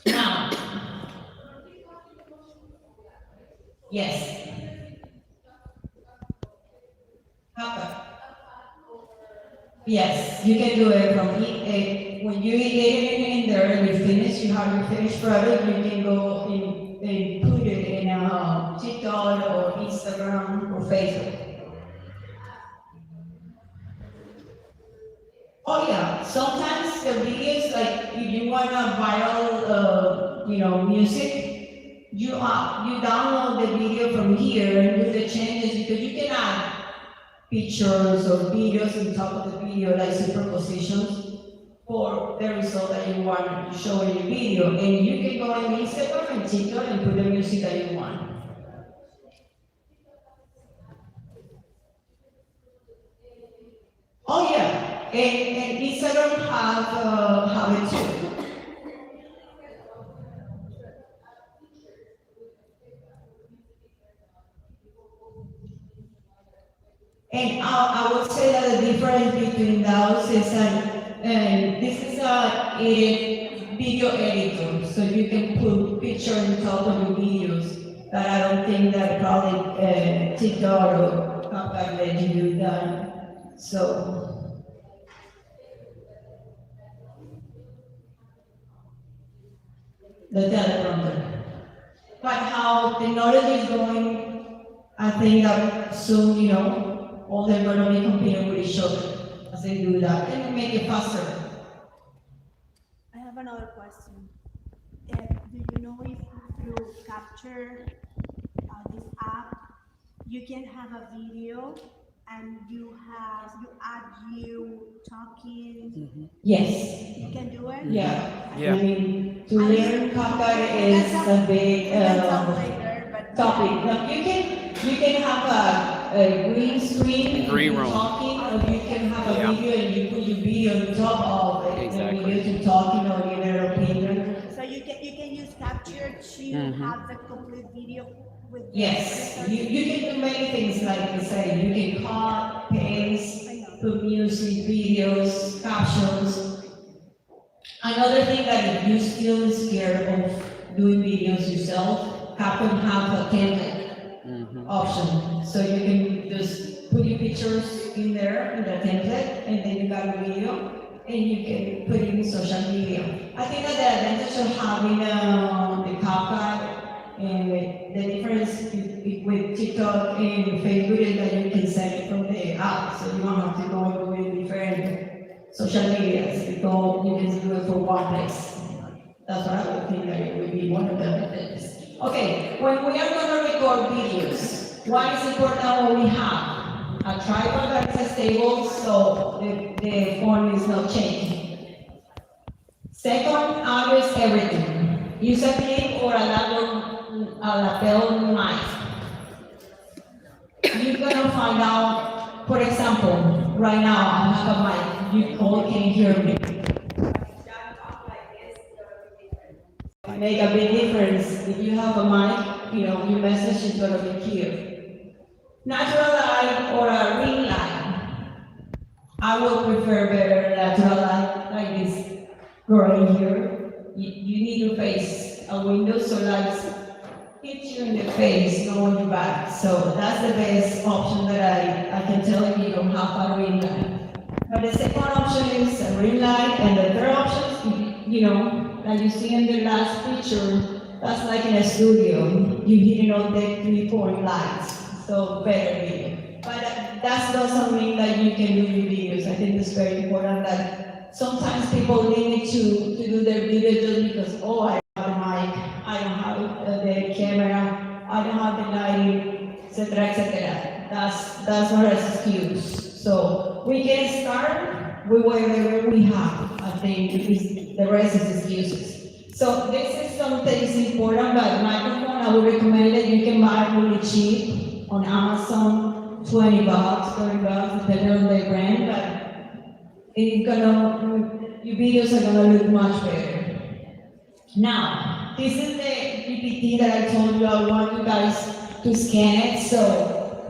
Now, yes. Yes, you can do it from when you get it in there and you finish, you have your finished product, you can go and put it in TikTok or Instagram or Facebook. Oh yeah, sometimes the videos, like if you want a viral, music, you download the video from here and do the changes, because you can add pictures or videos on top of the video, like superpositions, for the result that you want to show in your video. And you can go on Instagram and TikTok and put the music that you want. Oh yeah, and Instagram have it too. And I would say that the difference between those is that this is a video editor, so you can put picture on top of your videos, but I don't think that probably TikTok or CapCut let you do that. So the teleprompter. But how technology is going, I think that soon, all they're going to be competing with each other as they do that, and make it faster. I have another question. Do you know if through Capture, this app, you can have a video and you add you talking? Yes. You can do it? Yeah. Yeah. I mean, to learn CapCut is a big topic. Now, you can have a green screen Green room. talking, or you can have a Yeah. video and you put your video on top of it. Exactly. And you to talking or give their opinion. So you can use Capture to have the complete video with the Yes, answers? you can do many things like I say. You can cut, paste, put music, videos, captions. Another thing that if you still scared of doing videos yourself, CapCut have a template option. So you can just put your pictures in there in the template, and then you got a video, and you can put it in social media. I think that the advantage of having the CapCut and the difference with TikTok and Facebook is that you can send it from the app, so you don't have to go and do it in different social medias. You can do it from one place. That's what I would think that it would be one of the benefits. Okay, when we are going to record videos, what is important what we have? A tripod that is stable so the phone is not changing. Second, obvious everything. Use a clip or a lapel mic. You're gonna find out, for example, right now I have a mic, you all can hear me. Make a big difference. If you have a mic, your message is gonna be clear. Natural light or a ring light. I would prefer better natural light like this girl here. You need to face a window so light hit you in the face, not on your back. So that's the best option that I can tell you don't have a ring light. But the second option is a ring light, and the third option, like you see in the last picture, that's like in a studio. You hitting all the 3-point lights, so better video. But that doesn't mean that you can do your videos. I think it's very important that sometimes people limit to do their video just because, I don't have a mic, I don't have the camera, I don't have the lighting, etc., etc. That's not an excuse. So we can start with whatever we have. I think the rest is excuses. So this is some things important, but microphone, I would recommend that you can buy really cheap on Amazon, $20, $30, depending on the brand, but your videos are gonna look much better. Now, this is the PPT that I told you. I want you guys to scan it, so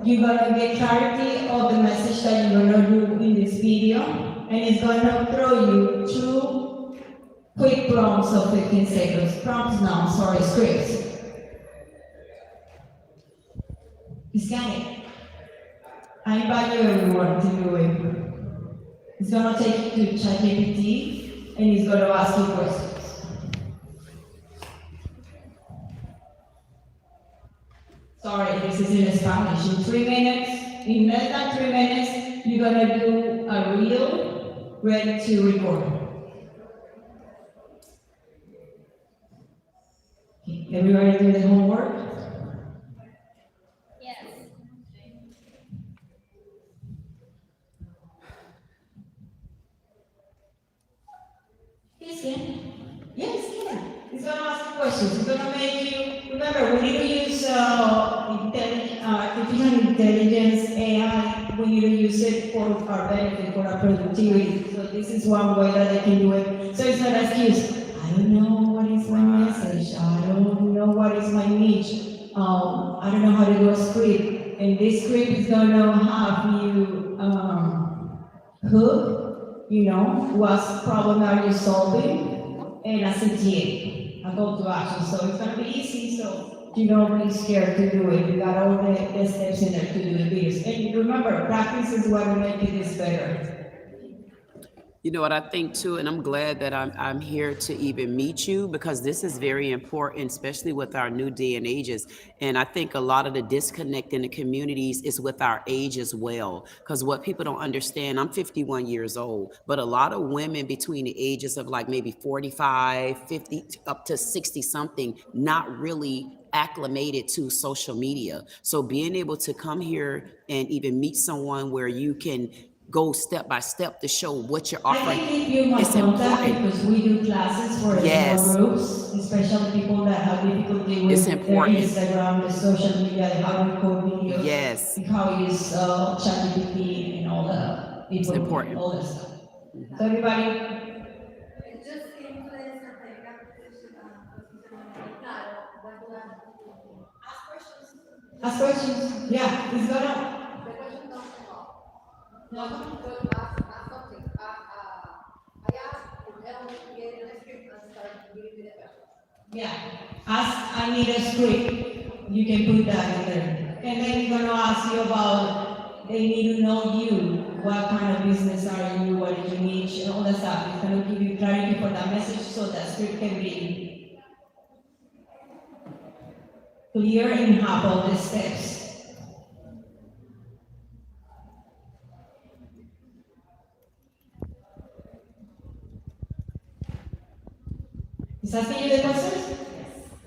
you're gonna get clarity of the message that you're gonna do in this video, and it's gonna throw you 2 quick prompts of 15 seconds. Prompts now, scripts. Scan it. I invite you everyone to do it. It's gonna take you to ChatGPT, and it's gonna ask you questions. Sorry, this is in Spanish. In less than 3 minutes, you're gonna do a reel ready to record. Everybody do the homework? Yes. Yes, it's gonna ask you questions. It's gonna make you, remember, we need to use artificial intelligence, AI, we need to use it for our benefit, for our productivity. So this is one way that they can do it. So it's not an excuse. I don't know what is my message. I don't know what is my niche. I don't know how to do a script. And this script is gonna have you hook, what problem are you solving, and a CTA, a call to action. So it's gonna be easy, so you don't be scared to do it. You got all the steps in there to do the videos. And remember, practice is what will make this better. You know what I think too, and I'm glad that I'm here to even meet you, because this is very important, especially with our new day and ages. And I think a lot of the disconnect in the communities is with our age as well. Because what people don't understand, I'm 51 years old, but a lot of women between the ages of like maybe 45, 50, up to 60 something, not really acclimated to social media. So being able to come here and even meet someone where you can go step by step to show what you're I offering. can give you my It's contact important. because we do classes for Yes. small groups, especially people that have difficulty with It's their important. Instagram, the social media, how to record videos, Yes. and how we use ChatGPT and all the people, It's important. all that stuff. So everybody, Just influence and take up ask questions. Yeah, it's gonna. Yeah, ask, I need a script. You can put that in there. And then you're gonna ask you about, they need to know you. What kind of business are you? What is your niche? And all that stuff. It's gonna give you clarity for that message so that script can be clear and have all the steps. Is asking you the questions?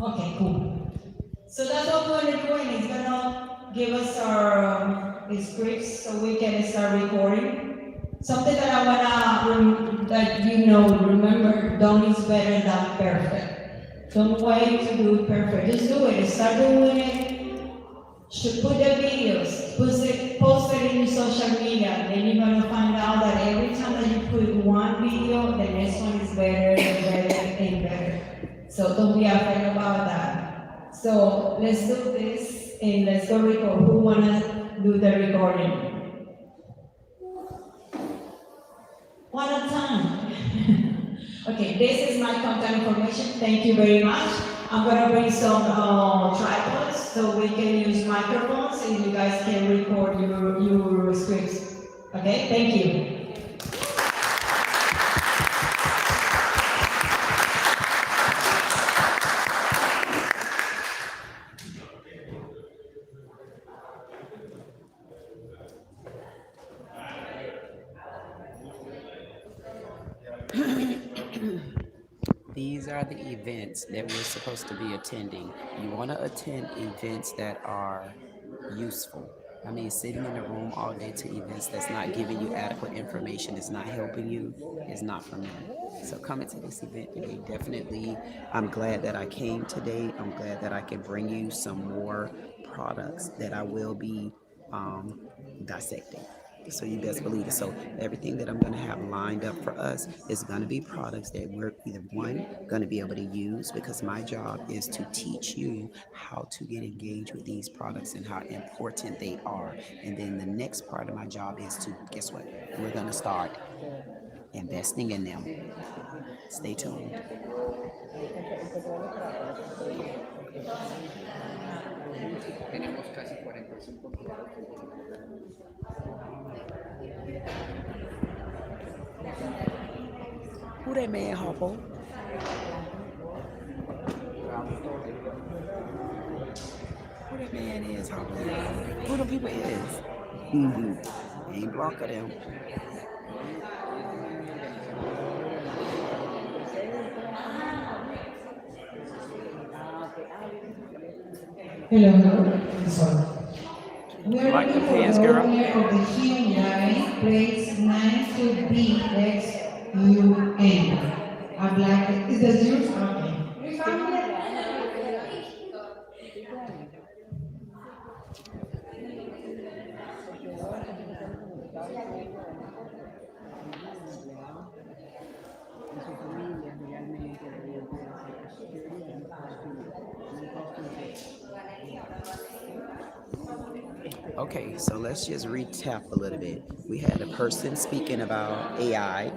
Okay, cool. So that's what we're doing. It's gonna give us our scripts so we can start recording. Something that I wanna that you know, remember, done is better than perfect. Don't wait to do it perfect. Just do it. Start doing it. Should put the videos, post it in your social media. Then you're gonna find out that every time that you put one video, the next one is better and better and better. So don't be afraid about that. So let's do this and let's go record. Who wanna do the recording? One at a time. Okay, this is my contact information. Thank you very much. I'm gonna bring some tripods so we can use microphones and you guys can record your scripts. Okay, thank you. These are the events that we're supposed to be attending. You want to attend events that are useful. I mean, sitting in a room all day to events that's not giving you adequate information, is not helping you, is not for me. So coming to this event today, definitely, I'm glad that I came today. I'm glad that I can bring you some more products that I will be dissecting. So you best believe it. So everything that I'm going to have lined up for us is going to be products that we're either one, going to be able to use, because my job is to teach you how to get engaged with these products and how important they are. And then the next part of my job is to, guess what? We're going to start investing in them. Stay tuned. Tenemos casi 45 Who that man, Harpo? Who that man is, Harpo? Who the people is? Ain't block of them. Hello. Sorry. We are Like the looking for pants, the girl. owner of the Hyundai plates 92BXUN. I'd like, is that yours? Okay. Okay, so let's just recap a little bit. We had a person speaking about AI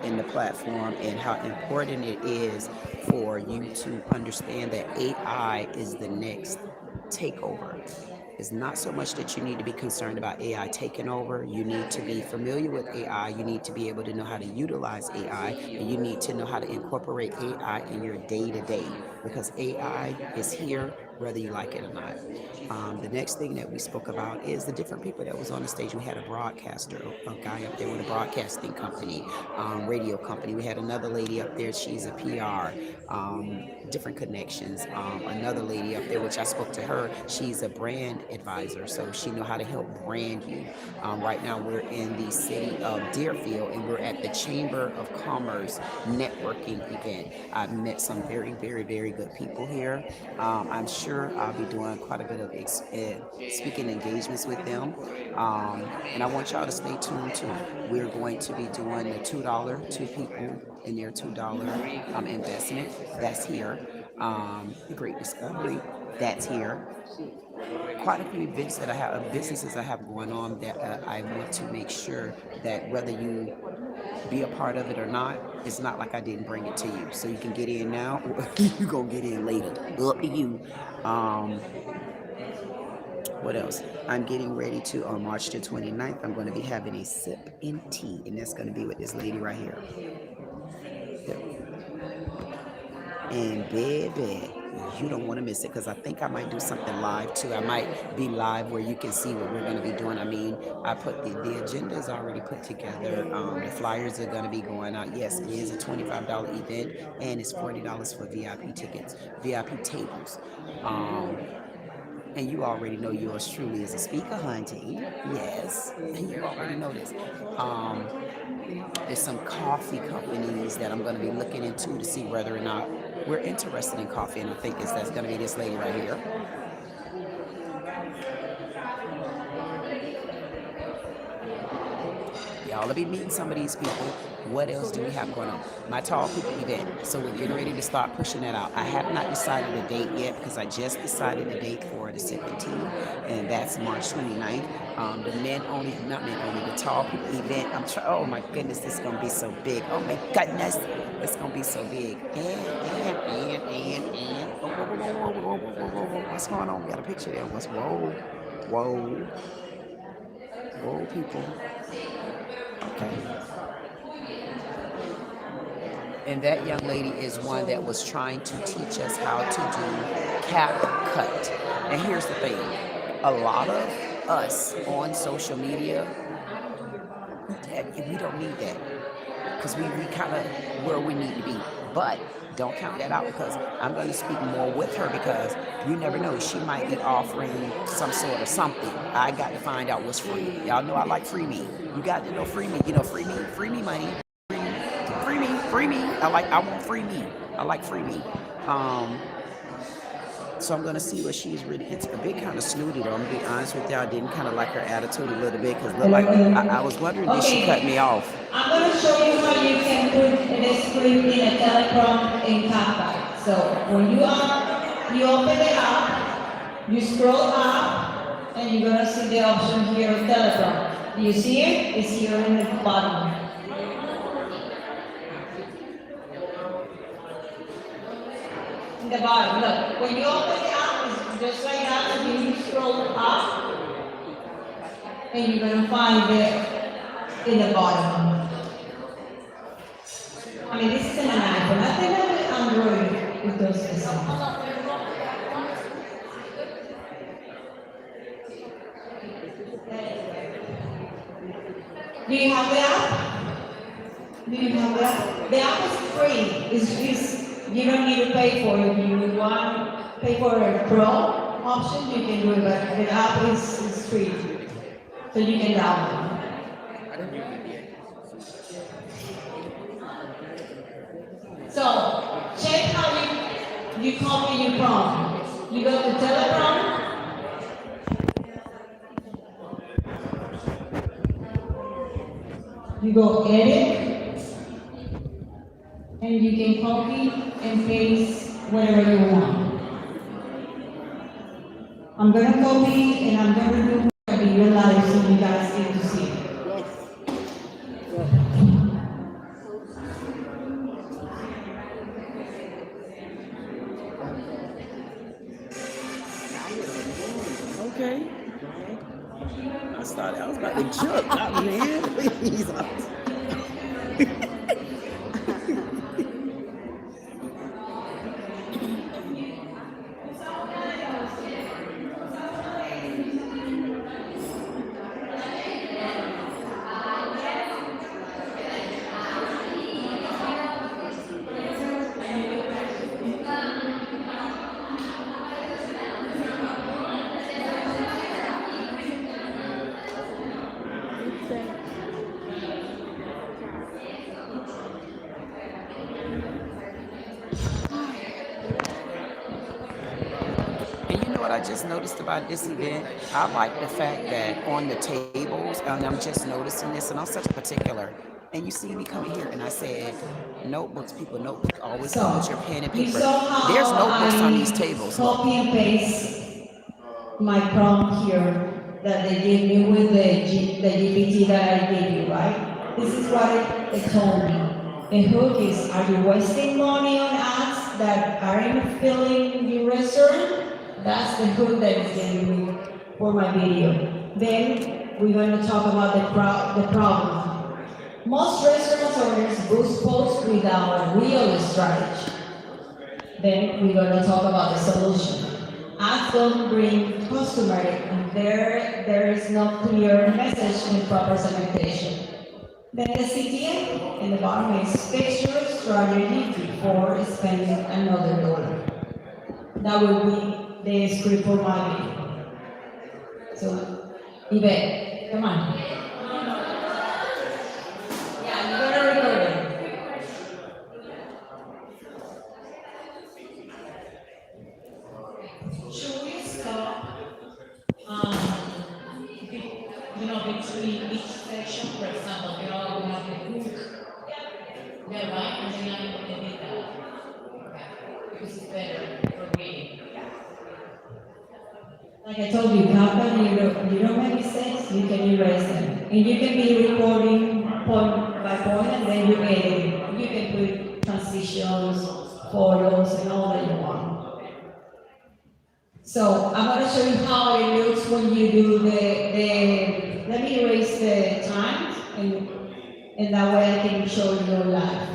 in the platform and how important it is for you to understand that AI is the next takeover. It's not so much that you need to be concerned about AI taking over. You need to be familiar with AI. You need to be able to know how to utilize AI, and you need to know how to incorporate AI in your day-to-day, because AI is here whether you like it or not. The next thing that we spoke about is the different people that was on the stage. We had a broadcaster, a guy up there with a broadcasting company, radio company. We had another lady up there. She's a PR, different connections. Another lady up there, which I spoke to her. She's a brand advisor, so she know how to help brand you. Right now, we're in the city of Deerfield, and we're at the Chamber of Commerce networking event. I've met some very, very, very good people here. I'm sure I'll be doing quite a bit of speaking engagements with them, and I want y'all to stay tuned too. We're going to be doing the $2 two people in their $2 investment. That's here. The Great Discovery. That's here. Quite a few events that I have, businesses I have going on that I want to make sure that whether you be a part of it or not, it's not like I didn't bring it to you. So you can get in now, or you gonna get in later. Up to you. What else? I'm getting ready to, on March the 29th, I'm going to be having a sip and tea, and that's going to be with this lady right here. Yep. And baby, you don't want to miss it, because I think I might do something live too. I might be live where you can see what we're going to be doing. I mean, I put the agenda is already put together. The flyers are going to be going out. Yes, it is a $25 event, and it's $40 for VIP tickets, VIP tables. And you already know yours truly is a speaker, hunting. Yes, and you already know this. There's some coffee companies that I'm going to be looking into to see whether or not we're interested in coffee, and I think that's going to be this lady right here. Y'all will be meeting some of these people. What else do we have going on? My Tall People event. So we're getting ready to start pushing that out. I have not decided a date yet, because I just decided a date for the sip and tea, and that's March 29th. The the Tall People event. Oh my goodness, this is gonna be so big. Oh my goodness, it's gonna be so big. And what's going on? We got a picture there. Whoa, people. Okay. And that young lady is one that was trying to teach us how to do CapCut. And here's the thing. A lot of us on social media, we don't need that, because we kind of where we need to be. But don't count that out, because I'm going to speak more with her, because you never know. She might be offering some sort of something. I got to find out what's free. Y'all know I like free me. You got to know free me. You know, free me money. Free me. I want free me. I like free me. So I'm going to see what she's really, it's a bit kind of snooty though. I'm going to be honest with you. I didn't kind of like her attitude a little bit, because I was wondering, did she cut me off? I'm going to show you how you can put the script in a teleprompter in CapCut. So when you open it up, you scroll up, and you're going to see the option here of teleprompter. Do you see it? It's here in the bottom. In the bottom, look. When you open it up, it's just like that, and you scroll up, and you're going to find it in the bottom. I mean, this is an iPhone. I think that Android it does the same. Do you have the app? Do you have the app? The app is free. You don't need to pay for it. If you want to pay for a pro option, you can do it, but the app is free. So you can download it. So check how you copy your prompt. You go to teleprompter. You go edit, and you can copy and paste whatever you want. I'm going to copy, and I'm going to do a video live so you guys get to see it. Okay. I was about to jump. Man, please. I just noticed about this event, I like the fact that on the tables, and I'm just noticing this, and I'm such a particular, and you see me coming here, and I said, notebooks, notebook, always come with your pen and paper. There's notebooks on these tables. Copy and paste my prompt here that they gave me with the GPT that I gave you, right? This is what it told me. The hook is, are you wasting money on ads that aren't filling your restaurant? That's the hook that is getting me for my video. Then we're going to talk about the problem. Most restaurant owners boost posts without a real strategy. Then we're going to talk about the solution. Ads don't bring customers if there is no clear message and proper segmentation. Then the CTA in the bottom is fix your strategy before spending another dollar. That will be the script for my video. So, Yvette, come on. Yeah, you gotta record it. Should we stop, between each section, for example, we have the hook, yeah, right, and then I'm going to edit that, because it's better for reading. Like I told you, CapCut, you don't make mistakes, you can erase them. And you can be recording point by point, and then you edit. You can put transitions, photos, and all that you want. So I'm going to show you how it looks when you do let me erase the time, and that way I can show you live.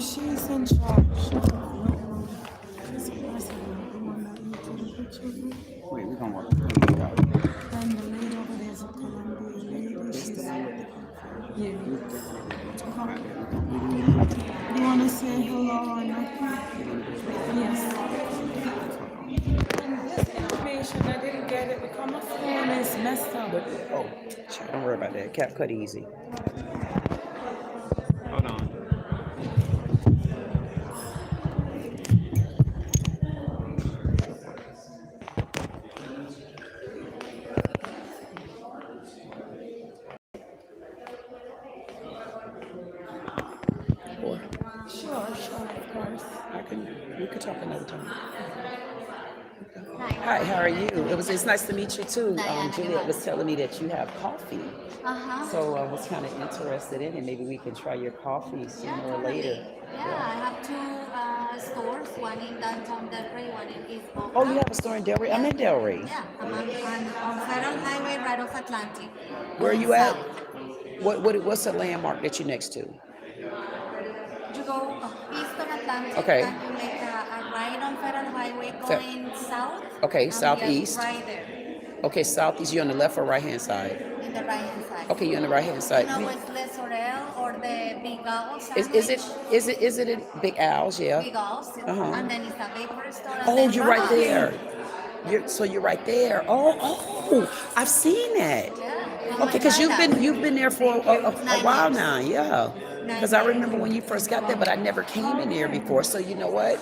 She's in charge. Wait, we're gonna work. Here And the lady over there is a Colombian lady. She's yeah. You wanna say hello or nothing? Yes. And this information, I didn't get it because my phone is messed up. Oh, don't worry about that. CapCut easy. Hold on. Sure, of course. We could talk another time. Hi. Hi, how are you? It's nice to meet you too. Juliet was telling me that you have coffee. So I was kind of interested in it. Maybe we can try your coffee sooner or later. Yeah, I have two stores, one in downtown Delray, one in East Boca. Oh, you have a store in Delray? I'm in Delray. Yeah, I'm on Federal Highway right off Atlantic. Where are you at? What's the landmark that you're next to? You go east of Atlantic, Okay. and you make a right on Federal Highway going south. Okay, and southeast. we are right there, Okay, southeast. You're on the left or right hand side? in the right hand side. Okay, you're on the right hand side. You know, it's Les Orel or the Big Owl Is it in Big Owls? Yeah. Big Owls, and then it's a vapor store. And Oh, then you're right there. You're right there. Oh, I've seen that. Okay, because you've been there for a while now, yeah. Because I remember when you first got there, but I never came in there before. So you know what?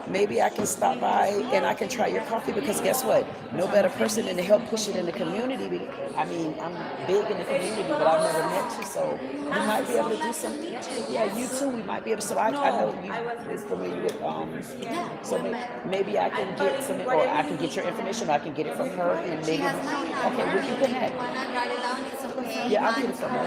Maybe I can stop by and I can try your coffee, because guess what? No better person than to help push it in the community. I mean, I'm big in the community, but I've never met you, so we might be able to do something. Yeah, you too. We might be able to. So I know you is familiar with. So maybe I can get some, or I can get your information. Or I can get it from her, and maybe. Okay, we can connect. Yeah, I'll get it from her.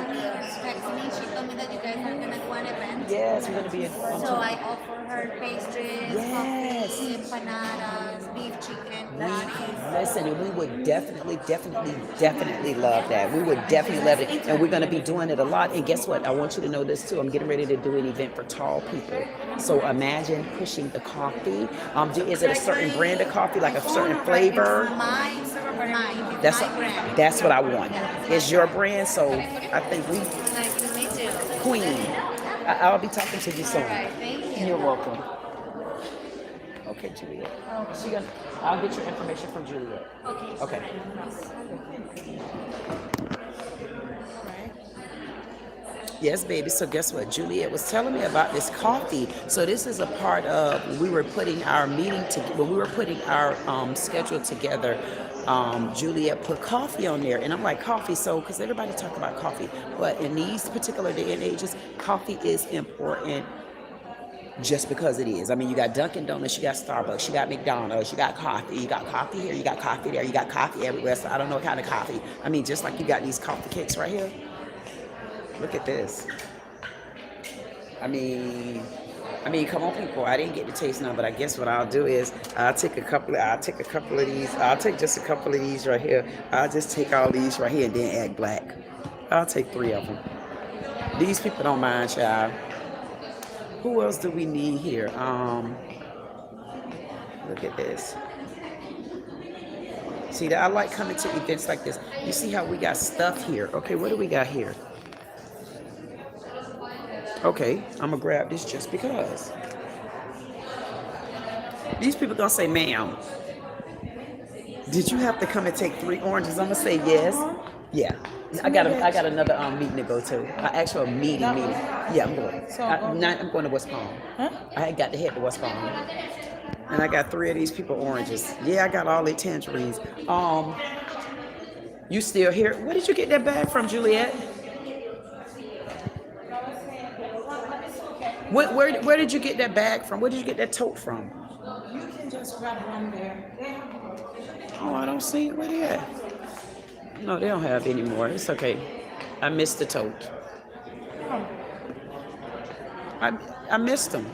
She told me that you guys are gonna do an event. Yes, we're gonna be in. So I offer her pastries, coffee, empanadas, beef, chicken, patties. Listen, and we would definitely love that. We would definitely love it. And we're going to be doing it a lot. And guess what? I want you to know this too. I'm getting ready to do an event for tall people. So imagine pushing the coffee. Is it a certain brand of coffee, like a certain flavor? That's what I want. It's your brand, so I think we. Nice to meet you. Queen. I'll be talking to you soon. Thank you. You're welcome. Okay, Juliet. I'll get your information from Juliet. Okay. Yes, baby. So guess what? Juliet was telling me about this coffee. So this is a part of when we were putting our schedule together. Juliet put coffee on there, and I'm like, coffee. So because everybody talk about coffee, but in these particular day and ages, coffee is important. Just because it is. I mean, you got Dunkin' Donuts, you got Starbucks, you got McDonald's, you got coffee here, you got coffee there, you got coffee everywhere. So I don't know what kind of coffee. I mean, just like you got these coffee cakes right here. Look at this. I mean, come on, people. I didn't get to taste none, but I guess what I'll do is I'll take just a couple of these right here. I'll just take all these right here and then add black. I'll take 3 of them. These people don't mind, child. Who else do we need here? Look at this. See, I like coming to events like this. You see how we got stuff here. Okay, what do we got here? Okay, I'm gonna grab this just because. These people gonna say, ma'am, did you have to come and take 3 oranges? I'm gonna say yes. Yeah. I got another meeting to go to. An actual meeting. Yeah, I'm going. I'm going to West Palm. Huh? I got to head to West Palm. And I got 3 of these people oranges. Yeah, I got all their tangerines. You still here? Where did you get that bag from, Juliet? Where did you get that bag from? Where did you get that tote from? You can just grab one there. Oh, I don't see it. Where they at? No, they don't have any more. It's okay. I missed the tote. I missed them.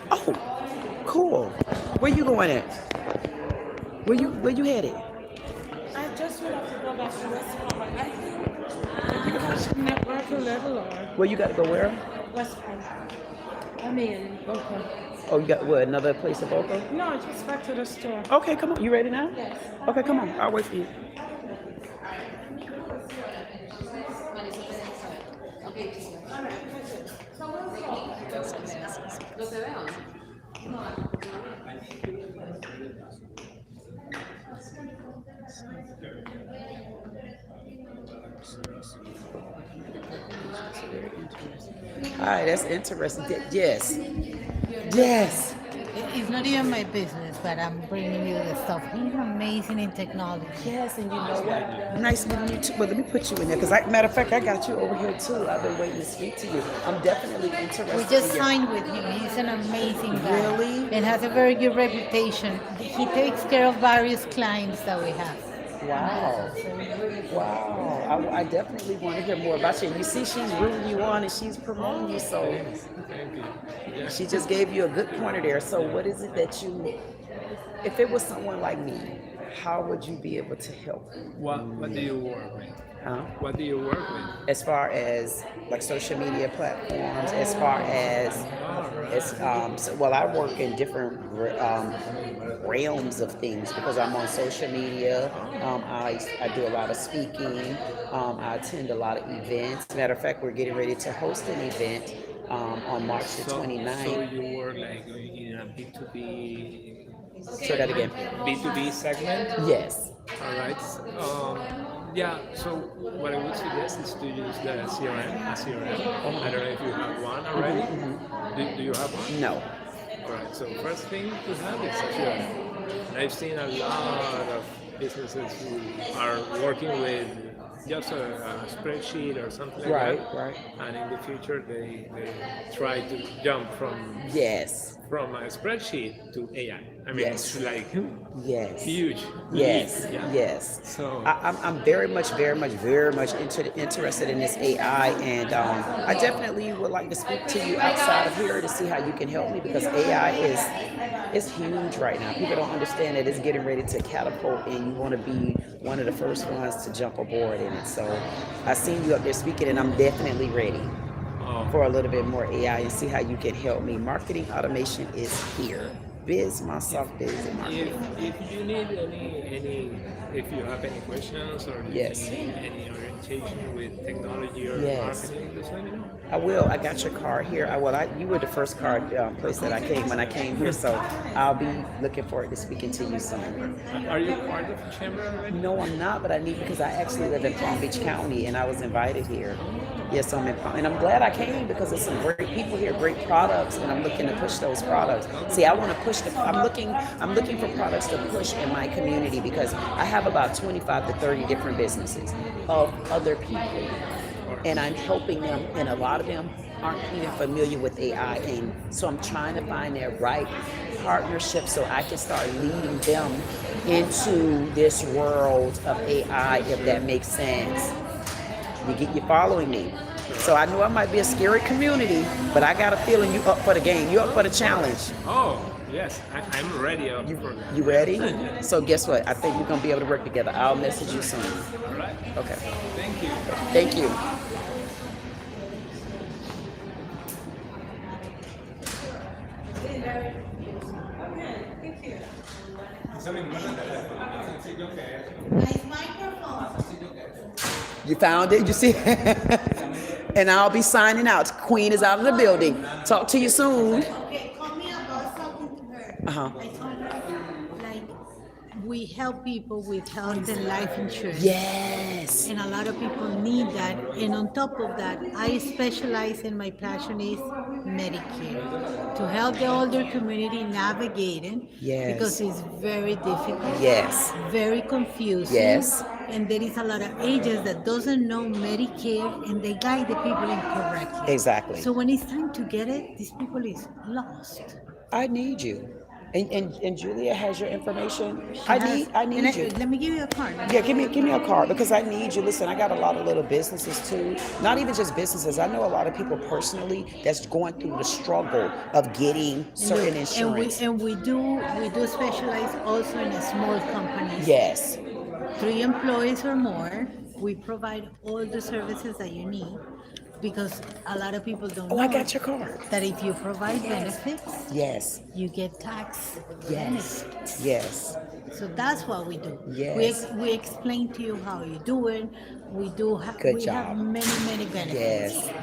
Oh, cool. Where you going at? Where you headed? I just would have to go back to West Palm. I think I should network a little or. Where you got to go where? West Palm. I mean, Boca. Oh, you got what? Another place in Boca? No, just back to the store. Okay, come on. You ready now? Yes. Okay, come on. I'll wait for you. Hi, that's interesting. Yes. It's not even my business. but I'm bringing you the stuff. He's amazing in technology. Yes, and you know what? Nice meeting you too. Well, let me put you in there because, matter of fact, I got you over here too. I've been waiting to speak to you. I'm definitely interested. We just signed with him. He's an amazing guy. Really? And has a very good reputation. He takes care of various clients that we have. Wow. Wow. I definitely want to hear more about you. You see, she's rooting you on and she's promoting you. So she just gave you a good pointer there. So what is it that you, if it was someone like me, how would you be able to help? What do you work with? Huh? What do you work with? As far as like social media platforms, as far as well, I work in different realms of things because I'm on social media. I do a lot of speaking. I attend a lot of events. Matter of fact, we're getting ready to host an event on March the 29th. So you work like in a B2B. Say that again. B2B segment? Yes. All right. Yeah, so what I would suggest is to use the CRM, a CRM. I don't know if you have one already. Do you have one? No. All right, so first thing to have is a CRM. And I've seen a lot of businesses who are working with just a spreadsheet or something like that. Right. And in the future, they try to jump from a spreadsheet to AI. I mean, it's like huge. Yes. So I'm very much interested in this AI, and I definitely would like to speak to you outside of here to see how you can help me because AI is huge right now. People don't understand that it's getting ready to catapult, and you want to be one of the first ones to jump aboard in it. So I seen you up there speaking, and I'm definitely ready for a little bit more AI and see how you can help me. Marketing automation is here. Myself, and marketing. If you need if you have any questions or you need any orientation with technology or marketing, just let me know. I will. I got your card here. You were the first card place that I came when I came here, so I'll be looking forward to speaking to you soon. Are you part of the chamber already? No, I'm not, but I need because I actually live in Palm Beach County and I was invited here. Yes, I'm in Palm, and I'm glad I came because there's some great people here, great products, and I'm looking to push those products. See, I want to push I'm looking for products to push in my community because I have about 25 to 30 different businesses of other people, and I'm helping them, and a lot of them aren't even familiar with AI, and so I'm trying to find their right partnership so I can start leading them into this world of AI, if that makes sense. You following me? So I know it might be a scary community, but I got a feeling you up for the game. You up for the challenge. Oh, yes. I'm ready. You ready? So guess what? I think we're going to be able to work together. I'll message you soon. All right. Okay. Thank you. Thank you. You found it? You see? And I'll be signing out. Queen is out of the building. Talk to you soon. Okay, call me up. I was talking to her. Uh-huh. I told her, like, we help people with health and life insurance. Yes. And a lot of people need that. And on top of that, I specialize in my passion is Medicare to help the older community navigating. Yes. Because it's very difficult. Yes. Very confusing. Yes. And there is a lot of agents that doesn't know Medicare and they guide the people incorrectly. Exactly. So when it's time to get it, these people is lost. I need you. And Julia has your information. I need you. Let me give you a card. Yeah, give me a card because I need you. Listen, I got a lot of little businesses too. Not even just businesses. I know a lot of people personally that's going through the struggle of getting certain insurance. And we do specialize also in a small companies. Yes. 3 employees or more. We provide all the services that you need. Because a lot of people don't know. I got your card. That if you provide benefits, yes, you get tax benefits. Yes. So that's what we do. Yes. We explain to you how you do it. We do. Good job. Have many benefits.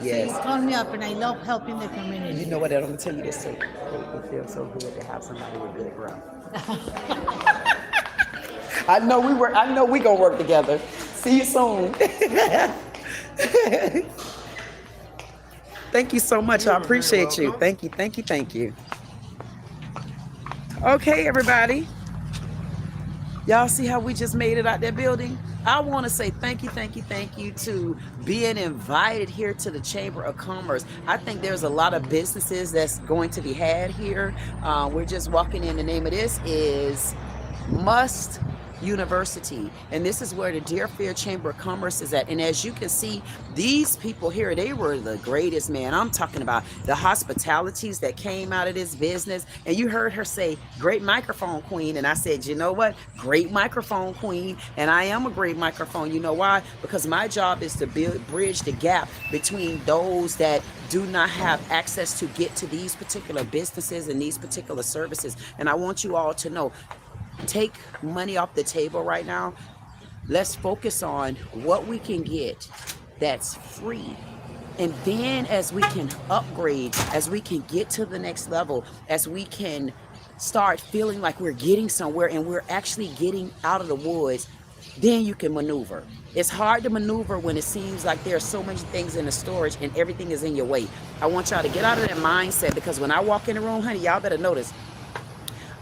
Yes. So you call me up, and I love helping the community. You know what? I'm gonna tell you this too. It feels so good to have somebody with good breath. I know we gonna work together. See you soon. Thank you so much. I appreciate you. Thank you. Okay, everybody. Y'all see how we just made it out that building? I want to say thank you to being invited here to the Chamber of Commerce. I think there's a lot of businesses that's going to be had here. We're just walking in. The name of this is Must University, and this is where the Deerfield Chamber of Commerce is at. And as you can see, these people here, they were the greatest, man. I'm talking about the hospitalities that came out of this business. And you heard her say, great microphone queen. And I said, you know what? Great microphone queen. And I am a great microphone. You know why? Because my job is to bridge the gap between those that do not have access to get to these particular businesses and these particular services. And I want you all to know, take money off the table right now. Let's focus on what we can get that's free. And then as we can upgrade, as we can get to the next level, as we can start feeling like we're getting somewhere and we're actually getting out of the woods, then you can maneuver. It's hard to maneuver when it seems like there are so many things in the storage and everything is in your way. I want y'all to get out of that mindset, because when I walk in the room, honey, y'all better notice,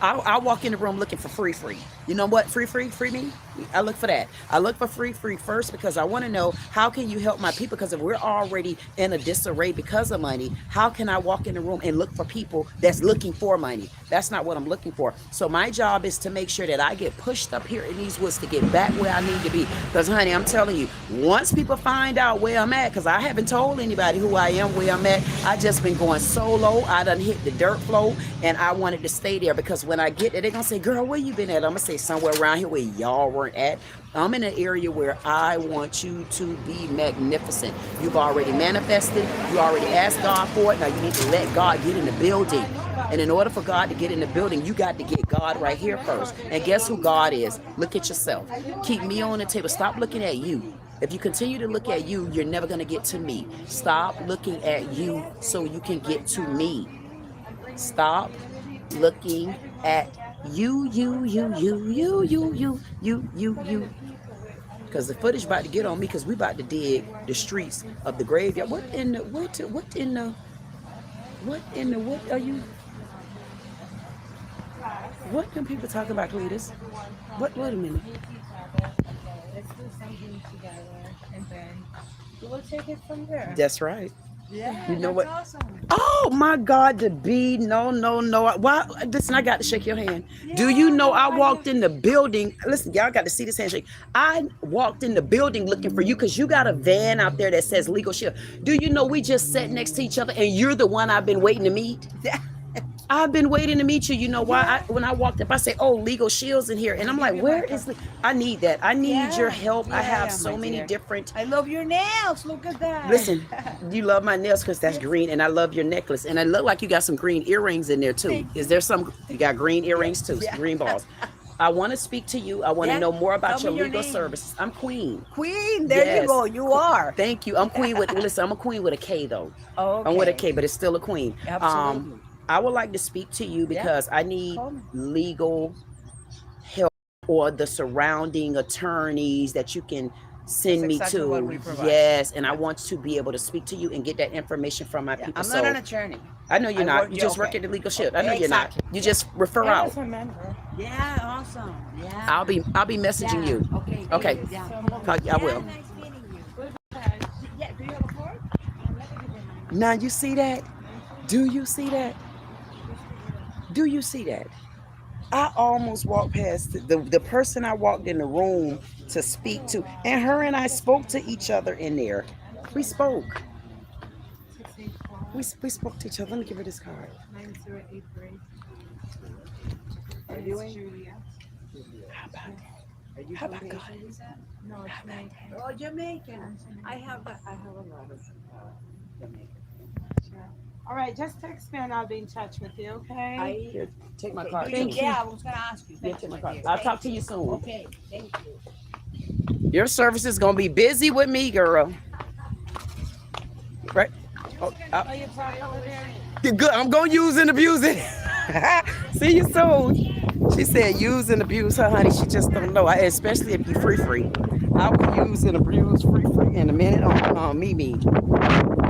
I walk in the room looking for free. You know what? Free me? I look for that. I look for free first, because I want to know, how can you help my people? Because if we're already in a disarray because of money, how can I walk in the room and look for people that's looking for money? That's not what I'm looking for. So my job is to make sure that I get pushed up here in these woods to get back where I need to be. Because honey, I'm telling you, once people find out where I'm at, because I haven't told anybody who I am, where I'm at, I just been going solo. I done hit the dirt floor, and I wanted to stay there, because when I get there, they're gonna say, girl, where you been at? I'm gonna say somewhere around here where y'all weren't at. I'm in an area where I want you to be magnificent. You've already manifested. You already asked God for it. Now you need to let God get in the building. And in order for God to get in the building, you got to get God right here first. And guess who God is? Look at yourself. Keep me on the table. Stop looking at you. If you continue to look at you, you're never going to get to me. Stop looking at you so you can get to me. Stop looking at you. Because the footage about to get on me, because we about to dig the streets of the graveyard. What are you? What can people talk about, Cletus? Wait a minute. Let's do something together, and then we'll take it from there. That's right. Yeah, you know that's what? Awesome. Oh my God, the bee. No. Why? Listen, I got to shake your hand. Yeah, do you know I walked in the building? Listen, y'all got to see this handshake. I walked in the building looking for you, because you got a van out there that says Legal Shield. Do you know we just sat next to each other, and you're the one I've been waiting to meet? I've been waiting to meet you. You know why? When I walked up, I said, oh, Legal Shield's in here. And I'm like, where is it? I need that. I need your help. I have so many different. I love your nails. Look at that. Listen, you love my nails because that's green. And I love your necklace. And it look like you got some green earrings in there too. Is there some? You got green earrings too, green balls. I want to speak to you. I want to know more about your legal services. I'm Queen. Queen, there you go. You are. Thank you. I'm Queen with, listen, I'm a Queen with a K though. Oh, okay. I'm with a K, but it's still a Queen. Absolutely. I would like to speak to you because I need legal help, or the surrounding attorneys that you can send me to. Yes, and I want to be able to speak to you and get that information from my people. I'm not an attorney. I know you're not. You just work at the Legal Shield. I know you're not. You just refer out. Yeah, awesome. Yeah. I'll be messaging you. Okay. Okay. I will. Nice meeting you. Yeah, do you have a card? Now you see that? Do you see that? Do you see that? I almost walked past the person I walked in the room to speak to, and her and I spoke to each other in there. We spoke. We spoke to each other. Let me give her this card. 9083. Are you in? Julia. How about God? No, it's Maid. Oh, Jamaican. I have a lot of Jamaican. All right, just text me and I'll be in touch with you, okay? Here, take my card. Thank you. Yeah, I was going to ask you. Yeah, take my card. I'll talk to you soon. Okay, thank you. Your service is gonna be busy with me, girl. Right? Good. I'm gonna use and abuse it. See you soon. She said use and abuse her, honey. She just don't know. Especially if you free. I will use and abuse free in a minute on Mimi.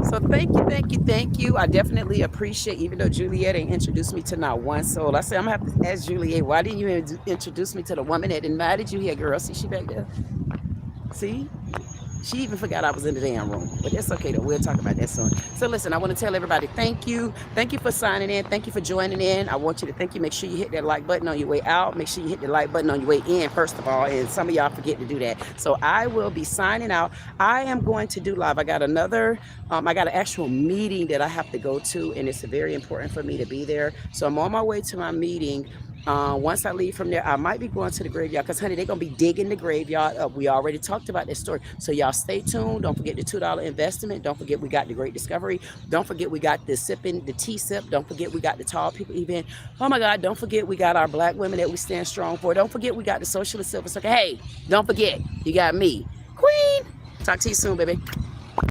So thank you. I definitely appreciate, even though Juliet ain't introduced me to not one soul. I said, I'm gonna have to ask Juliet, why didn't you introduce me to the woman that invited you here, girl? See, she back there. See? She even forgot I was in the damn room. But that's okay though. We'll talk about that soon. So listen, I want to tell everybody thank you. Thank you for signing in. Thank you for joining in. I want you to thank you. Make sure you hit that like button on your way out. Make sure you hit the like button on your way in, first of all. And some of y'all forget to do that. So I will be signing out. I am going to do live. I got another, I got an actual meeting that I have to go to, and it's very important for me to be there. So I'm on my way to my meeting. Once I leave from there, I might be going to the graveyard because, honey, they're going to be digging the graveyard up. We already talked about this story. So y'all stay tuned. Don't forget the $2 investment. Don't forget we got the Great Discovery. Don't forget we got the tea sip. Don't forget we got the tall people event. Oh, my God. Don't forget we got our black women that we stand strong for. Don't forget we got the Socialist Silver Circle. Hey, don't forget you got me, Queen. Talk to you soon, baby.